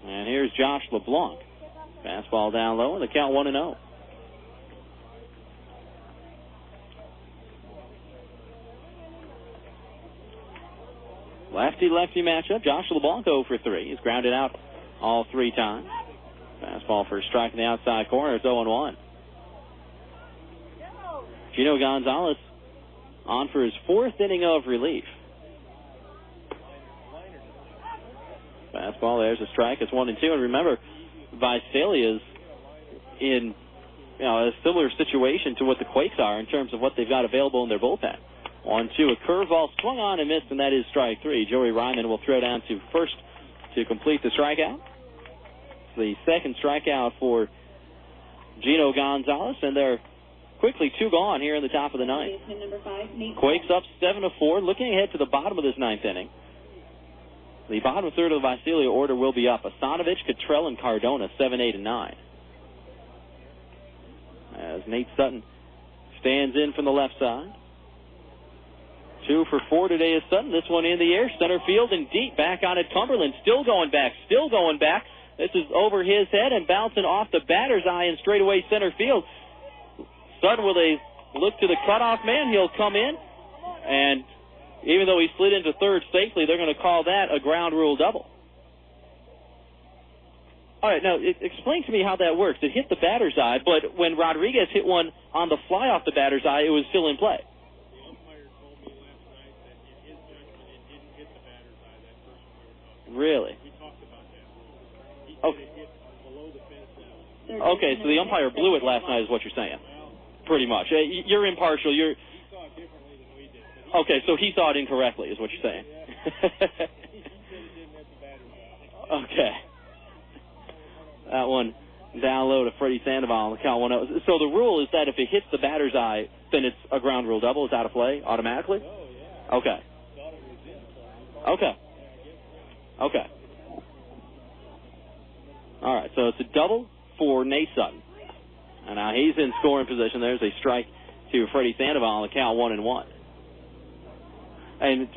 And here's Josh LeBlanc. Fastball down low, and the count 1-0. Lefty-lefty matchup. Josh LeBlanc 0 for 3. He's grounded out all 3 times. Fastball for a strike in the outside corner. It's 0-1. Gino Gonzalez on for his 4th inning of relief. Fastball, there's a strike. It's 1-2. And remember, Visalia's in a similar situation to what the Quakes are in terms of what they've got available in their bullpen. 1-2, a curveball swung on and missed, and that is strike 3. Joey Ryman will throw down to first to complete the strikeout. The second strikeout for Gino Gonzalez, and they're quickly 2 gone here in the top of the ninth. Quakes up 7-4, looking ahead to the bottom of this ninth inning. The bottom third of the Visalia order will be up. Asanovich, Cottrell, and Cardona, 7, 8, and 9. As Nate Sutton stands in from the left side. 2 for 4 today is Sutton. This one in the air, center field and deep. Back on it, Cumberland, still going back. This is over his head and bouncing off the batter's eye in straightaway center field. Sutton with a look to the cutoff man. He'll come in, and even though he slid into third safely, they're going to call that a ground rule double. All right, now, explain to me how that works. It hit the batter's eye, but when Rodriguez hit one on the fly off the batter's eye, it was still in play. Really? Okay, so the umpire blew it last night is what you're saying. Pretty much. You're impartial. Okay, so he saw it incorrectly is what you're saying. Okay. That one down low to Freddy Sandoval on the count 1-0. So the rule is that if it hits the batter's eye, then it's a ground rule double. It's out of play automatically? Okay. All right, so it's a double for Nate Sutton. And now he's in scoring position. There's a strike to Freddy Sandoval on the count 1-1. And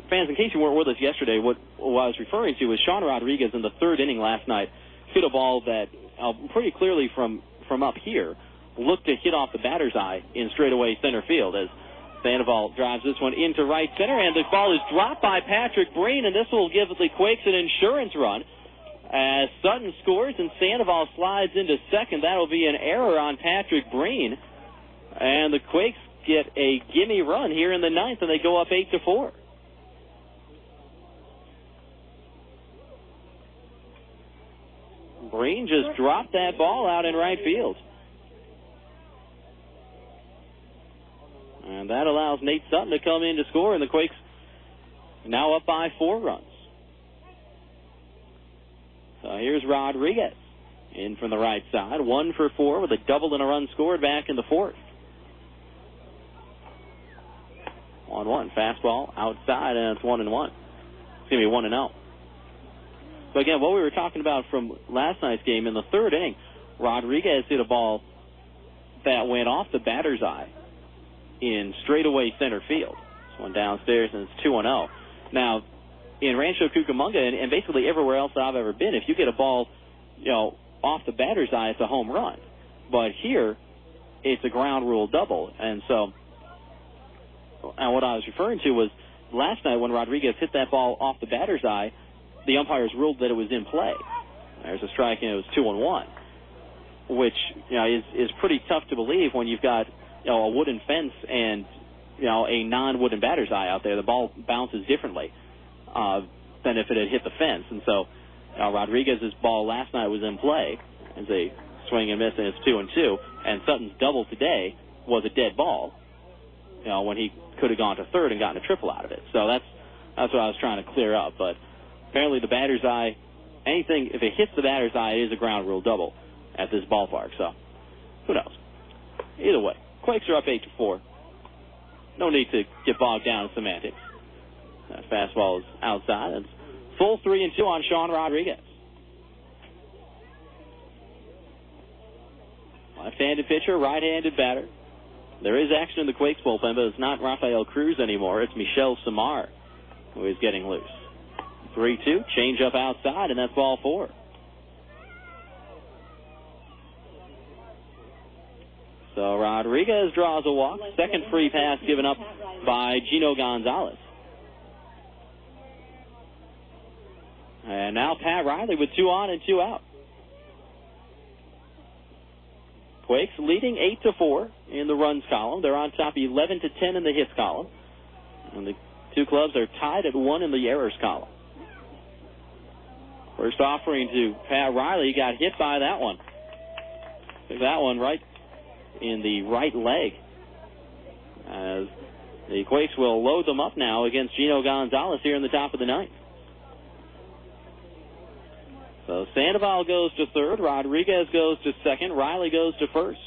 fans, in case you weren't with us yesterday, what I was referring to was Sean Rodriguez in the third inning last night hit a ball that pretty clearly from up here looked to hit off the batter's eye in straightaway center field as Sandoval drives this one into right center, and the ball is dropped by Patrick Breen, and this will give the Quakes an insurance run as Sutton scores and Sandoval slides into second. That'll be an error on Patrick Breen, and the Quakes get a gimme run here in the ninth, and they go up 8-4. Breen just dropped that ball out in right field. And that allows Nate Sutton to come in to score, and the Quakes now up by 4 runs. So here's Rodriguez in from the right side, 1 for 4 with a double and a run scored back in the fourth. 1-1, fastball outside, and it's 1-1. It's going to be 1-0. So again, what we were talking about from last night's game, in the third inning, Rodriguez hit a ball that went off the batter's eye in straightaway center field. This one downstairs, and it's 2-0. Now, in Rancho Cucamonga and basically everywhere else that I've ever been, if you get a ball, off the batter's eye, it's a home run. But here, it's a ground rule double. And so, and what I was referring to was last night when Rodriguez hit that ball off the batter's eye, the umpires ruled that it was in play. There's a strike, and it was 2-1, which is pretty tough to believe when you've got a wooden fence and a non-wooden batter's eye out there. The ball bounces differently than if it had hit the fence. And so Rodriguez's ball last night was in play as a swing and miss, and it's 2-2. And Sutton's double today was a dead ball, when he could have gone to third and gotten a triple out of it. So that's what I was trying to clear up. But apparently the batter's eye, if it hits the batter's eye, it is a ground rule double at this ballpark. So who knows? Either way, Quakes are up 8-4. No need to get bogged down in semantics. That fastball is outside. It's full 3-2 on Sean Rodriguez. Left-handed pitcher, right-handed batter. There is action in the Quakes bullpen, but it's not Rafael Cruz anymore. It's Michel Samar who is getting loose. 3-2, change up outside, and that's ball 4. So Rodriguez draws a walk. Second free pass given up by Gino Gonzalez. And now Pat Riley with 2 on and 2 out. Quakes leading 8-4 in the runs column. They're on top 11-10 in the hits column. And the two clubs are tied at 1 in the errors column. First offering to Pat Riley. He got hit by that one. Took that one right in the right leg. As the Quakes will load them up now against Gino Gonzalez here in the top of the ninth. So Sandoval goes to third, Rodriguez goes to second, Riley goes to first.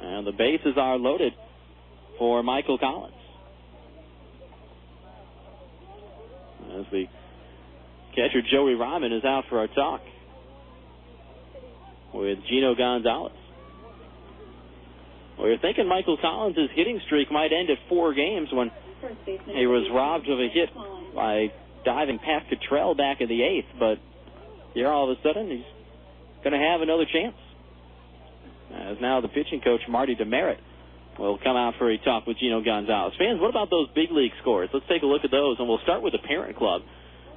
And the bases are loaded for Michael Collins. As the catcher Joey Ryman is out for our talk with Gino Gonzalez. Well, you're thinking Michael Collins' hitting streak might end at 4 games when he was robbed of a hit by diving Pat Cottrell back in the 8th, but here all of a sudden he's going to have another chance. As now the pitching coach Marty Demerit will come out for a talk with Gino Gonzalez. Fans, what about those big league scores? Let's take a look at those, and we'll start with the parent club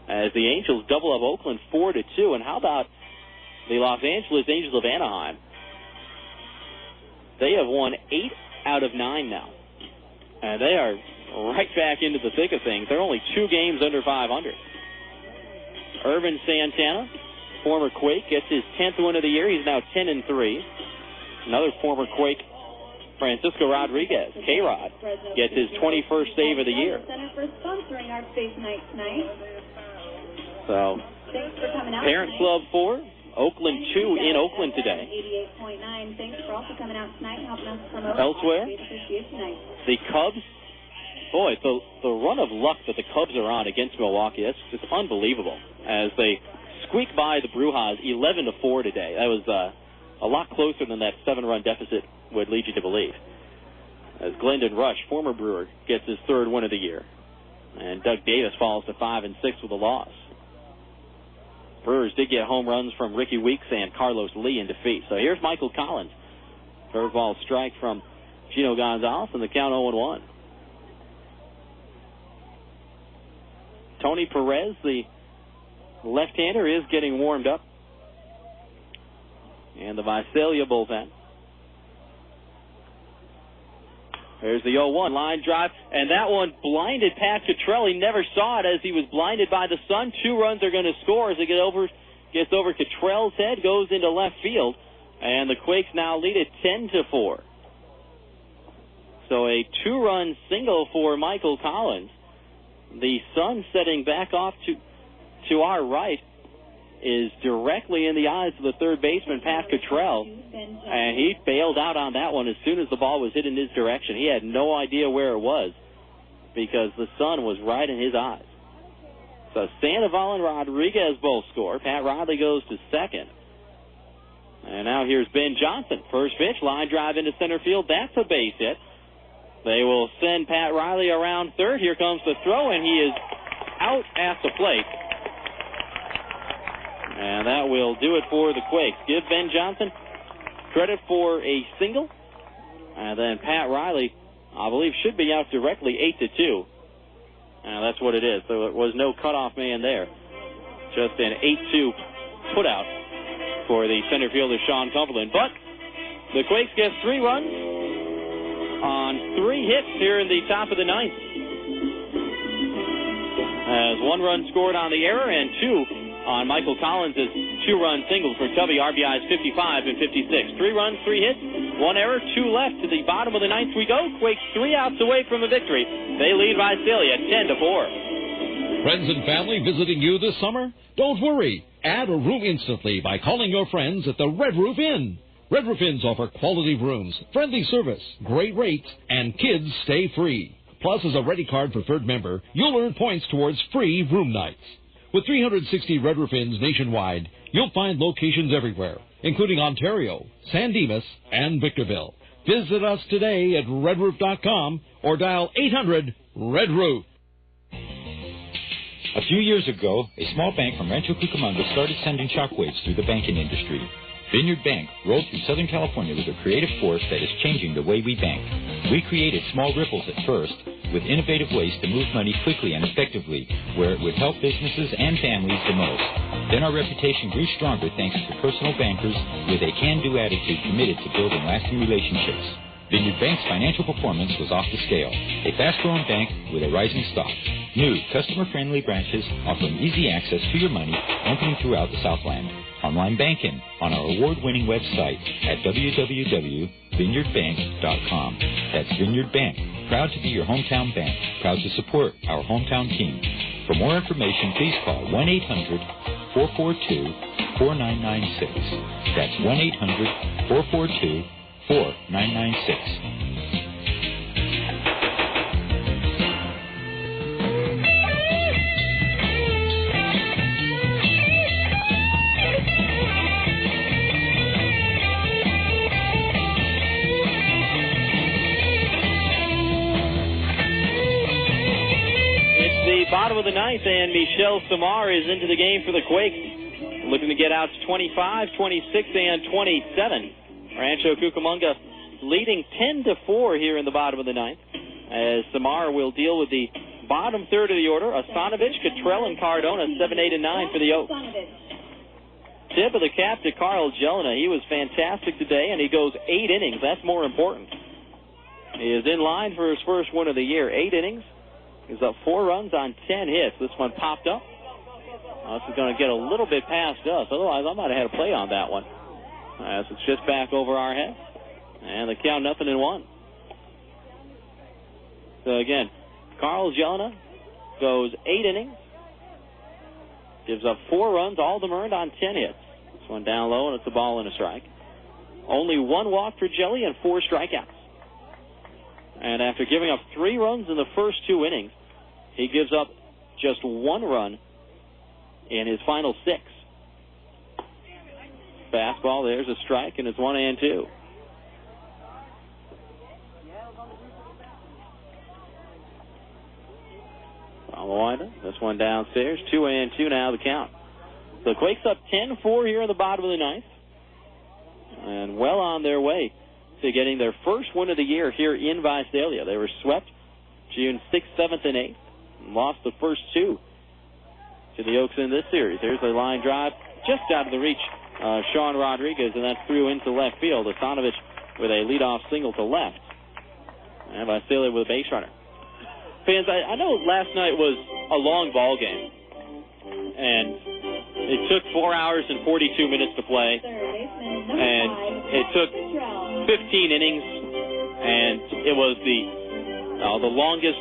as the Angels double up Oakland 4-2. And how about the Los Angeles Angels of Anaheim? They have won 8 out of 9 now, and they are right back into the thick of things. They're only 2 games under 500. Irvin Santana, former Quake, gets his 10th win of the year. He's now 10-3. Another former Quake, Francisco Rodriguez, K-Rod, gets his 21st save of the year. So, parent club 4, Oakland 2 in Oakland today. Elsewhere, the Cubs. Boy, the run of luck that the Cubs are on against Milwaukee, that's just unbelievable. As they squeak by the Brujas 11-4 today. That was a lot closer than that 7-run deficit would lead you to believe. As Glendon Rush, former Brewer, gets his 3rd win of the year. And Doug Davis falls to 5-6 with a loss. Brewers did get home runs from Ricky Weeks and Carlos Lee in defeat. So here's Michael Collins. Curveball strike from Gino Gonzalez, and the count 0-1. Tony Perez, the left-hander, is getting warmed up. And the Visalia bullpen. There's the 0-1 line drive, and that one blinded Pat Cottrell. He never saw it as he was blinded by the sun. 2 runs are going to score as it gets over Cottrell's head, goes into left field, and the Quakes now lead it 10-4. So a 2-run single for Michael Collins. The sun setting back off to our right is directly in the eyes of the third baseman, Pat Cottrell, and he bailed out on that one as soon as the ball was hit in his direction. He had no idea where it was because the sun was right in his eyes. So Sandoval and Rodriguez both score. Pat Riley goes to second. And now here's Ben Johnson. First pitch, line drive into center field. That's a base hit. They will send Pat Riley around third. Here comes the throw, and he is out at the plate. And that will do it for the Quakes. Give Ben Johnson credit for a single. And then Pat Riley, I believe, should be out directly 8-2. And that's what it is. So there was no cutoff man there. Just an 8-2 put out for the center fielder, Sean Cumberland. But the Quakes get 3 runs on 3 hits here in the top of the 9th. As 1 run scored on the error and 2 on Michael Collins' 2-run singles for Tubby. RBIs 55 and 56. 3 runs, 3 hits, 1 error, 2 left. To the bottom of the 9th we go. Quakes 3 outs away from a victory. They lead Visalia 10-4. Friends and family visiting you this summer? Don't worry. Add a room instantly by calling your friends at the Red Roof Inn. Red Roof Inns offer quality rooms, friendly service, great rates, and kids stay free. Plus, as a Ready Card preferred member, you'll earn points towards free room nights. With 360 Red Roof Inns nationwide, you'll find locations everywhere, including Ontario, San Dimas, and Victorville. Visit us today at redroof.com or dial 800-RED-ROOF. A few years ago, a small bank from Rancho Cucamonga started sending shockwaves through the banking industry. Vineyard Bank rolled through Southern California with a creative force that is changing the way we bank. We created small ripples at first, with innovative ways to move money quickly and effectively, where it would help businesses and families the most. Then our reputation grew stronger thanks to personal bankers with a can-do attitude committed to building lasting relationships. Vineyard Bank's financial performance was off the scale. A fast-growing bank with a rising stock. New, customer-friendly branches offering easy access to your money, opening throughout the Southland. Online banking on our award-winning website at www.vbybank.com. vineyardbank.com. That's Vineyard Bank. Proud to be your hometown bank. Proud to support our hometown team. For more information, please call 1-800-442-4996. That's 1-800-442-4996. Bottom of the ninth, and Michelle Samar is into the game for the Quakes, looking to get out to 25, 26, and 27. Rancho Cucamonga leading 10-4 here in the bottom of the ninth, as Samar will deal with the bottom third of the order. Asanovich, Cottrell, and Cardona, 7, 8, and 9 for the Oaks. Tip of the cap to Carl Jelena. He was fantastic today, and he goes 8 innings. That's more important. He is in line for his first win of the year. 8 innings. He's up 4 runs on 10 hits. This one popped up. This is going to get a little bit past us. Otherwise, I might have had a play on that one. As it's just back over our head. And the count 0-1. So again, Carl Jelena goes 8 innings. Gives up 4 runs, all of them earned on 10 hits. This one down low, and it's a ball and a strike. Only 1 walk for Jelly and 4 strikeouts. And after giving up 3 runs in the first 2 innings, he gives up just 1 run in his final 6. Fastball, there's a strike, and it's 1-2. On the windup, this one downstairs, 2-2 now the count. The Quakes up 10-4 here in the bottom of the ninth, and well on their way to getting their first win of the year here in Visalia. They were swept June 6th, 7th, and 8th, and lost the first 2 to the Oaks in this series. Here's a line drive just out of the reach. Sean Rodriguez, and that's through into left field. Asanovich with a leadoff single to left. And Visalia with a base runner. Fans, I know last night was a long ball game, and it took 4 hours and 42 minutes to play, and it took 15 innings, and it was the longest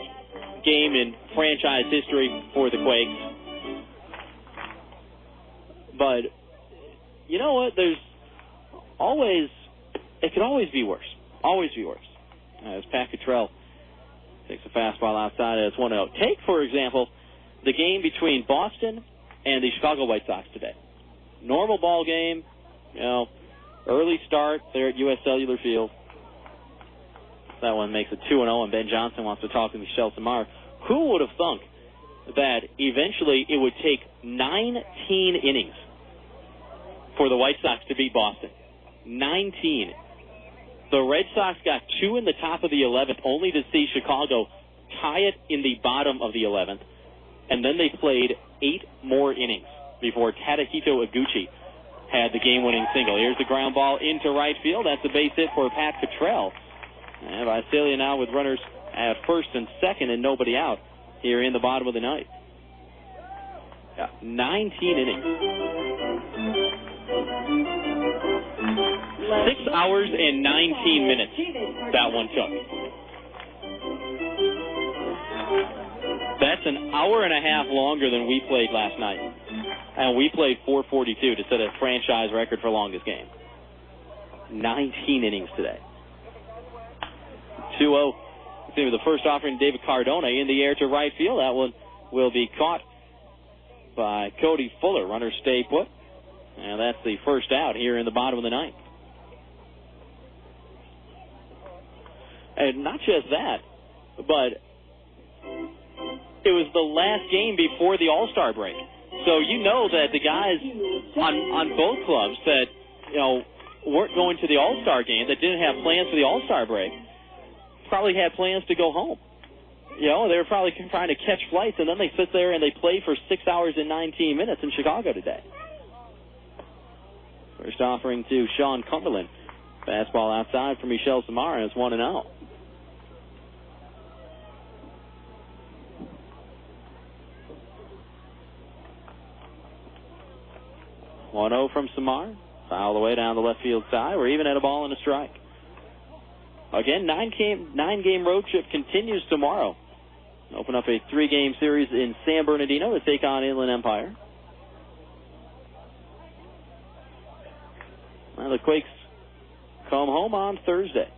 game in franchise history for the Quakes. But you know what? It could always be worse. Always be worse. As Pat Cottrell takes a fastball outside, and it's 1-0. Take, for example, the game between Boston and the Chicago White Sox today. Normal ball game, early start there at U.S. Cellular Field. That one makes it 2-0, and Ben Johnson wants to talk to Michelle Samar. Who would have thunk that eventually it would take 19 innings for the White Sox to beat Boston? 19. The Red Sox got 2 in the top of the 11th, only to see Chicago tie it in the bottom of the 11th. And then they played 8 more innings before Tadahito Iguchi had the game-winning single. Here's the ground ball into right field. That's a base hit for Pat Cottrell. And Visalia now with runners at first and second and nobody out here in the bottom of the ninth. 19 innings. 6 hours and 19 minutes that one took. That's an hour and a half longer than we played last night. And we played 4:42 to set a franchise record for longest game. 19 innings today. 2-0. The first offering, David Cardona in the air to right field. That one will be caught by Cody Fuller. Runners stay put. And that's the first out here in the bottom of the ninth. And not just that, but it was the last game before the All-Star break. So you know that the guys on both clubs that, weren't going to the All-Star game, that didn't have plans for the All-Star break, probably had plans to go home. They were probably trying to catch flights, and then they sit there and they play for 6 hours and 19 minutes in Chicago today. First offering to Sean Cumberland. Fastball outside for Michelle Samar, and it's 1-0. From Samar. Foul away down the left field side. We're even at a ball and a strike. Again, nine-game road trip continues tomorrow. Open up a 3-game series in San Bernardino to take on Inland Empire. Well, the Quakes come home on Thursday.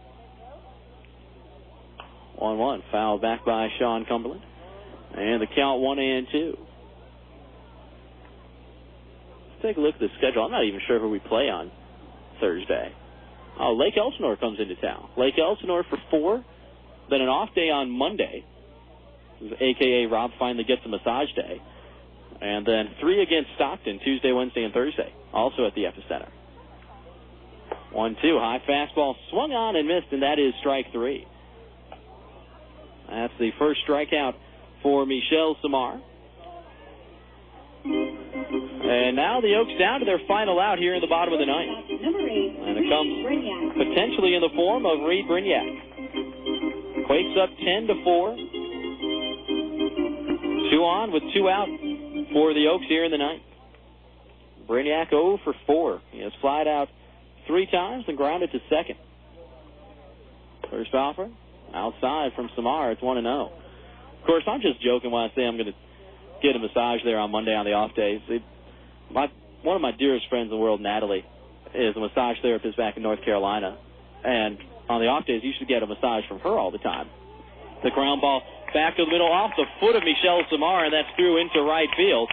1-1, fouled back by Sean Cumberland. And the count 1-2. Let's take a look at the schedule. I'm not even sure who we play on Thursday. Oh, Lake Elsinore comes into town. Lake Elsinore for 4, then an off day on Monday, a.k.a. Rob finally gets a massage day, and then 3 against Stockton, Tuesday, Wednesday, and Thursday, also at the Epicenter. 1-2, high fastball swung on and missed, and that is strike 3. That's the first strikeout for Michelle Samar. And now the Oaks down to their final out here in the bottom of the ninth. And it comes potentially in the form of Reid Brignac. Quakes up 10-4. 2 on with 2 out for the Oaks here in the ninth. Brignac 0 for 4. He has flied out 3 times and grounded to second. First offer outside from Samar. It's 1-0. Of course, I'm just joking when I say I'm going to get a massage there on Monday on the off days. One of my dearest friends in the world, Natalie, is a massage therapist back in North Carolina. And on the off days, you should get a massage from her all the time. The ground ball back to the middle off the foot of Michelle Samar, and that's through into right field.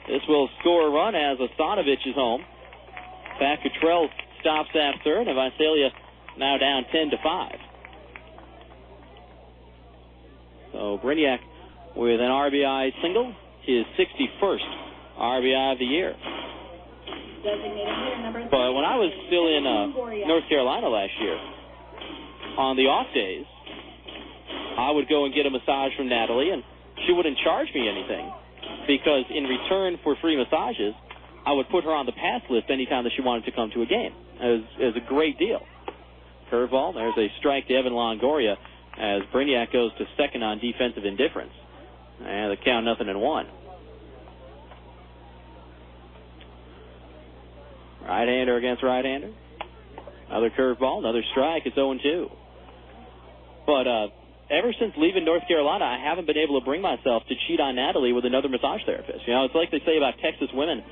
This will score a run as Asanovich is home. Pat Cottrell stops at third, and Visalia now down 10-5. So Brignac with an RBI single, his 61st RBI of the year. But when I was still in North Carolina last year, on the off days, I would go and get a massage from Natalie, and she wouldn't charge me anything because in return for free massages, I would put her on the pass list anytime that she wanted to come to a game. It was a great deal. Curveball, there's a strike to Evan Longoria as Brignac goes to second on defensive indifference. And the count 0-1. Right-hander against right-hander. Another curveball, another strike. It's 0-2. But ever since leaving North Carolina, I haven't been able to bring myself to cheat on Natalie with another massage therapist. You know, it's like they say about Texas women.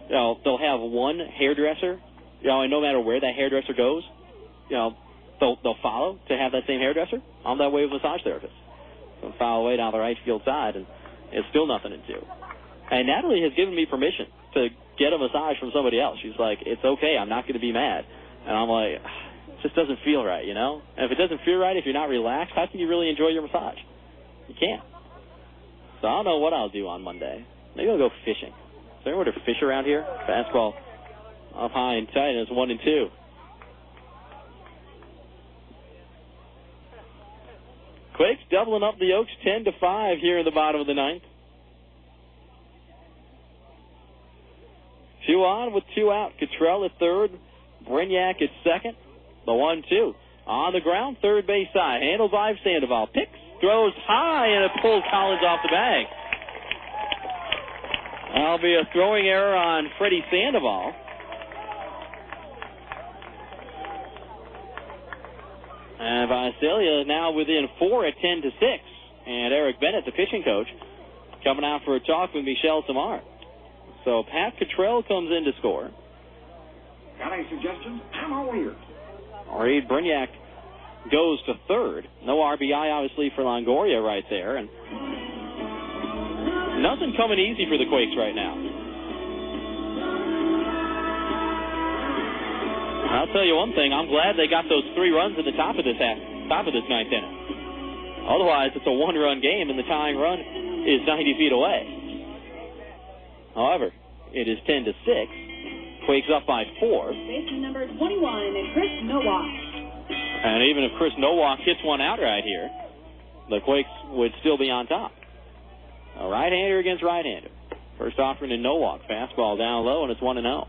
You know, they'll have one hairdresser, you know, and no matter where that hairdresser goes, you know, they'll follow to have that same hairdresser. I'm that way with massage therapists. So foul away down the right field side, and it's still 0-2. And Natalie has given me permission to get a massage from somebody else. She's like, it's okay, I'm not going to be mad. And I'm like, it just doesn't feel right, you know? And if it doesn't feel right, if you're not relaxed, how can you really enjoy your massage? You can't. So I don't know what I'll do on Monday. Maybe I'll go fishing. Is there anywhere to fish around here? Fastball up high and tight, and it's 1-2. Quakes doubling up the Oaks 10-5 here in the bottom of the ninth. 2 on with 2 out. Cottrell at third. Brignac at second. The 1-2. On the ground, third base side. Handled by Sandoval. Picks, throws high, and it pulls Collins off the bag. That'll be a throwing error on Freddy Sandoval. And Visalia now within 4 at 10-6. And Eric Bennett, the pitching coach, coming out for a talk with Michelle Samar. So Pat Cottrell comes in to score. Got any suggestions? I'm all ears. Reid Brignac goes to third. No RBI, obviously, for Longoria right there. And nothing coming easy for the Quakes right now. I'll tell you one thing. I'm glad they got those 3 runs at the top of this ninth inning. Otherwise, it's a 1-run game, and the tying run is 90 feet away. However, it is 10-6. Quakes up by 4. Baseman number 21, Chris Nowak. And even if Chris Nowak hits one out right here, the Quakes would still be on top. A right-hander against right-hander. First offering to Nowak. Fastball down low, and it's 1-0.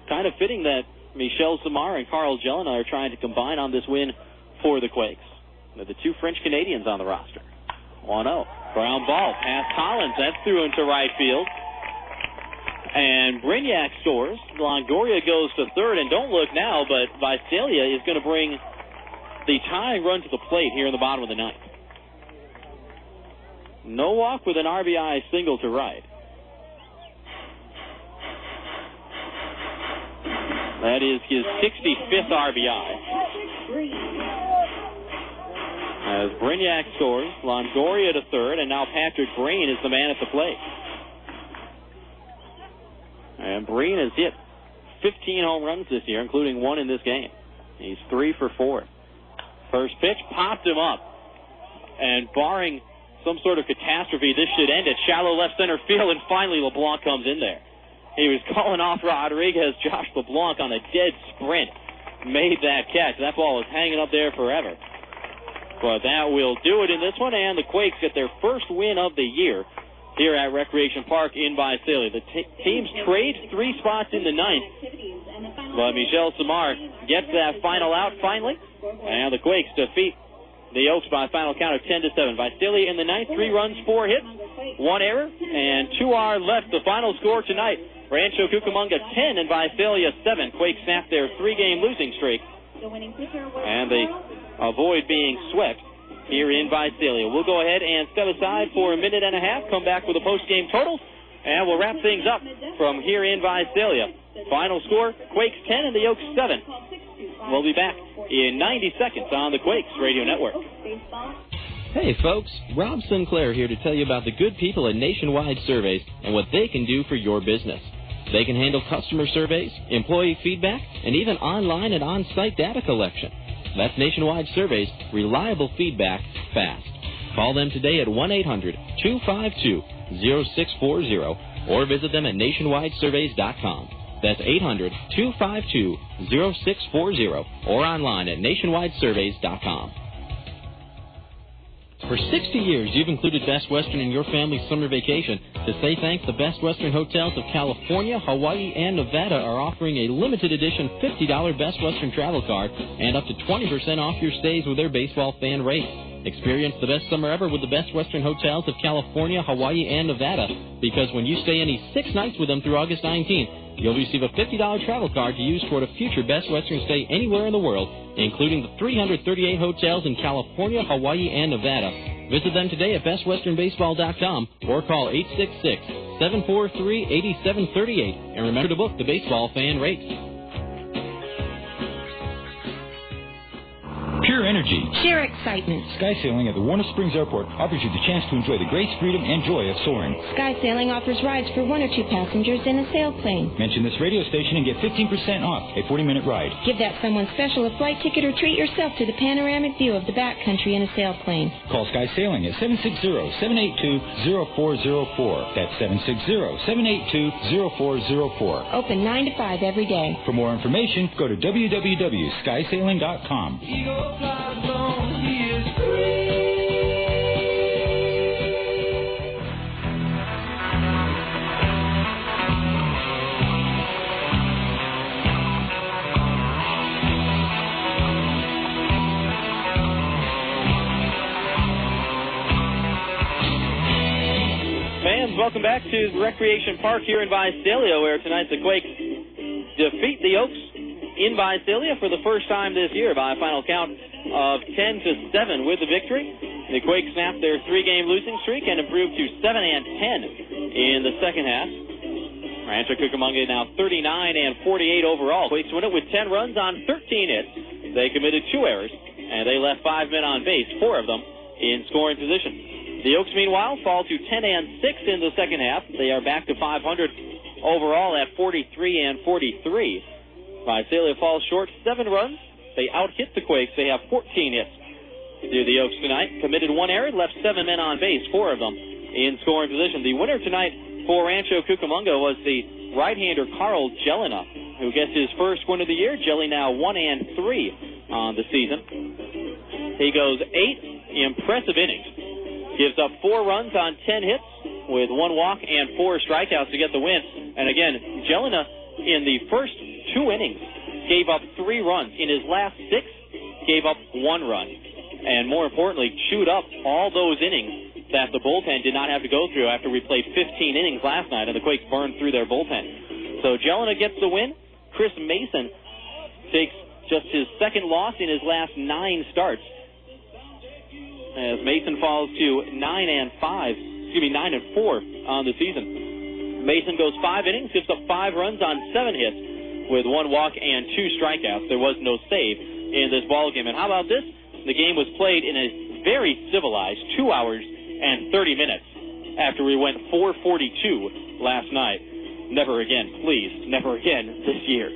Kind of fitting that Michelle Samar and Carl Jelena are trying to combine on this win for the Quakes. With the 2 French Canadians on the roster. 1-0. Ground ball past Collins. That's through into right field. And Brignac scores. Longoria goes to third, and don't look now, but Visalia is going to bring the tying run to the plate here in the bottom of the ninth. No walk with an RBI single to right. That is his 65th RBI. As Brignac scores, Longoria to third, and now Patrick Breen is the man at the plate. And Breen has hit 15 home runs this year, including one in this game. He's 3 for 4. First pitch popped him up. And barring some sort of catastrophe, this should end at shallow left center field, and finally LeBlanc comes in there. He was calling off Rodriguez. Josh LeBlanc on a dead sprint made that catch. That ball was hanging up there forever. But that will do it in this one, and the Quakes get their first win of the year here at Recreation Park in Visalia. The teams trade 3 spots in the ninth, but Michel Samar gets that final out finally, and the Quakes defeat the Oaks by a final count of 10-7. Visalia in the ninth, 3 runs, 4 hits, 1 error, and 2 are left. The final score tonight, Rancho Cucamonga 10 and Visalia 7. Quakes snap their 3-game losing streak, and they avoid being swept here in Visalia. We'll go ahead and step aside for a minute and a half, come back with the post-game totals, and we'll wrap things up from here in Visalia. Final score, Quakes 10 and the Oaks 7. We'll be back in 90 seconds on the Quakes Radio Network. Hey folks, Rob Sinclair here to tell you about the good people at Nationwide Surveys and what they can do for your business. They can handle customer surveys, employee feedback, and even online and on-site data collection. That's Nationwide Surveys, reliable feedback, fast. Call them today at 1-800-252-0640 or visit them at nationwidesurveys.com. That's 800-252-0640 or online at nationwidesurveys.com. For 60 years, you've included Best Western in your family's summer vacation. To say thanks, the Best Western hotels of California, Hawaii, and Nevada are offering a limited edition $50 Best Western travel card and up to 20% off your stays with their baseball fan rate. Experience the best summer ever with the Best Western hotels of California, Hawaii, and Nevada, because when you stay any 6 nights with them through August 19th, you'll receive a $50 travel card to use toward a future Best Western stay anywhere in the world, including the 338 hotels in California, Hawaii, and Nevada. Visit them today at bestwesternbaseball.com or call 866-743-8738. And remember to book the baseball fan rate. Pure energy. Sheer excitement. Sky Sailing at the Warner Springs Airport offers you the chance to enjoy the grace, freedom, and joy of soaring. Sky Sailing offers rides for 1 or 2 passengers in a sailplane. Mention this radio station and get 15% off a 40-minute ride. Give that someone special a flight ticket or treat yourself to the panoramic view of the backcountry in a sailplane. Call Sky Sailing at 760-782-0404. That's 760-782-0404. Open 9 to 5 every day. For more information, go to www.skysailing.com. Fans, welcome back to Recreation Park here in Visalia, where tonight the Quakes defeat the Oaks in Visalia for the first time this year by a final count of 10-7 with the victory. The Quakes snapped their 3-game losing streak and improved to 7-10 in the second half. Rancho Cucamonga now 39-48 overall. Quakes win it with 10 runs on 13 hits. They committed 2 errors, and they left 5 men on base, 4 of them in scoring position. The Oaks, meanwhile, fall to 10-6 in the second half. They are back to 500 overall at 43-43. Visalia falls short 7 runs. They out-hit the Quakes. They have 14 hits to the Oaks tonight. Committed 1 error, left 7 men on base, 4 of them in scoring position. The winner tonight for Rancho Cucamonga was the right-hander Carl Jelena, who gets his first win of the year. Jelly now 1-3 on the season. He goes 8 impressive innings. Gives up 4 runs on 10 hits with 1 walk and 4 strikeouts to get the win. And again, Jelena in the first 2 innings gave up 3 runs. In his last 6, gave up 1 run. And more importantly, chewed up all those innings that the bullpen did not have to go through after we played 15 innings last night, and the Quakes burned through their bullpen. So Jelena gets the win. Chris Mason takes just his second loss in his last 9 starts, as Mason falls to 9-4 on the season. Mason goes 5 innings, gives up 5 runs on 7 hits with 1 walk and 2 strikeouts. There was no save in this ball game. And how about this? The game was played in a very civilized 2 hours and 30 minutes after we went 4:42 last night. Never again, please, never again this year.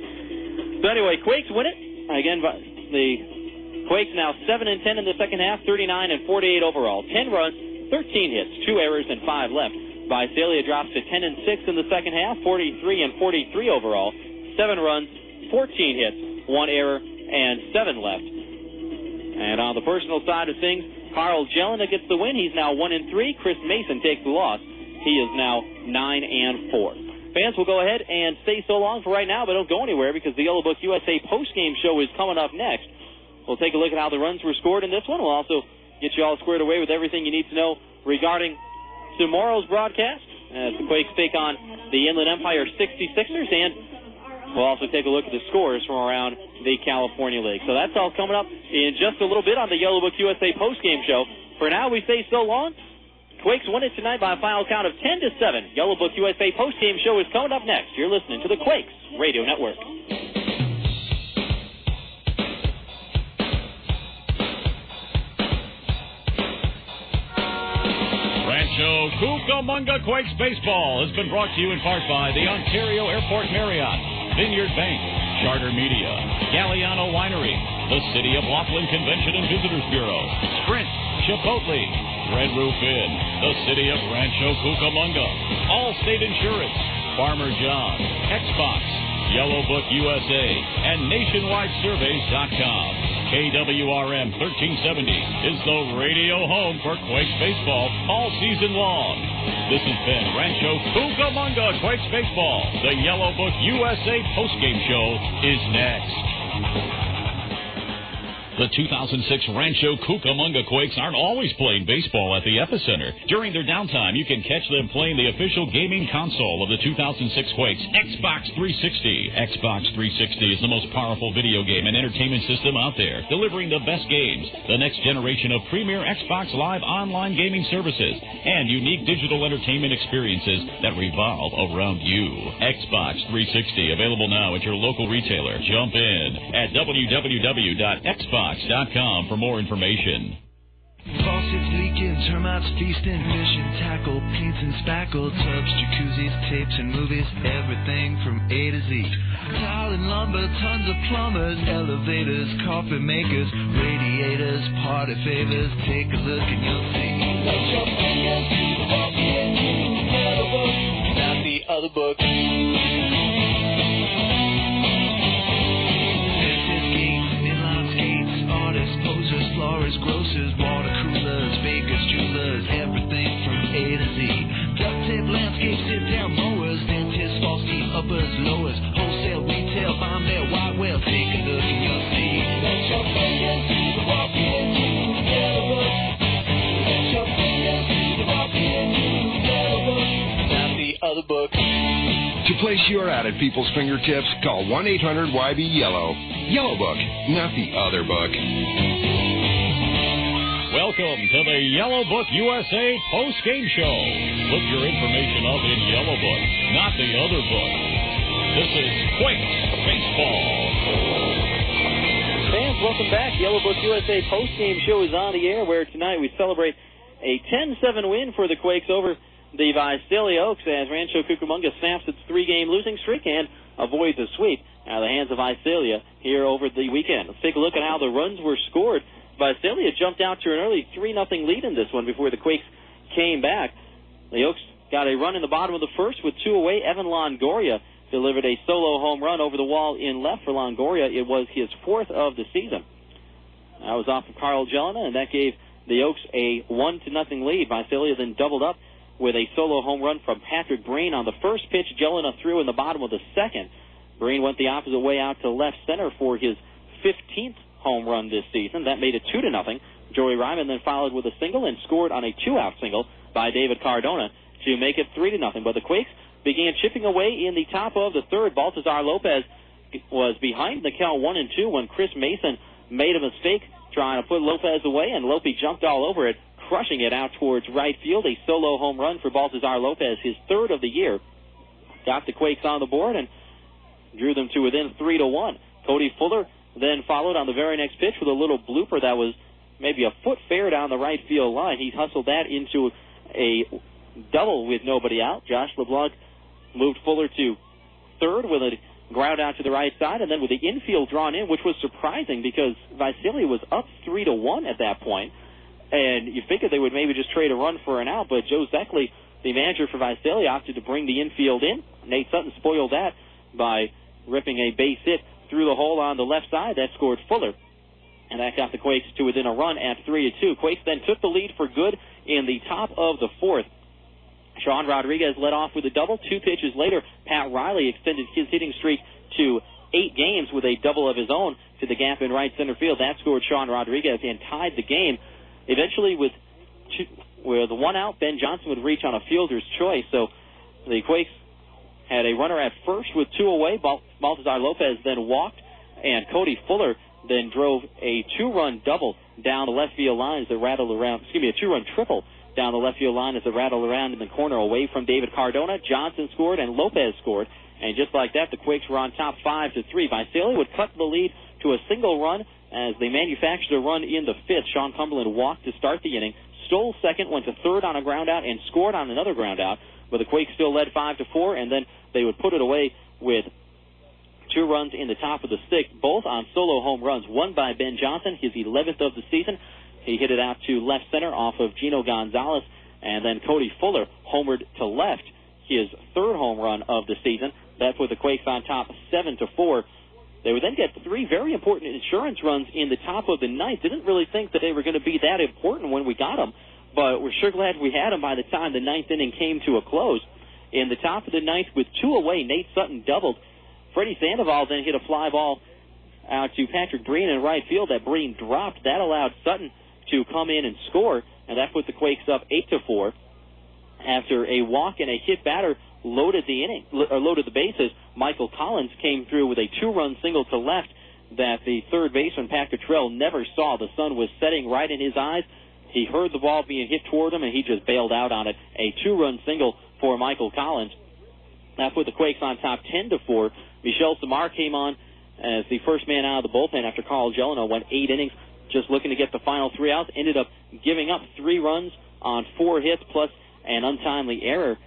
So anyway, Quakes win it. Again, the Quakes now 7-10 in the second half, 39-48 overall. 10 runs, 13 hits, 2 errors, and 5 left. Visalia drops to 10-6 in the second half, 43-43 overall. 7 runs, 14 hits, 1 error, and 7 left. And on the personal side of things, Carl Jelena gets the win. He's now 1-3. Chris Mason takes the loss. He is now 9-4. Fans, will go ahead and stay so long for right now, but don't go anywhere because the Yellow Book USA postgame show is coming up next. We'll take a look at how the runs were scored in this one. We'll also get you all squared away with everything you need to know regarding tomorrow's broadcast as the Quakes take on the Inland Empire 66ers, and we'll also take a look at the scores from around the California League. So that's all coming up in just a little bit on the Yellow Book USA postgame show. For now, we say so long. Quakes win it tonight by a final count of 10-7. Yellow Book USA postgame show is coming up next. You're listening to the Quakes Radio Network. Rancho Cucamonga Quakes Baseball has been brought to you in part by the Ontario Airport Marriott, Vineyard Bank, Charter Media, Galliano Winery, the City of Laughlin Convention and Visitors Bureau, Sprint, Chipotle, Red Roof Inn, the City of Rancho Cucamonga, Allstate Insurance, Farmer John, Xbox, Yellow Book USA, and NationwideSurveys.com. KWRM 1370 is the radio home for Quakes baseball all season long. This has been Rancho Cucamonga Quakes baseball. The Yellow Book USA postgame show is next. The 2006 Rancho Cucamonga Quakes aren't always playing baseball at the Epicenter. During their downtime, you can catch them playing the official gaming console of the 2006 Quakes, Xbox 360. Xbox 360 is the most powerful video game and entertainment system out there, delivering the best games, the next generation of premier Xbox Live online gaming services, and unique digital entertainment experiences that revolve around you. Xbox 360, available now at your local retailer. Jump in at www.xbox.com for more information. Faucets leaking, termites feasting, mission tackle, paints and spackle, tubs, jacuzzis, tapes and movies, everything from A to Z. Tile and lumber, tons of plumbers, elevators, coffee makers, radiators, party favors. Take a look and you'll see. Let your fingers walk into the Yellow Book, not the other book. Flores, grocers, water coolers, bakers, jewelers, everything from A to Z. Duct tape, landscape, sit-down mowers, dentists, false teeth, uppers, lowers, wholesale, retail, bomb there, white whale. Take a look and you'll see. Let your fingers walk into the Yellow Book. Let your fingers walk into the Yellow Book, not the other book. To place your ad at people's fingertips, call 1-800-YB-YELLOW. Yellow Book, not the other book. Welcome to the Yellow Book USA post-game show. Look your information up in Yellow Book, not the other book. This is Quakes Baseball. Fans, welcome back. Yellow Book USA post-game show is on the air, where tonight we celebrate a 10-7 win for the Quakes over the Visalia Oaks as Rancho Cucamonga snaps its 3-game losing streak and avoids a sweep out of the hands of Visalia here over the weekend. Let's take a look at how the runs were scored. Visalia jumped out to an early 3-0 lead in this one before the Quakes came back. The Oaks got a run in the bottom of the first with 2 away. Evan Longoria delivered a solo home run over the wall in left for Longoria. It was his 4th of the season. That was off of Carl Jelena, and that gave the Oaks a 1-0 lead. Visalia then doubled up with a solo home run from Patrick Breen on the first pitch. Jelena threw in the bottom of the second. Breen went the opposite way out to left center for his 15th home run this season. That made it 2-0. Joey Ryman then followed with a single and scored on a 2-out single by David Cardona to make it 3-0. But the Quakes began chipping away in the top of the third. Baltazar Lopez was behind the count 1-2 when Chris Mason made a mistake trying to put Lopez away, and Lope jumped all over it, crushing it out towards right field. A solo home run for Baltazar Lopez, his third of the year. Got the Quakes on the board and drew them to within 3-1. Cody Fuller then followed on the very next pitch with a little blooper that was maybe a foot fair down the right field line. He hustled that into a double with nobody out. Josh LeBlanc moved Fuller to third with a ground out to the right side, and then with the infield drawn in, which was surprising because Visalia was up 3-1 at that point, and you figured they would maybe just trade a run for an out, but Joe Zeckley, the manager for Visalia, opted to bring the infield in. Nate Sutton spoiled that by ripping a base hit through the hole on the left side. That scored Fuller, and that got the Quakes to within a run at 3-2. Quakes then took the lead for good in the top of the fourth. Sean Rodriguez led off with a double. 2 pitches later, Pat Riley extended his hitting streak to 8 games with a double of his own to the gap in right center field. That scored Sean Rodriguez and tied the game. Eventually, with the 1 out, Ben Johnson would reach on a fielder's choice. So the Quakes had a runner at first with 2 away. Baltazar Lopez then walked, and Cody Fuller then drove a 2-run double down the left field line as it rattled around. A 2-run triple down the left field line as it rattled around in the corner away from David Cardona. Johnson scored and Lopez scored, and just like that, the Quakes were on top 5-3. Visalia would cut the lead to a single run as they manufactured a run in the 5th. Sean Cumberland walked to start the inning, stole second, went to third on a ground out, and scored on another ground out. But the Quakes still led 5-4, and then they would put it away with 2 runs in the top of the 6th, both on solo home runs. One by Ben Johnson, his 11th of the season. He hit it out to left center off of Gino Gonzalez, and then Cody Fuller homered to left, his 3rd home run of the season. That put the Quakes on top 7-4. They would then get 3 very important insurance runs in the top of the 9th. Didn't really think that they were going to be that important when we got them, but we're sure glad we had them by the time the 9th inning came to a close. In the top of the 9th with 2 away, Nate Sutton doubled. Freddy Sandoval then hit a fly ball out to Patrick Breen in right field that Breen dropped. That allowed Sutton to come in and score, and that put the Quakes up 8-4. After a walk and a hit batter loaded the bases, Michael Collins came through with a 2-run single to left that the third baseman, Pat Cottrell, never saw. The sun was setting right in his eyes. He heard the ball being hit toward him, and he just bailed out on it. A 2-run single for Michael Collins. That put the Quakes on top 10-4. Michel Samar came on as the first man out of the bullpen after Carl Gelino went 8 innings, just looking to get the final 3 outs. Ended up giving up 3 runs on 4 hits, plus an untimely error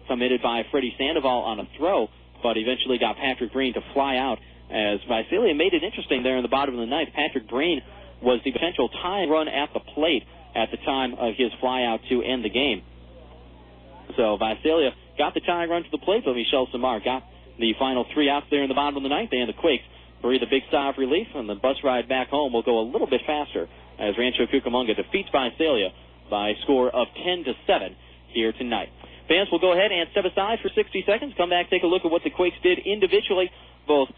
committed by Freddy Sandoval on a throw, but eventually got Patrick Breen to fly out as Visalia made it interesting there in the bottom of the 9th. Patrick Breen was the potential tying run at the plate at the time of his fly out to end the game. So Visalia got the tying run to the plate, but Michel Samar got the final 3 outs there in the bottom of the 9th, and the Quakes breathe a big sigh of relief, and the bus ride back home will go a little bit faster as Rancho Cucamonga defeats Visalia by a score of 10-7 here tonight. Fans, will go ahead and step aside for 60 seconds. Come back, take a look at what the Quakes did individually, both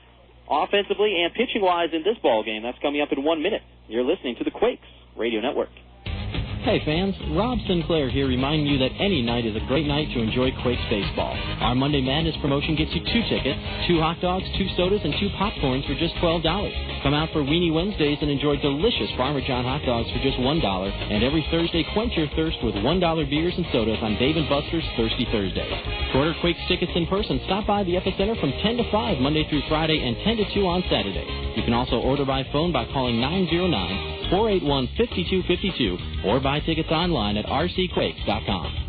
offensively and pitching-wise in this ball game. That's coming up in 1 minute. You're listening to the Quakes Radio Network. Hey fans, Rob Sinclair here reminding you that any night is a great night to enjoy Quakes baseball. Our Monday Madness promotion gets you 2 tickets, 2 hot dogs, 2 sodas, and 2 popcorns for just $12. Come out for Weenie Wednesdays and enjoy delicious Farmer John hot dogs for just $1. And every Thursday, quench your thirst with $1 beers and sodas on Dave & Buster's Thirsty Thursday. To order Quakes tickets in person, stop by the Epicenter from 10 to 5 Monday through Friday and 10 to 2 on Saturday. You can also order by phone by calling 909-481-5252 or buy tickets online at rcquakes.com.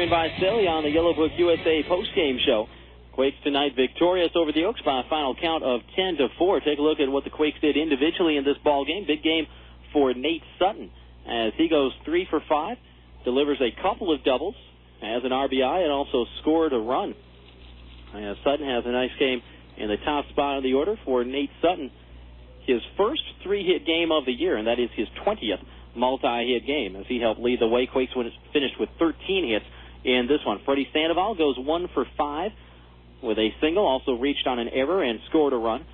Visalia on the Yellowbrook USA postgame show. Quakes tonight victorious over the Oaks by a final count of 10-4. Take a look at what the Quakes did individually in this ball game. Big game for Nate Sutton as he goes 3 for 5, delivers a couple of doubles, has an RBI and also scored a run. Sutton has a nice game in the top spot of the order for Nate Sutton. His first 3-hit game of the year, and that is his 20th multi-hit game, as he helped lead the way. Quakes finished with 13 hits in this one. Freddy Sandoval goes 1 for 5 with a single, also reached on an error and scored a run.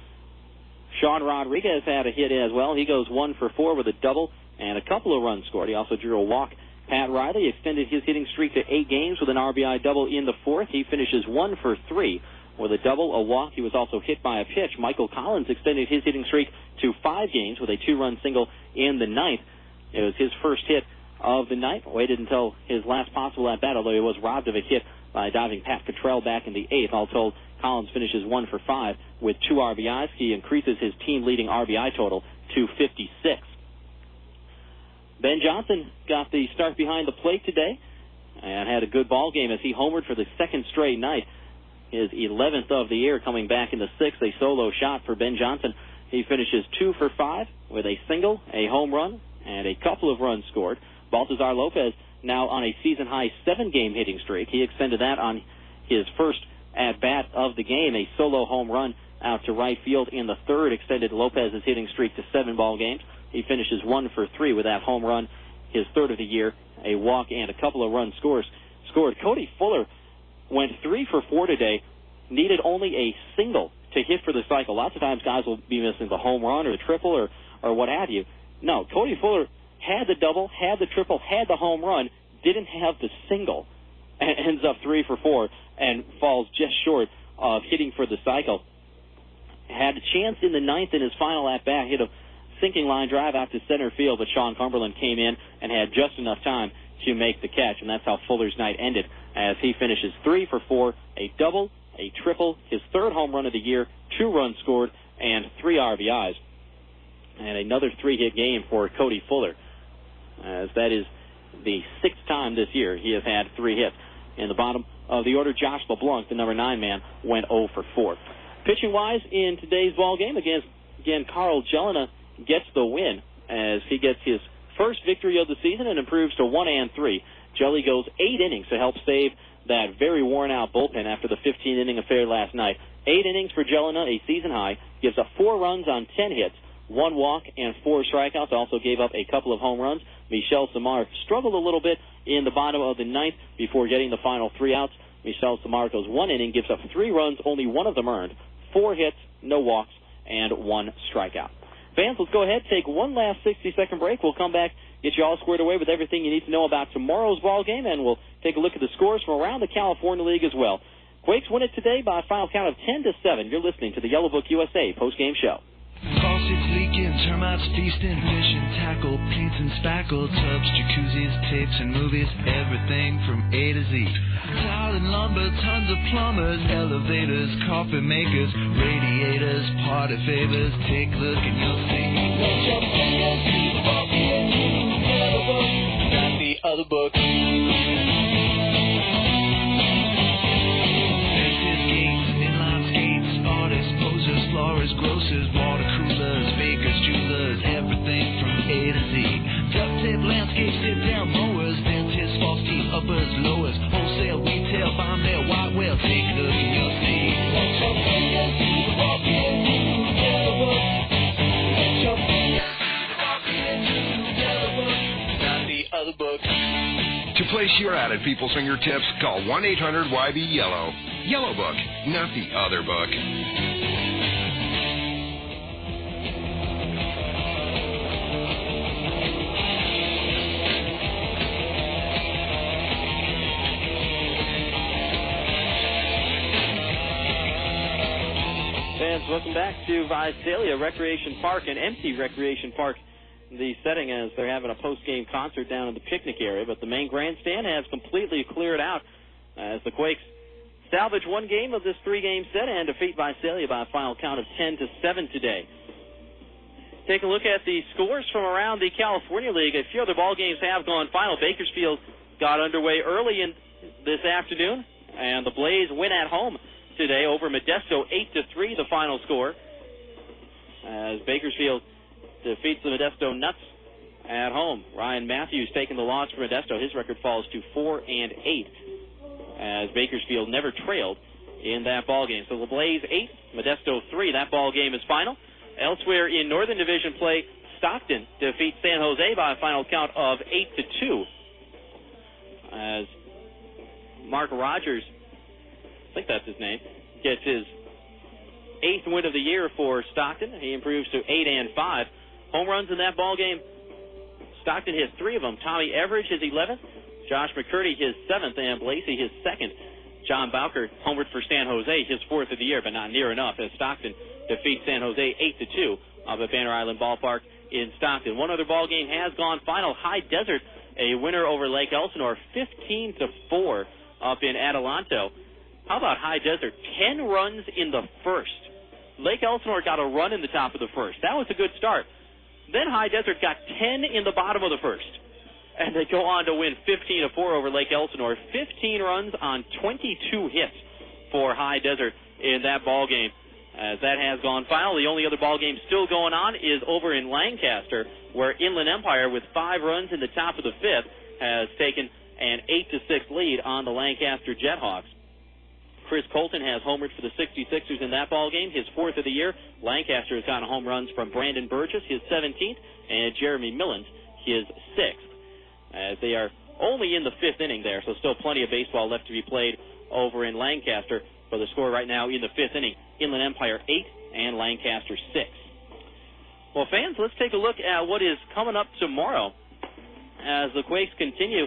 Sean Rodriguez had a hit as well. He goes 1 for 4 with a double and a couple of runs scored. He also drew a walk. Pat Riley extended his hitting streak to 8 games with an RBI double in the 4th. He finishes 1 for 3 with a double, a walk. He was also hit by a pitch. Michael Collins extended his hitting streak to 5 games with a 2-run single in the 9th. It was his first hit of the night. Waited until his last possible at-bat, although he was robbed of a hit by diving Pat Cottrell back in the 8th. All told, Collins finishes 1 for 5 with 2 RBIs. He increases his team-leading RBI total to 56. Ben Johnson got the start behind the plate today and had a good ball game as he homered for the second straight night. His 11th of the year, coming back in the 6th, a solo shot for Ben Johnson. He finishes 2 for 5 with a single, a home run, and a couple of runs scored. Baltazar Lopez now on a season-high 7-game hitting streak. He extended that on his first at-bat of the game, a solo home run out to right field in the 3rd, extended Lopez's hitting streak to 7 ball games. He finishes 1 for 3 with that home run, his 3rd of the year, a walk, and a couple of runs scored. Cody Fuller went 3 for 4 today, needed only a single to hit for the cycle. Lots of times guys will be missing the home run or the triple or what have you. No, Cody Fuller had the double, had the triple, had the home run, didn't have the single, and ends up 3 for 4 and falls just short of hitting for the cycle. Had a chance in the 9th in his final at-bat, hit a sinking line drive out to center field, but Sean Cumberland came in and had just enough time to make the catch, and that's how Fuller's night ended, as he finishes 3 for 4, a double, a triple, his 3rd home run of the year, 2 runs scored, and 3 RBIs. And another 3-hit game for Cody Fuller, as that is the 6th time this year he has had 3 hits. In the bottom of the order, Josh LeBlanc, the number 9 man, went 0 for 4. Pitching-wise in today's ball game, again, Carl Jelena gets the win as he gets his first victory of the season and improves to 1-3. Jelly goes 8 innings to help save that very worn-out bullpen after the 15-inning affair last night. 8 innings for Jelena, a season high, gives up 4 runs on 10 hits, 1 walk and 4 strikeouts. Also gave up a couple of home runs. Michel Samar struggled a little bit in the bottom of the 9th before getting the final 3 outs. Michel Samar goes 1 inning, gives up 3 runs, only 1 of them earned, 4 hits, no walks, and 1 strikeout. Fans, let's go ahead, take one last 60-second break. We'll come back, get you all squared away with everything you need to know about tomorrow's ball game, and we'll take a look at the scores from around the California League as well. Quakes win it today by a final count of 10-7. You're listening to the Yellow Book USA postgame show. Faucets leaking, termites feasting, fishing, tackle, paints and spackle, tubs, jacuzzis, tapes and movies, everything from A to Z. Tile and lumber, tons of plumbers, elevators, coffee makers, radiators, party favors. Take a look and you'll see. Let your fingers see the book, not the other book. Fences, gates, inline skates, artists, posers, florists, grocers, water coolers, bakers, jewelers, everything from A to Z. Duct tape, landscape, sit-down mowers, dentists, false teeth, uppers, lowers, wholesale, retail, bomb mail, white whale. Take a look and you'll see. Let your fingers see the walk into the yellow book. Let your fingers see the walk into the yellow book, not the other book. To place your ad at people's fingertips, call 1-800-YB-YELLOW. Yellow Book, not the other book. Fans, welcome back to Visalia Recreation Park, an empty recreation park. The setting as they're having a post-game concert down in the picnic area, but the main grandstand has completely cleared out as the Quakes salvage 1 game of this 3-game set and defeat Visalia by a final count of 10-7 today. Take a look at the scores from around the California League. A few other ball games have gone final. Bakersfield got underway early in this afternoon, and the Blaze win at home today over Modesto, 8-3, the final score, as Bakersfield defeats the Modesto Nuts at home. Ryan Matthews taking the loss for Modesto. His record falls to 4-8. as Bakersfield never trailed in that ball game. So LaBlaze 8, Modesto 3. That ball game is final. Elsewhere in Northern Division play, Stockton defeats San Jose by a final count of 8-2. As Mark Rogers, I think that's his name, gets his 8th win of the year for Stockton. He improves to 8-5. Home runs in that ball game, Stockton hit 3 of them. Tommy Everidge his 11th, Josh McCurdy his 7th, and Blasey his 2nd. John Bowker homered for San Jose, his 4th of the year, but not near enough as Stockton defeats San Jose 8-2 up at Banner Island Ballpark in Stockton. One other ball game has gone final. High Desert, a winner over Lake Elsinore, 15-4 up in Adelanto. How about High Desert? 10 runs in the first. Lake Elsinore got a run in the top of the first. That was a good start. Then High Desert got 10 in the bottom of the first. And they go on to win 15-4 over Lake Elsinore. 15 runs on 22 hits for High Desert in that ball game. As that has gone final, the only other ball game still going on is over in Lancaster, where Inland Empire, with 5 runs in the top of the 5th, has taken an 8-6 lead on the Lancaster Jethawks. Chris Colton has homered for the 66ers in that ball game, his 4th of the year. Lancaster has gotten home runs from Brandon Burgess, his 17th, and Jeremy Millens, his 6th. As they are only in the 5th inning there, so still plenty of baseball left to be played over in Lancaster. For the score right now in the 5th inning, Inland Empire 8 and Lancaster 6. Well, fans, let's take a look at what is coming up tomorrow as the Quakes continue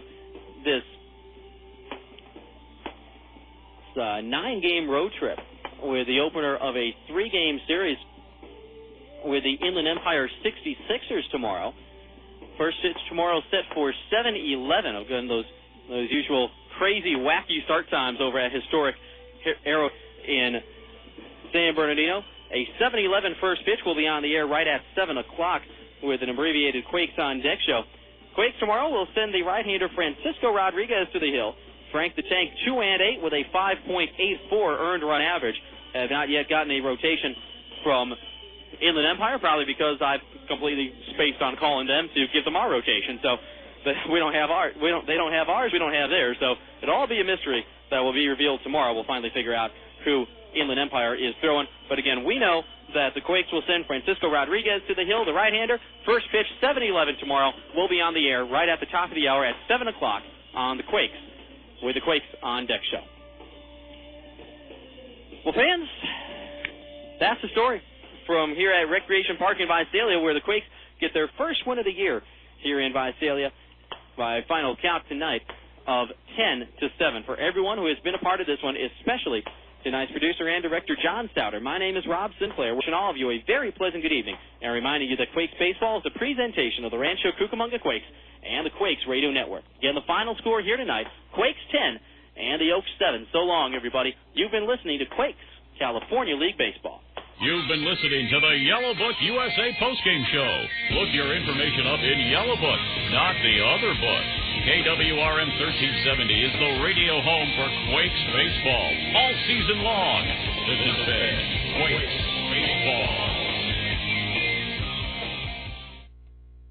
this 9-game road trip with the opener of a 3-game series with the Inland Empire 66ers tomorrow. First pitch tomorrow set for 7:11. Again, those usual crazy, wacky start times over at historic Arrow in San Bernardino. A 7:11 first pitch will be on the air right at 7 o'clock with an abbreviated Quakes on Deck show. Quakes tomorrow will send the right-hander Francisco Rodriguez to the hill. Frank the Tank 2-8 with a 5.84 earned run average. Have not yet gotten a rotation from Inland Empire, probably because I've completely spaced on calling them to give them our rotation. So we don't have ours. They don't have ours. We don't have theirs. So it'll all be a mystery that will be revealed tomorrow. We'll finally figure out who Inland Empire is throwing. But again, we know that the Quakes will send Francisco Rodriguez to the hill, the right-hander. First pitch, 7:11 tomorrow. We'll be on the air right at the top of the hour at 7 o'clock on the Quakes with the Quakes on Deck show. Well, fans, that's the story from here at Recreation Park in Visalia, where the Quakes get their first win of the year here in Visalia by a final count tonight of 10-7. For everyone who has been a part of this one, especially tonight's producer and director, John Stouter, my name is Rob Sinclair, wishing all of you a very pleasant good evening, and reminding you that Quakes Baseball is a presentation of the Rancho Cucamonga Quakes and the Quakes Radio Network. Again, the final score here tonight, Quakes 10 and the Oaks 7. So long, everybody. You've been listening to Quakes California League Baseball. You've been listening to the Yellow Book USA postgame show. Look your information up in Yellow Book, not the other book. KWRM 1370 is the radio home for Quakes baseball all season long. This has been Quakes Baseball.